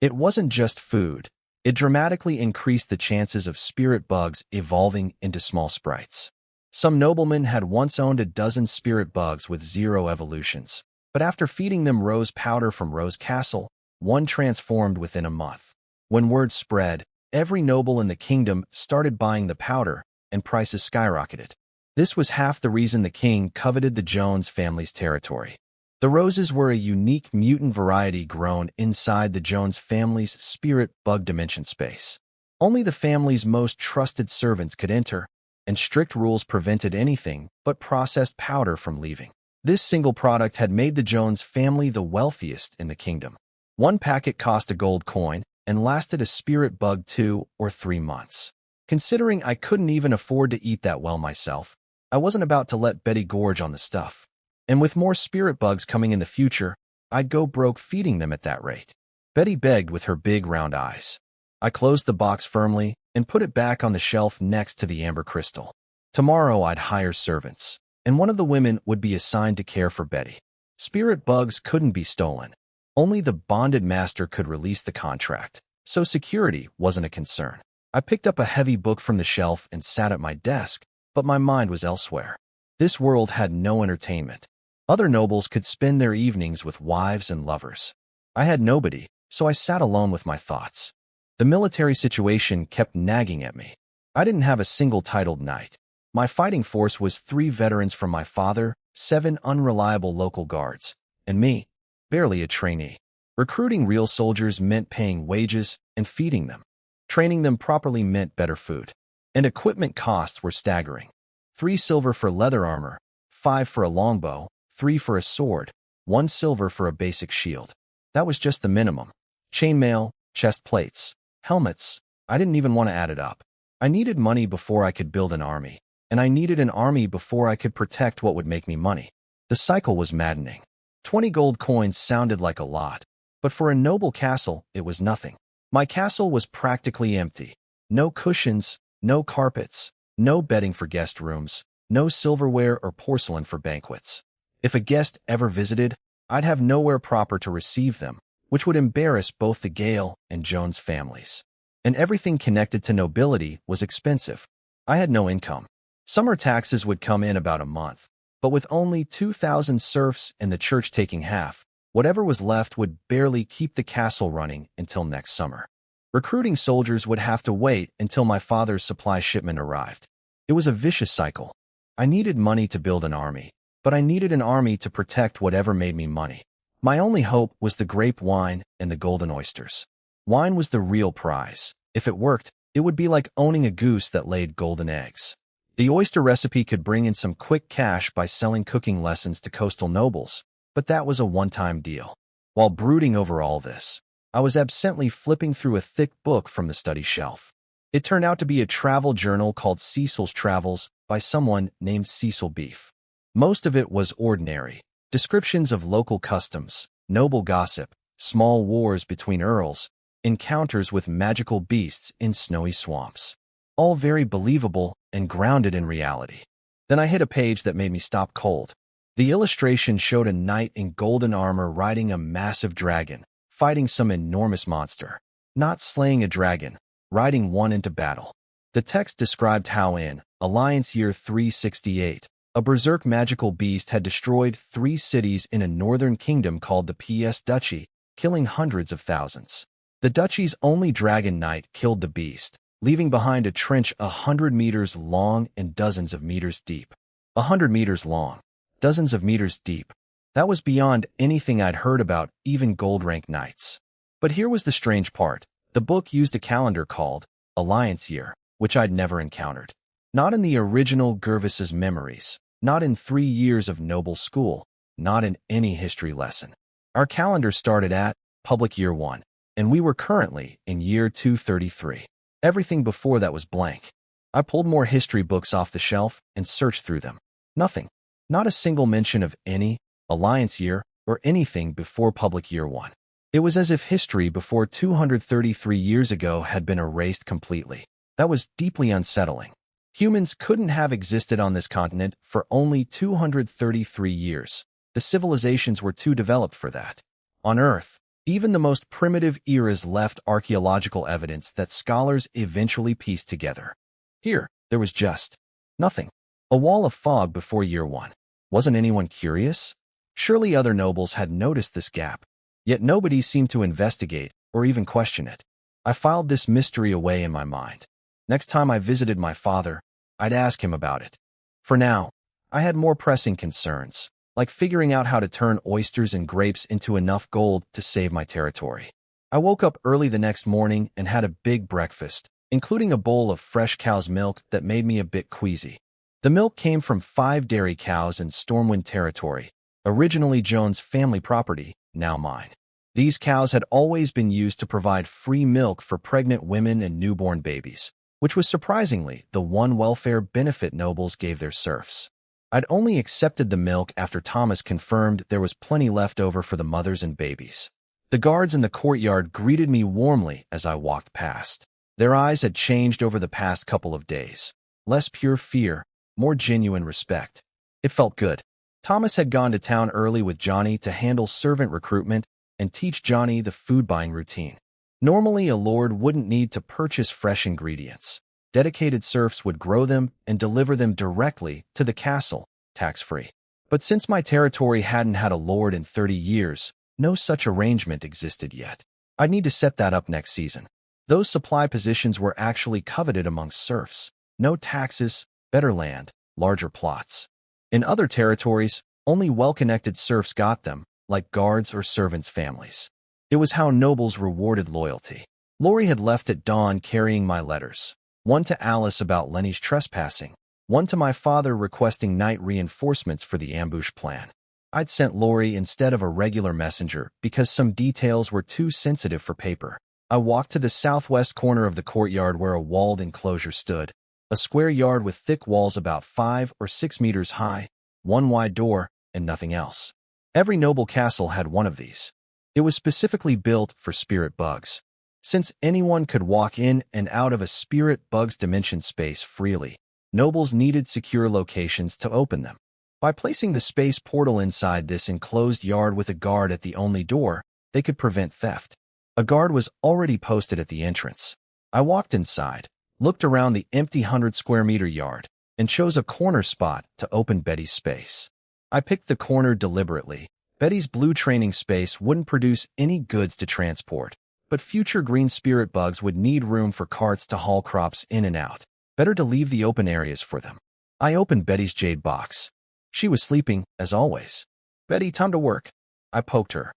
A: It wasn't just food. It dramatically increased the chances of spirit bugs evolving into small sprites. Some noblemen had once owned a dozen spirit bugs with 0 evolutions, but after feeding them rose powder from Rose Castle, one transformed within a month. When word spread, every noble in the kingdom started buying the powder, and prices skyrocketed. This was half the reason the king coveted the Jones family's territory. The roses were a unique mutant variety grown inside the Jones family's spirit bug dimension space. Only the family's most trusted servants could enter, and strict rules prevented anything but processed powder from leaving. This single product had made the Jones family the wealthiest in the kingdom. One packet cost a gold coin and lasted a spirit bug 2 or 3 months. Considering I couldn't even afford to eat that well myself, I wasn't about to let Betty gorge on the stuff. And with more spirit bugs coming in the future, I'd go broke feeding them at that rate. Betty begged with her big round eyes. I closed the box firmly and put it back on the shelf next to the amber crystal. Tomorrow I'd hire servants, and one of the women would be assigned to care for Betty. Spirit bugs couldn't be stolen. Only the bonded master could release the contract, so security wasn't a concern. I picked up a heavy book from the shelf and sat at my desk, but my mind was elsewhere. This world had no entertainment. Other nobles could spend their evenings with wives and lovers. I had nobody, so I sat alone with my thoughts. The military situation kept nagging at me. I didn't have a single titled knight. My fighting force was 3 veterans from my father, 7 unreliable local guards, and me, barely a trainee. Recruiting real soldiers meant paying wages and feeding them. Training them properly meant better food. And equipment costs were staggering. 3 silver for leather armor, 5 for a longbow, 3 for a sword, 1 silver for a basic shield. That was just the minimum. Chainmail, chest plates, helmets. I didn't even want to add it up. I needed money before I could build an army, and I needed an army before I could protect what would make me money. The cycle was maddening. 20 gold coins sounded like a lot, but for a noble castle, it was nothing. My castle was practically empty. No cushions, no carpets, no bedding for guest rooms, no silverware or porcelain for banquets. If a guest ever visited, I'd have nowhere proper to receive them, which would embarrass both the Gale and Jones families. And everything connected to nobility was expensive. I had no income. Summer taxes would come in about a month, but with only 2,000 serfs and the church taking half, whatever was left would barely keep the castle running until next summer. Recruiting soldiers would have to wait until my father's supply shipment arrived. It was a vicious cycle. I needed money to build an army, but I needed an army to protect whatever made me money. My only hope was the grape wine and the golden oysters. Wine was the real prize. If it worked, it would be like owning a goose that laid golden eggs. The oyster recipe could bring in some quick cash by selling cooking lessons to coastal nobles, but that was a one-time deal. While brooding over all this, I was absently flipping through a thick book from the study shelf. It turned out to be a travel journal called Cecil's Travels by someone named Cecil Beef. Most of it was ordinary. Descriptions of local customs, noble gossip, small wars between earls, encounters with magical beasts in snowy swamps. All very believable and grounded in reality. Then I hit a page that made me stop cold. The illustration showed a knight in golden armor riding a massive dragon, fighting some enormous monster. Not slaying a dragon, riding one into battle. The text described how in Alliance Year 368, a berserk magical beast had destroyed 3 cities in a northern kingdom called the PS Duchy, killing hundreds of thousands. The duchy's only dragon knight killed the beast, leaving behind a trench 100 meters long and dozens of meters deep. 100 meters long, dozens of meters deep. That was beyond anything I'd heard about, even gold-rank knights. But here was the strange part. The book used a calendar called Alliance Year, which I'd never encountered. Not in the original Gervais's Memories, not in 3 years of noble school, not in any history lesson. Our calendar started at Public Year 1, and we were currently in Year 233. Everything before that was blank. I pulled more history books off the shelf and searched through them. Nothing. Not a single mention of any Alliance Year or anything before Public Year 1. It was as if history before 233 years ago had been erased completely. That was deeply unsettling. Humans couldn't have existed on this continent for only 233 years. The civilizations were too developed for that. On Earth, Even the most primitive eras left archaeological evidence that scholars eventually pieced together. Here, there was just nothing. A wall of fog before year one. Wasn't anyone curious? Surely other nobles had noticed this gap, yet nobody seemed to investigate or even question it. I filed this mystery away in my mind. Next time I visited my father, I'd ask him about it. For now, I had more pressing concerns, like figuring out how to turn oysters and grapes into enough gold to save my territory. I woke up early the next morning and had a big breakfast, including a bowl of fresh cow's milk that made me a bit queasy. The milk came from 5 dairy cows in Stormwind territory, originally Joan's family property, now mine. These cows had always been used to provide free milk for pregnant women and newborn babies, which was surprisingly the one welfare benefit nobles gave their serfs. I'd only accepted the milk after Thomas confirmed there was plenty left over for the mothers and babies. The guards in the courtyard greeted me warmly as I walked past. Their eyes had changed over the past couple of days. Less pure fear, more genuine respect. It felt good. Thomas had gone to town early with Johnny to handle servant recruitment and teach Johnny the food buying routine. Normally, a lord wouldn't need to purchase fresh ingredients. Dedicated serfs would grow them and deliver them directly to the castle, tax-free. But since my territory hadn't had a lord in 30 years, no such arrangement existed yet. I'd need to set that up next season. Those supply positions were actually coveted amongst serfs. No taxes, better land, larger plots. In other territories, only well-connected serfs got them, like guards or servants' families. It was how nobles rewarded loyalty. Lori had left at dawn carrying my letters. One to Alice about Lenny's trespassing, one to my father requesting night reinforcements for the ambush plan. I'd sent Lori instead of a regular messenger because some details were too sensitive for paper. I walked to the southwest corner of the courtyard where a walled enclosure stood, a square yard with thick walls about 5 or 6 meters high, one wide door, and nothing else. Every noble castle had one of these. It was specifically built for spirit bugs. Since anyone could walk in and out of a spirit bug's dimension space freely, nobles needed secure locations to open them. By placing the space portal inside this enclosed yard with a guard at the only door, they could prevent theft. A guard was already posted at the entrance. I walked inside, looked around the empty 100-square-meter yard, and chose a corner spot to open Betty's space. I picked the corner deliberately. Betty's blue training space wouldn't produce any goods to transport, but future green spirit bugs would need room for carts to haul crops in and out. Better to leave the open areas for them. I opened Betty's jade box. She was sleeping, as always. "Betty, time to work." I poked her.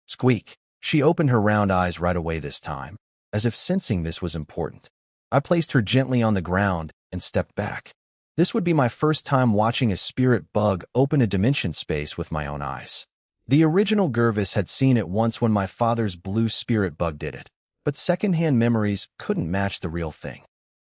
A: Squeak. She opened her round eyes right away this time, as if sensing this was important. I placed her gently on the ground and stepped back. This would be my first time watching a spirit bug open a dimension space with my own eyes. The original Gervis had seen it once when my father's blue spirit bug did it, but secondhand memories couldn't match the real thing.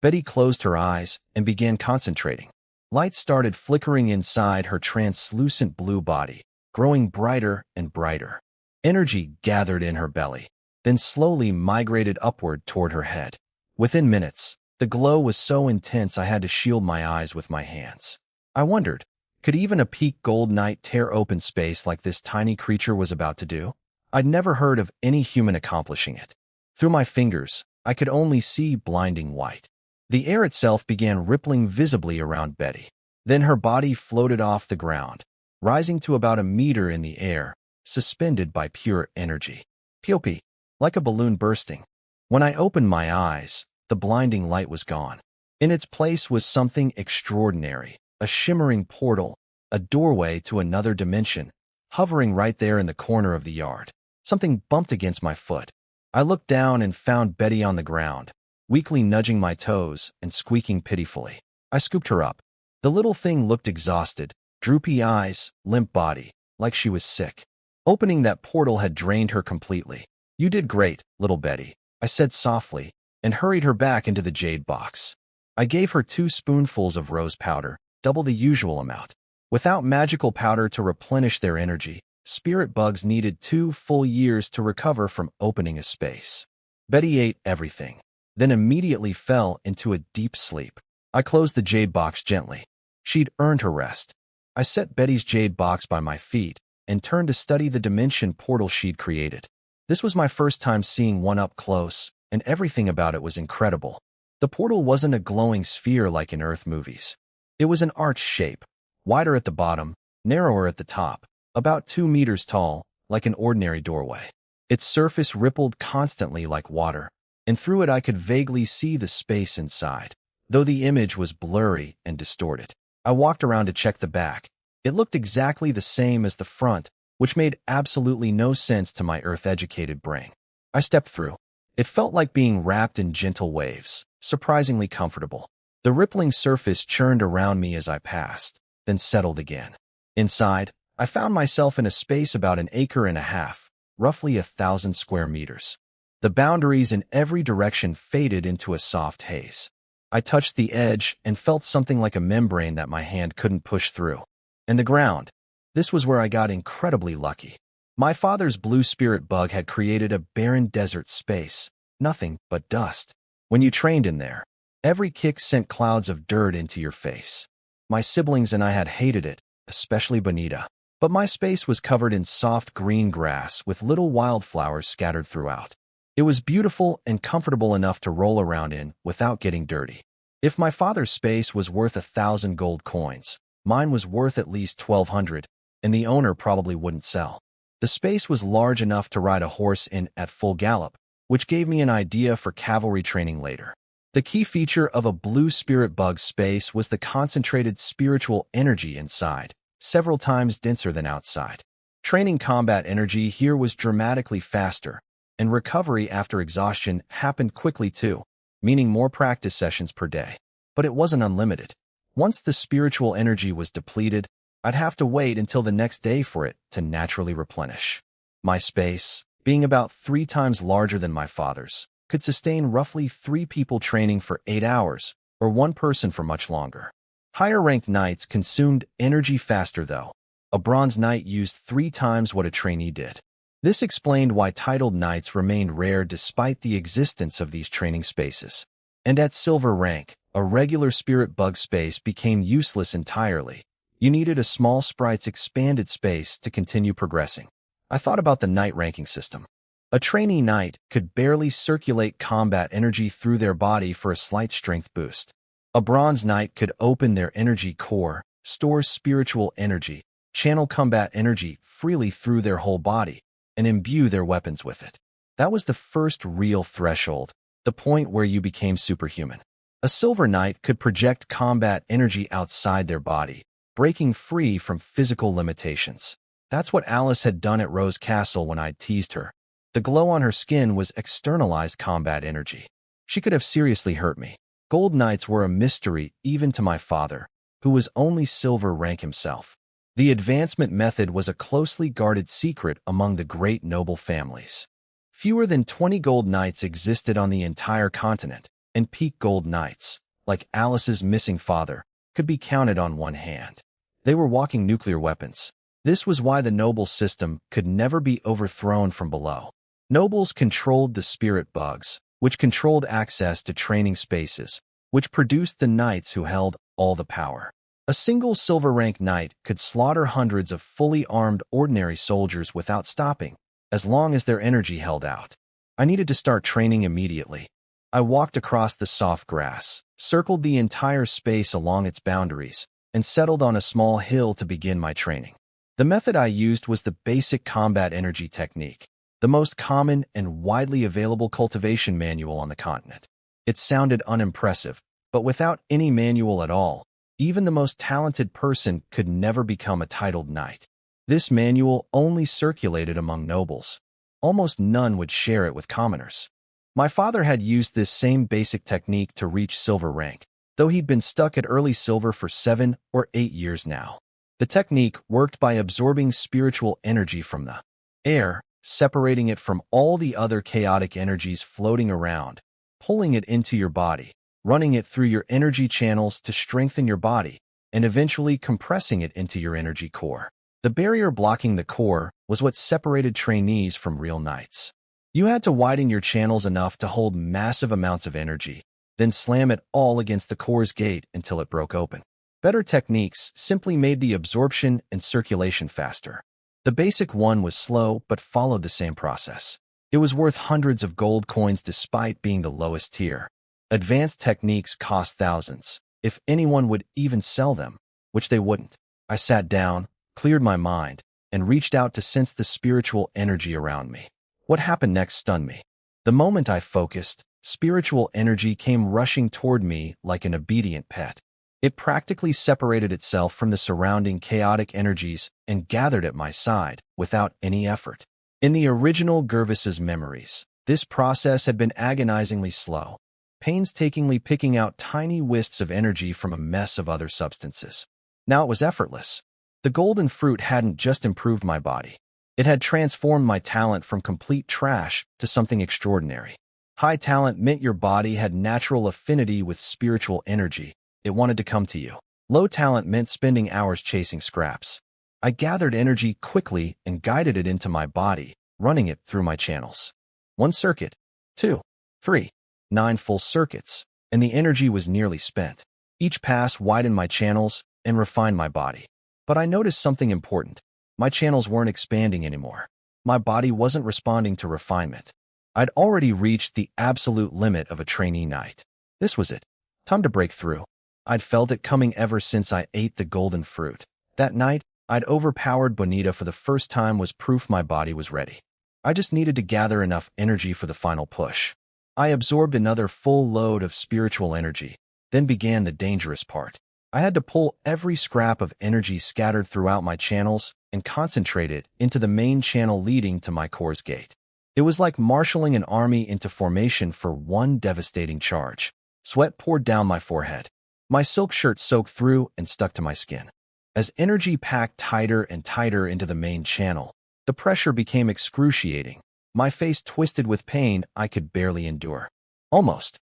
A: Betty closed her eyes and began concentrating. Light started flickering inside her translucent blue body, growing brighter and brighter. Energy gathered in her belly, then slowly migrated upward toward her head. Within minutes, the glow was so intense I had to shield my eyes with my hands. I wondered, could even a peak gold knight tear open space like this tiny creature was about to do? I'd never heard of any human accomplishing it. Through my fingers, I could only see blinding white. The air itself began rippling visibly around Betty. Then her body floated off the ground, rising to about a meter in the air, suspended by pure energy. Piopi, like a balloon bursting. When I opened my eyes, the blinding light was gone. In its place was something extraordinary, a shimmering portal, a doorway to another dimension, hovering right there in the corner of the yard. Something bumped against my foot. I looked down and found Betty on the ground, weakly nudging my toes and squeaking pitifully. I scooped her up. The little thing looked exhausted, droopy eyes, limp body, like she was sick. Opening that portal had drained her completely. "You did great, little Betty," I said softly, and hurried her back into the jade box. I gave her 2 spoonfuls of rose powder, double the usual amount. Without magical powder to replenish their energy, spirit bugs needed 2 full years to recover from opening a space. Betty ate everything, then immediately fell into a deep sleep. I closed the jade box gently. She'd earned her rest. I set Betty's jade box by my feet and turned to study the dimension portal she'd created. This was my first time seeing one up close, and everything about it was incredible. The portal wasn't a glowing sphere like in Earth movies. It was an arch shape, wider at the bottom, narrower at the top, about 2 meters tall, like an ordinary doorway. Its surface rippled constantly like water, and through it I could vaguely see the space inside, though the image was blurry and distorted. I walked around to check the back. It looked exactly the same as the front, which made absolutely no sense to my Earth-educated brain. I stepped through. It felt like being wrapped in gentle waves, surprisingly comfortable. The rippling surface churned around me as I passed, then settled again. Inside, I found myself in a space about 1.5 acres, roughly 1,000 square meters. The boundaries in every direction faded into a soft haze. I touched the edge and felt something like a membrane that my hand couldn't push through. And the ground. This was where I got incredibly lucky. My father's blue spirit bug had created a barren desert space, nothing but dust. When you trained in there, every kick sent clouds of dirt into your face. My siblings and I had hated it, especially Bonita. But my space was covered in soft green grass with little wildflowers scattered throughout. It was beautiful and comfortable enough to roll around in without getting dirty. If my father's space was worth 1,000 gold coins, mine was worth at least 1,200, and the owner probably wouldn't sell. The space was large enough to ride a horse in at full gallop, which gave me an idea for cavalry training later. The key feature of a blue spirit bug space was the concentrated spiritual energy inside, several times denser than outside. Training combat energy here was dramatically faster, and recovery after exhaustion happened quickly too, meaning more practice sessions per day. But it wasn't unlimited. Once the spiritual energy was depleted, I'd have to wait until the next day for it to naturally replenish. My space, being about 3 times larger than my father's, could sustain roughly 3 people training for 8 hours, or 1 person for much longer. Higher-ranked knights consumed energy faster though. A bronze knight used 3 times what a trainee did. This explained why titled knights remained rare despite the existence of these training spaces. And at silver rank, a regular spirit bug space became useless entirely. You needed a small sprite's expanded space to continue progressing. I thought about the knight ranking system. A trainee knight could barely circulate combat energy through their body for a slight strength boost. A bronze knight could open their energy core, store spiritual energy, channel combat energy freely through their whole body, and imbue their weapons with it. That was the first real threshold, the point where you became superhuman. A silver knight could project combat energy outside their body, breaking free from physical limitations. That's what Alice had done at Rose Castle when I'd teased her. The glow on her skin was externalized combat energy. She could have seriously hurt me. Gold knights were a mystery even to my father, who was only silver rank himself. The advancement method was a closely guarded secret among the great noble families. Fewer than 20 gold knights existed on the entire continent, and peak gold knights, like Alice's missing father, could be counted on one hand. They were walking nuclear weapons. This was why the noble system could never be overthrown from below. Nobles controlled the spirit bugs, which controlled access to training spaces, which produced the knights who held all the power. A single silver rank knight could slaughter hundreds of fully armed ordinary soldiers without stopping, as long as their energy held out. I needed to start training immediately. I walked across the soft grass, circled the entire space along its boundaries, and settled on a small hill to begin my training. The method I used was the basic combat energy technique, the most common and widely available cultivation manual on the continent. It sounded unimpressive, but without any manual at all, even the most talented person could never become a titled knight. This manual only circulated among nobles. Almost none would share it with commoners. My father had used this same basic technique to reach silver rank, though he'd been stuck at early silver for 7 or 8 years now. The technique worked by absorbing spiritual energy from the air, separating it from all the other chaotic energies floating around, pulling it into your body, running it through your energy channels to strengthen your body, and eventually compressing it into your energy core. The barrier blocking the core was what separated trainees from real knights. You had to widen your channels enough to hold massive amounts of energy, then slam it all against the core's gate until it broke open. Better techniques simply made the absorption and circulation faster. The basic one was slow but followed the same process. It was worth hundreds of gold coins despite being the lowest tier. Advanced techniques cost thousands, if anyone would even sell them, which they wouldn't. I sat down, cleared my mind, and reached out to sense the spiritual energy around me. What happened next stunned me. The moment I focused, spiritual energy came rushing toward me like an obedient pet. It practically separated itself from the surrounding chaotic energies and gathered at my side without any effort. In the original Gervis's memories, this process had been agonizingly slow, painstakingly picking out tiny wisps of energy from a mess of other substances. Now it was effortless. The golden fruit hadn't just improved my body. It had transformed my talent from complete trash to something extraordinary. High talent meant your body had natural affinity with spiritual energy. It wanted to come to you. Low talent meant spending hours chasing scraps. I gathered energy quickly and guided it into my body, running it through my channels. 1 circuit, 2, 3, 9 full circuits, and the energy was nearly spent. Each pass widened my channels and refined my body. But I noticed something important. My channels weren't expanding anymore. My body wasn't responding to refinement. I'd already reached the absolute limit of a trainee knight. This was it. Time to break through. I'd felt it coming ever since I ate the golden fruit. That night, I'd overpowered Bonita for the first time was proof my body was ready. I just needed to gather enough energy for the final push. I absorbed another full load of spiritual energy, then began the dangerous part. I had to pull every scrap of energy scattered throughout my channels and concentrate it into the main channel leading to my core's gate. It was like marshaling an army into formation for one devastating charge. Sweat poured down my forehead. My silk shirt soaked through and stuck to my skin. As energy packed tighter and tighter into the main channel, the pressure became excruciating. My face twisted with pain I could barely endure. Almost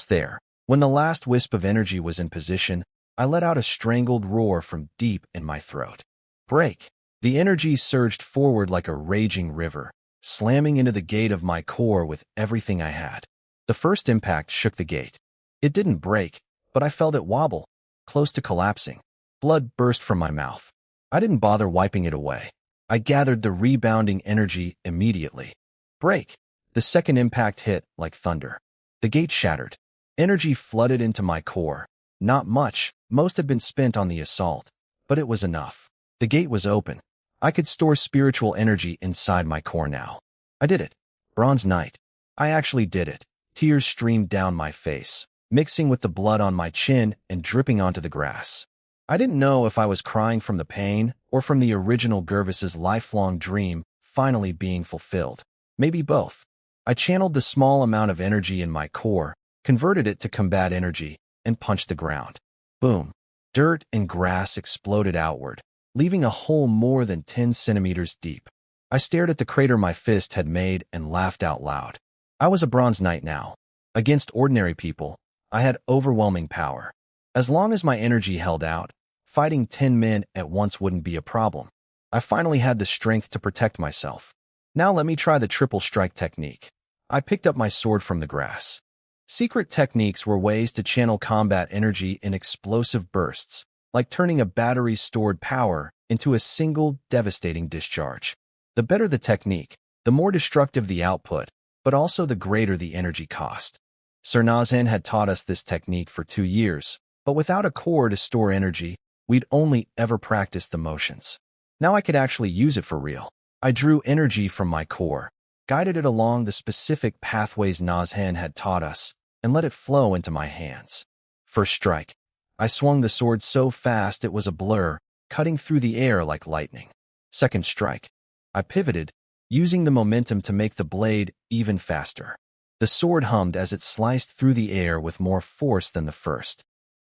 A: there. When the last wisp of energy was in position, I let out a strangled roar from deep in my throat. Break! The energy surged forward like a raging river, slamming into the gate of my core with everything I had. The first impact shook the gate. It didn't break, but I felt it wobble, close to collapsing. Blood burst from my mouth. I didn't bother wiping it away. I gathered the rebounding energy immediately. Break! The second impact hit like thunder. The gate shattered. Energy flooded into my core. Not much, most had been spent on the assault, but it was enough. The gate was open. I could store spiritual energy inside my core now. I did it. Bronze Knight. I actually did it. Tears streamed down my face, mixing with the blood on my chin and dripping onto the grass. I didn't know if I was crying from the pain or from the original Gervis's lifelong dream finally being fulfilled. Maybe both. I channeled the small amount of energy in my core, converted it to combat energy, and punched the ground. Boom. Dirt and grass exploded outward, leaving a hole more than 10 centimeters deep. I stared at the crater my fist had made and laughed out loud. I was a Bronze Knight now. Against ordinary people, I had overwhelming power. As long as my energy held out, fighting 10 men at once wouldn't be a problem. I finally had the strength to protect myself. Now let me try the triple strike technique. I picked up my sword from the grass. Secret techniques were ways to channel combat energy in explosive bursts, like turning a battery's stored power into a single devastating discharge. The better the technique, the more destructive the output, but also the greater the energy cost. Sir Nazhan had taught us this technique for 2 years, but without a core to store energy, we'd only ever practiced the motions. Now I could actually use it for real. I drew energy from my core, guided it along the specific pathways Nazhan had taught us, and let it flow into my hands. First strike. I swung the sword so fast it was a blur, cutting through the air like lightning. Second strike. I pivoted, using the momentum to make the blade even faster. The sword hummed as it sliced through the air with more force than the first.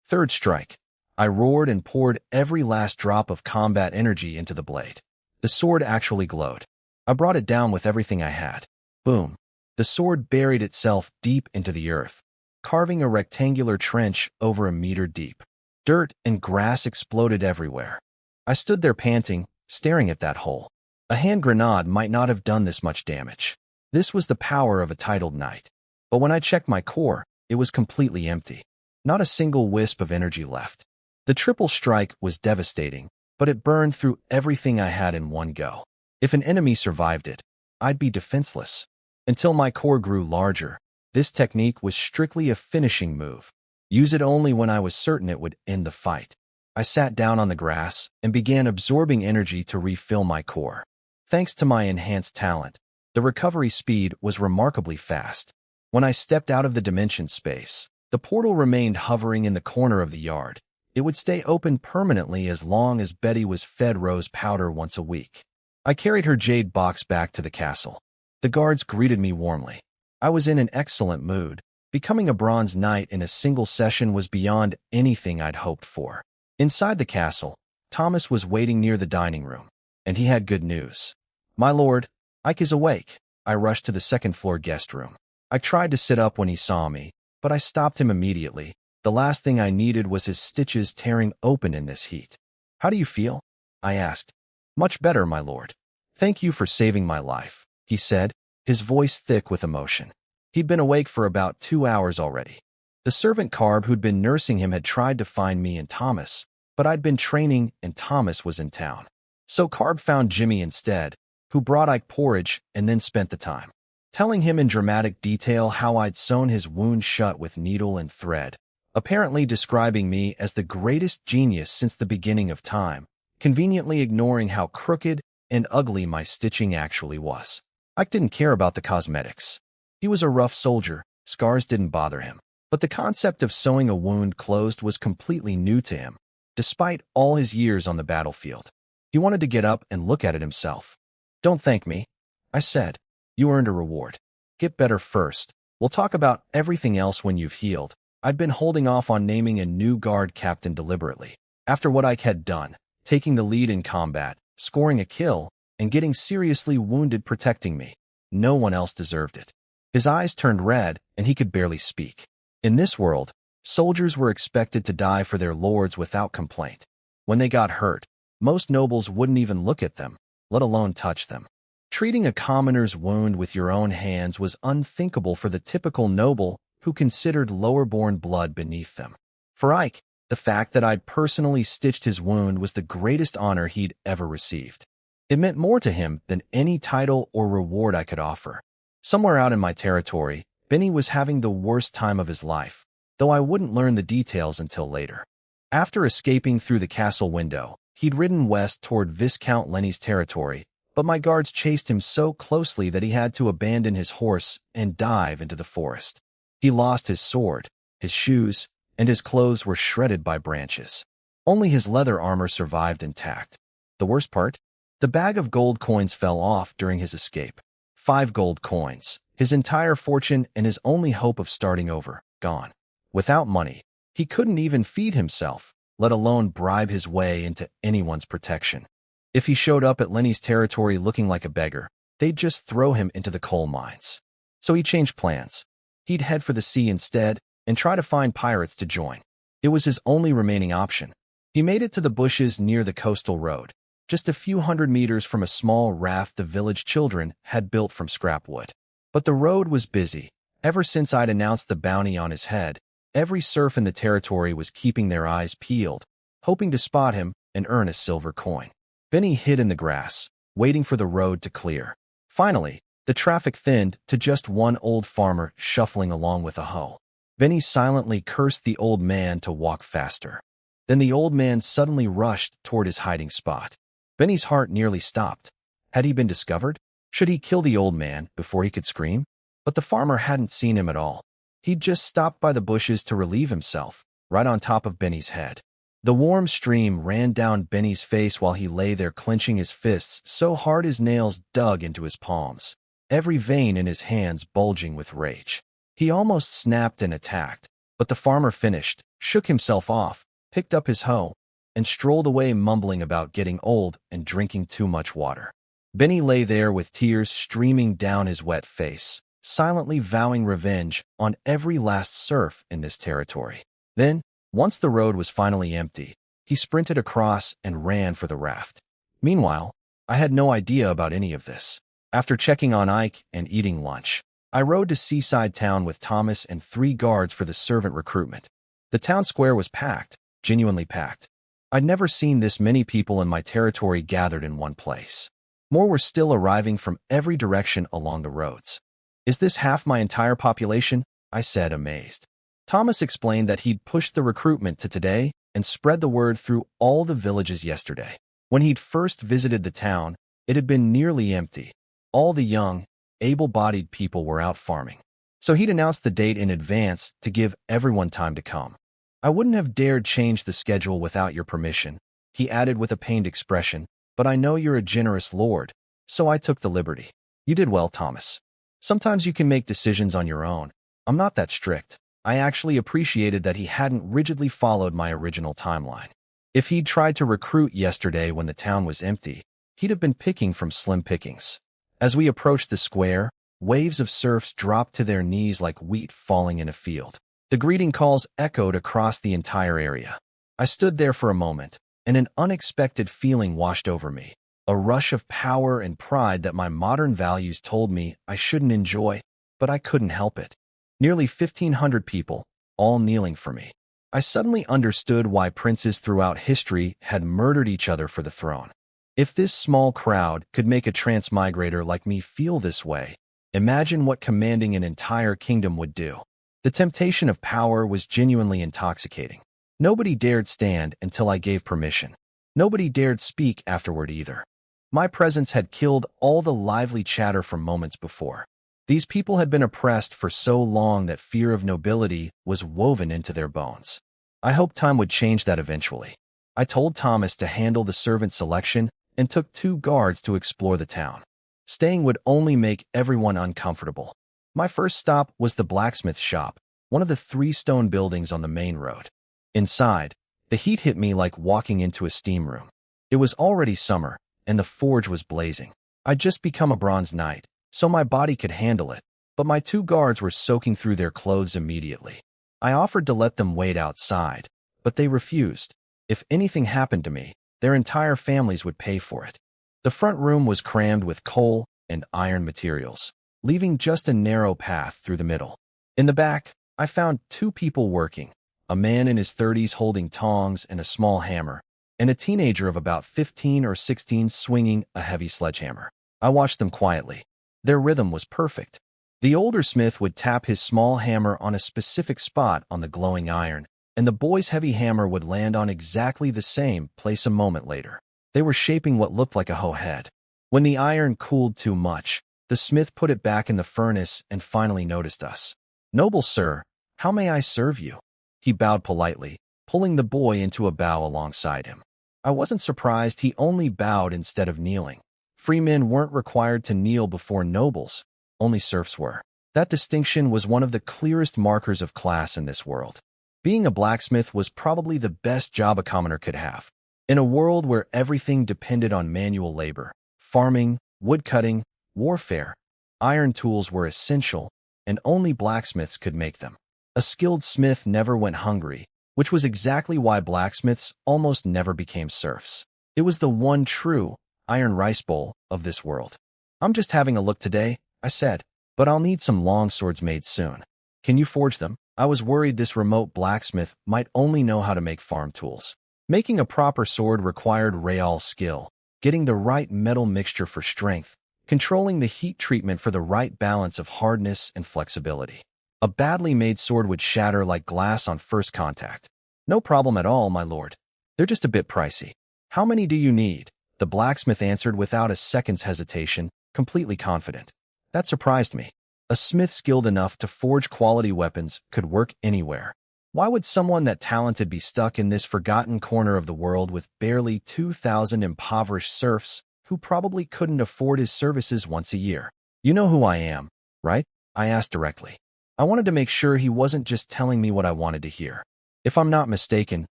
A: Third strike. I roared and poured every last drop of combat energy into the blade. The sword actually glowed. I brought it down with everything I had. Boom. The sword buried itself deep into the earth, carving a rectangular trench over 1 meter deep. Dirt and grass exploded everywhere. I stood there panting, staring at that hole. A hand grenade might not have done this much damage. This was the power of a titled knight. But when I checked my core, it was completely empty. Not a single wisp of energy left. The triple strike was devastating, but it burned through everything I had in one go. If an enemy survived it, I'd be defenseless. until my core grew larger. This technique was strictly a finishing move. Use it only when I was certain it would end the fight. I sat down on the grass and began absorbing energy to refill my core. Thanks to my enhanced talent, the recovery speed was remarkably fast. When I stepped out of the dimension space, the portal remained hovering in the corner of the yard. It would stay open permanently as long as Betty was fed rose powder once a week. I carried her jade box back to the castle. The guards greeted me warmly. I was in an excellent mood. Becoming a bronze knight in a single session was beyond anything I'd hoped for. Inside the castle, Thomas was waiting near the dining room, and he had good news. "My lord, Ike is awake." I rushed to the second-floor guest room. I tried to sit up when he saw me, but I stopped him immediately. The last thing I needed was his stitches tearing open in this heat. "How do you feel?" I asked. "Much better, my lord. Thank you for saving my life," he said, his voice thick with emotion. He'd been awake for about 2 hours already. The servant Carb who'd been nursing him had tried to find me and Thomas, but I'd been training and Thomas was in town. So Carb found Jimmy instead, who brought Ike porridge and then spent the time telling him in dramatic detail how I'd sewn his wound shut with needle and thread, apparently describing me as the greatest genius since the beginning of time, conveniently ignoring how crooked and ugly my stitching actually was. Ike didn't care about the cosmetics. He was a rough soldier, scars didn't bother him. But the concept of sewing a wound closed was completely new to him, despite all his years on the battlefield. He wanted to get up and look at it himself. "Don't thank me," I said. "You earned a reward. Get better first. We'll talk about everything else when you've healed." I'd been holding off on naming a new guard captain deliberately. After what Ike had done, taking the lead in combat, scoring a kill, and getting seriously wounded protecting me, no one else deserved it. His eyes turned red, and he could barely speak. In this world, soldiers were expected to die for their lords without complaint. When they got hurt, most nobles wouldn't even look at them, let alone touch them. Treating a commoner's wound with your own hands was unthinkable for the typical noble who considered lower-born blood beneath them. For Ike, the fact that I'd personally stitched his wound was the greatest honor he'd ever received. It meant more to him than any title or reward I could offer. Somewhere out in my territory, Benny was having the worst time of his life, though I wouldn't learn the details until later. After escaping through the castle window, he'd ridden west toward Viscount Lenny's territory, but my guards chased him so closely that he had to abandon his horse and dive into the forest. He lost his sword, his shoes, and his clothes were shredded by branches. Only his leather armor survived intact. The worst part? The bag of gold coins fell off during his escape. 5 gold coins, his entire fortune and his only hope of starting over, gone. Without money, he couldn't even feed himself, let alone bribe his way into anyone's protection. If he showed up at Lenny's territory looking like a beggar, they'd just throw him into the coal mines. So he changed plans. He'd head for the sea instead and try to find pirates to join. It was his only remaining option. He made it to the bushes near the coastal road, just a few hundred meters from a small raft the village children had built from scrap wood. But the road was busy. Ever since I'd announced the bounty on his head, every serf in the territory was keeping their eyes peeled, hoping to spot him and earn a silver coin. Benny hid in the grass, waiting for the road to clear. Finally, the traffic thinned to just one old farmer shuffling along with a hoe. Benny silently cursed the old man to walk faster. Then the old man suddenly rushed toward his hiding spot. Benny's heart nearly stopped. Had he been discovered? Should he kill the old man before he could scream? But the farmer hadn't seen him at all. He'd just stopped by the bushes to relieve himself, right on top of Benny's head. The warm stream ran down Benny's face while he lay there clenching his fists so hard his nails dug into his palms, every vein in his hands bulging with rage. He almost snapped and attacked, but the farmer finished, shook himself off, picked up his hoe, and strolled away mumbling about getting old and drinking too much water. Benny lay there with tears streaming down his wet face, silently vowing revenge on every last serf in this territory. Then, once the road was finally empty, he sprinted across and ran for the raft. Meanwhile, I had no idea about any of this. After checking on Ike and eating lunch, I rode to Seaside Town with Thomas and 3 guards for the servant recruitment. The town square was packed, genuinely packed. I'd never seen this many people in my territory gathered in one place. More were still arriving from every direction along the roads. Is this half my entire population? I said, amazed. Thomas explained that he'd pushed the recruitment to today and spread the word through all the villages yesterday. When he'd first visited the town, it had been nearly empty. All the young, able-bodied people were out farming. So he'd announced the date in advance to give everyone time to come. I wouldn't have dared change the schedule without your permission, he added with a pained expression, but I know you're a generous lord, so I took the liberty. You did well, Thomas. Sometimes you can make decisions on your own. I'm not that strict. I actually appreciated that he hadn't rigidly followed my original timeline. If he'd tried to recruit yesterday when the town was empty, he'd have been picking from slim pickings. As we approached the square, waves of serfs dropped to their knees like wheat falling in a field. The greeting calls echoed across the entire area. I stood there for a moment, and an unexpected feeling washed over me. A rush of power and pride that my modern values told me I shouldn't enjoy, but I couldn't help it. Nearly 1,500 people, all kneeling for me. I suddenly understood why princes throughout history had murdered each other for the throne. If this small crowd could make a transmigrator like me feel this way, imagine what commanding an entire kingdom would do. The temptation of power was genuinely intoxicating. Nobody dared stand until I gave permission. Nobody dared speak afterward either. My presence had killed all the lively chatter from moments before. These people had been oppressed for so long that fear of nobility was woven into their bones. I hoped time would change that eventually. I told Thomas to handle the servant selection and took 2 guards to explore the town. Staying would only make everyone uncomfortable. My first stop was the blacksmith shop, one of the 3 stone buildings on the main road. Inside, the heat hit me like walking into a steam room. It was already summer, and the forge was blazing. I'd just become a bronze knight, so my body could handle it, but my 2 guards were soaking through their clothes immediately. I offered to let them wait outside, but they refused. If anything happened to me, their entire families would pay for it. The front room was crammed with coal and iron materials, leaving just a narrow path through the middle. In the back, I found 2 people working, a man in his 30s holding tongs and a small hammer, and a teenager of about 15 or 16 swinging a heavy sledgehammer. I watched them quietly. Their rhythm was perfect. The older smith would tap his small hammer on a specific spot on the glowing iron, and the boy's heavy hammer would land on exactly the same place a moment later. They were shaping what looked like a hoe head. When the iron cooled too much, the smith put it back in the furnace and finally noticed us. "Noble sir, how may I serve you?" He bowed politely, pulling the boy into a bow alongside him. I wasn't surprised he only bowed instead of kneeling. Free men weren't required to kneel before nobles, only serfs were. That distinction was one of the clearest markers of class in this world. Being a blacksmith was probably the best job a commoner could have. In a world where everything depended on manual labor, farming, woodcutting, warfare, iron tools were essential, and only blacksmiths could make them. A skilled smith never went hungry, which was exactly why blacksmiths almost never became serfs. It was the one true iron rice bowl of this world. "I'm just having a look today," I said, "but I'll need some long swords made soon. Can you forge them?" I was worried this remote blacksmith might only know how to make farm tools. Making a proper sword required real skill, getting the right metal mixture for strength, controlling the heat treatment for the right balance of hardness and flexibility. A badly made sword would shatter like glass on first contact. "No problem at all, my lord. They're just a bit pricey." "How many do you need?" The blacksmith answered without a second's hesitation, completely confident. That surprised me. A smith skilled enough to forge quality weapons could work anywhere. Why would someone that talented be stuck in this forgotten corner of the world with barely 2,000 impoverished serfs who probably couldn't afford his services once a year? "You know who I am, right?" I asked directly. I wanted to make sure he wasn't just telling me what I wanted to hear. "If I'm not mistaken,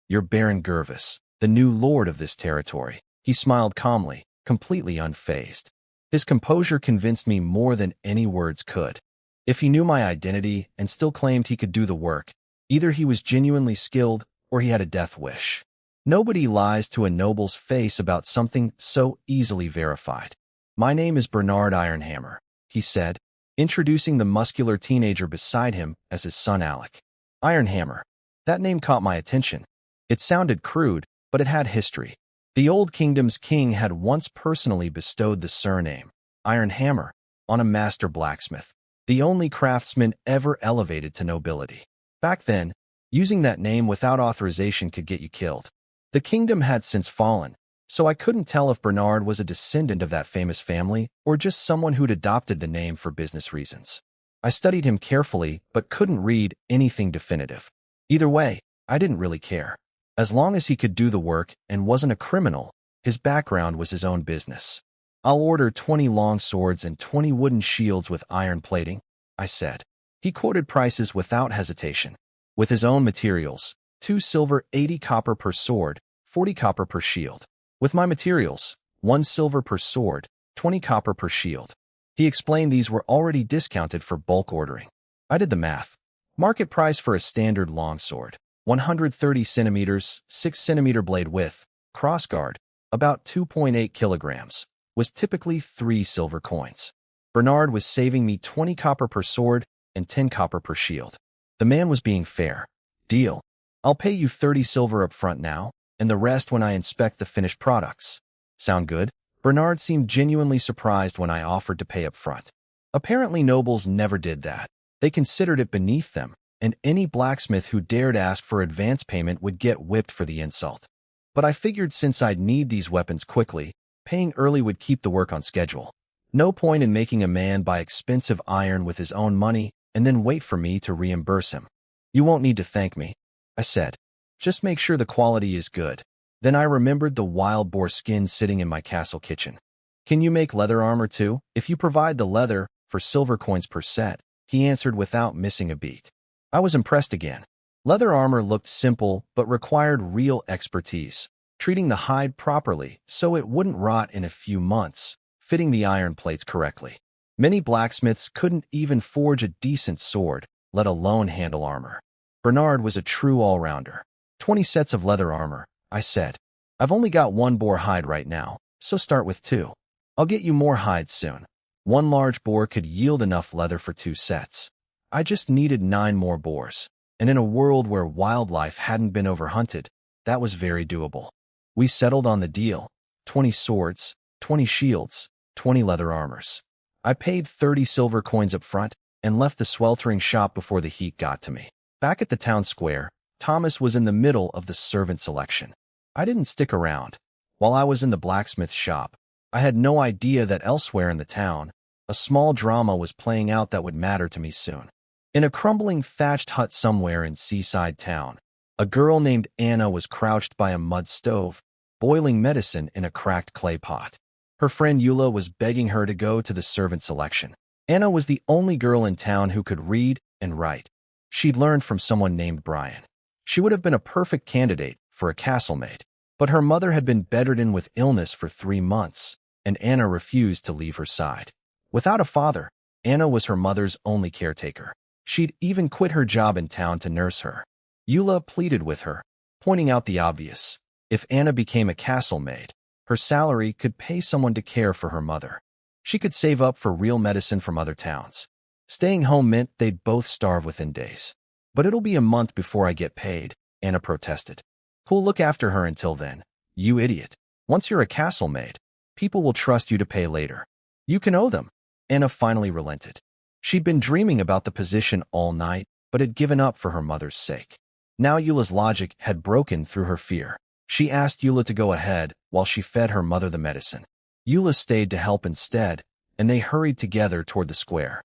A: you're Baron Gervis, the new lord of this territory." He smiled calmly, completely unfazed. His composure convinced me more than any words could. If he knew my identity and still claimed he could do the work, either he was genuinely skilled or he had a death wish. Nobody lies to a noble's face about something so easily verified. "My name is Bernard Ironhammer," he said, introducing the muscular teenager beside him as his son Alec. Ironhammer. That name caught my attention. It sounded crude, but it had history. The Old Kingdom's king had once personally bestowed the surname, Ironhammer, on a master blacksmith. the only craftsman ever elevated to nobility. Back then, using that name without authorization could get you killed. The kingdom had since fallen, so I couldn't tell if Bernard was a descendant of that famous family or just someone who'd adopted the name for business reasons. I studied him carefully but couldn't read anything definitive. Either way, I didn't really care. As long as he could do the work and wasn't a criminal, his background was his own business. "I'll order 20 long swords and 20 wooden shields with iron plating," I said. He quoted prices without hesitation. With his own materials, 2 silver, 80 copper per sword, 40 copper per shield. With my materials, 1 silver per sword, 20 copper per shield. He explained these were already discounted for bulk ordering. I did the math. Market price for a standard longsword, 130 centimeters, 6 centimeter blade width, crossguard, about 2.8 kilograms, was typically 3 silver coins. Bernard was saving me 20 copper per sword and 10 copper per shield. The man was being fair. "Deal. I'll pay you 30 silver up front now, and the rest when I inspect the finished products. Sound good?" Bernard seemed genuinely surprised when I offered to pay up front. Apparently nobles never did that. They considered it beneath them, and any blacksmith who dared ask for advance payment would get whipped for the insult. But I figured since I'd need these weapons quickly, paying early would keep the work on schedule. No point in making a man buy expensive iron with his own money and then wait for me to reimburse him. "You won't need to thank me," I said. "Just make sure the quality is good." Then I remembered the wild boar skin sitting in my castle kitchen. "Can you make leather armor too?" "If you provide the leather, for silver coins per set," he answered without missing a beat. I was impressed again. Leather armor looked simple but required real expertise, treating the hide properly so it wouldn't rot in a few months, fitting the iron plates correctly. Many blacksmiths couldn't even forge a decent sword, let alone handle armor. Bernard was a true all-rounder. 20 sets of leather armor, I said. "I've only got 1 boar hide right now, so start with 2. I'll get you more hides soon. 1 large boar could yield enough leather for 2 sets. I just needed 9 more boars, and in a world where wildlife hadn't been overhunted, that was very doable. We settled on the deal: 20 swords, 20 shields, 20 leather armors. I paid 30 silver coins up front and left the sweltering shop before the heat got to me. Back at the town square, Thomas was in the middle of the servant selection. I didn't stick around. While I was in the blacksmith shop, I had no idea that elsewhere in the town, a small drama was playing out that would matter to me soon. In a crumbling thatched hut somewhere in seaside town, a girl named Anna was crouched by a mud stove, boiling medicine in a cracked clay pot. Her friend Eula was begging her to go to the servant selection. Anna was the only girl in town who could read and write. She'd learned from someone named Brian. She would have been a perfect candidate for a castle maid, but her mother had been bedridden with illness for 3 months, and Anna refused to leave her side. Without a father, Anna was her mother's only caretaker. She'd even quit her job in town to nurse her. Eula pleaded with her, pointing out the obvious. If Anna became a castle maid, her salary could pay someone to care for her mother. She could save up for real medicine from other towns. Staying home meant they'd both starve within days. "But it'll be a month before I get paid," Anna protested. "Who'll look after her until then? You idiot. Once you're a castle maid, people will trust you to pay later. You can owe them." Anna finally relented. She'd been dreaming about the position all night, but had given up for her mother's sake. Now Eula's logic had broken through her fear. She asked Eula to go ahead while she fed her mother the medicine. Eula stayed to help instead, and they hurried together toward the square.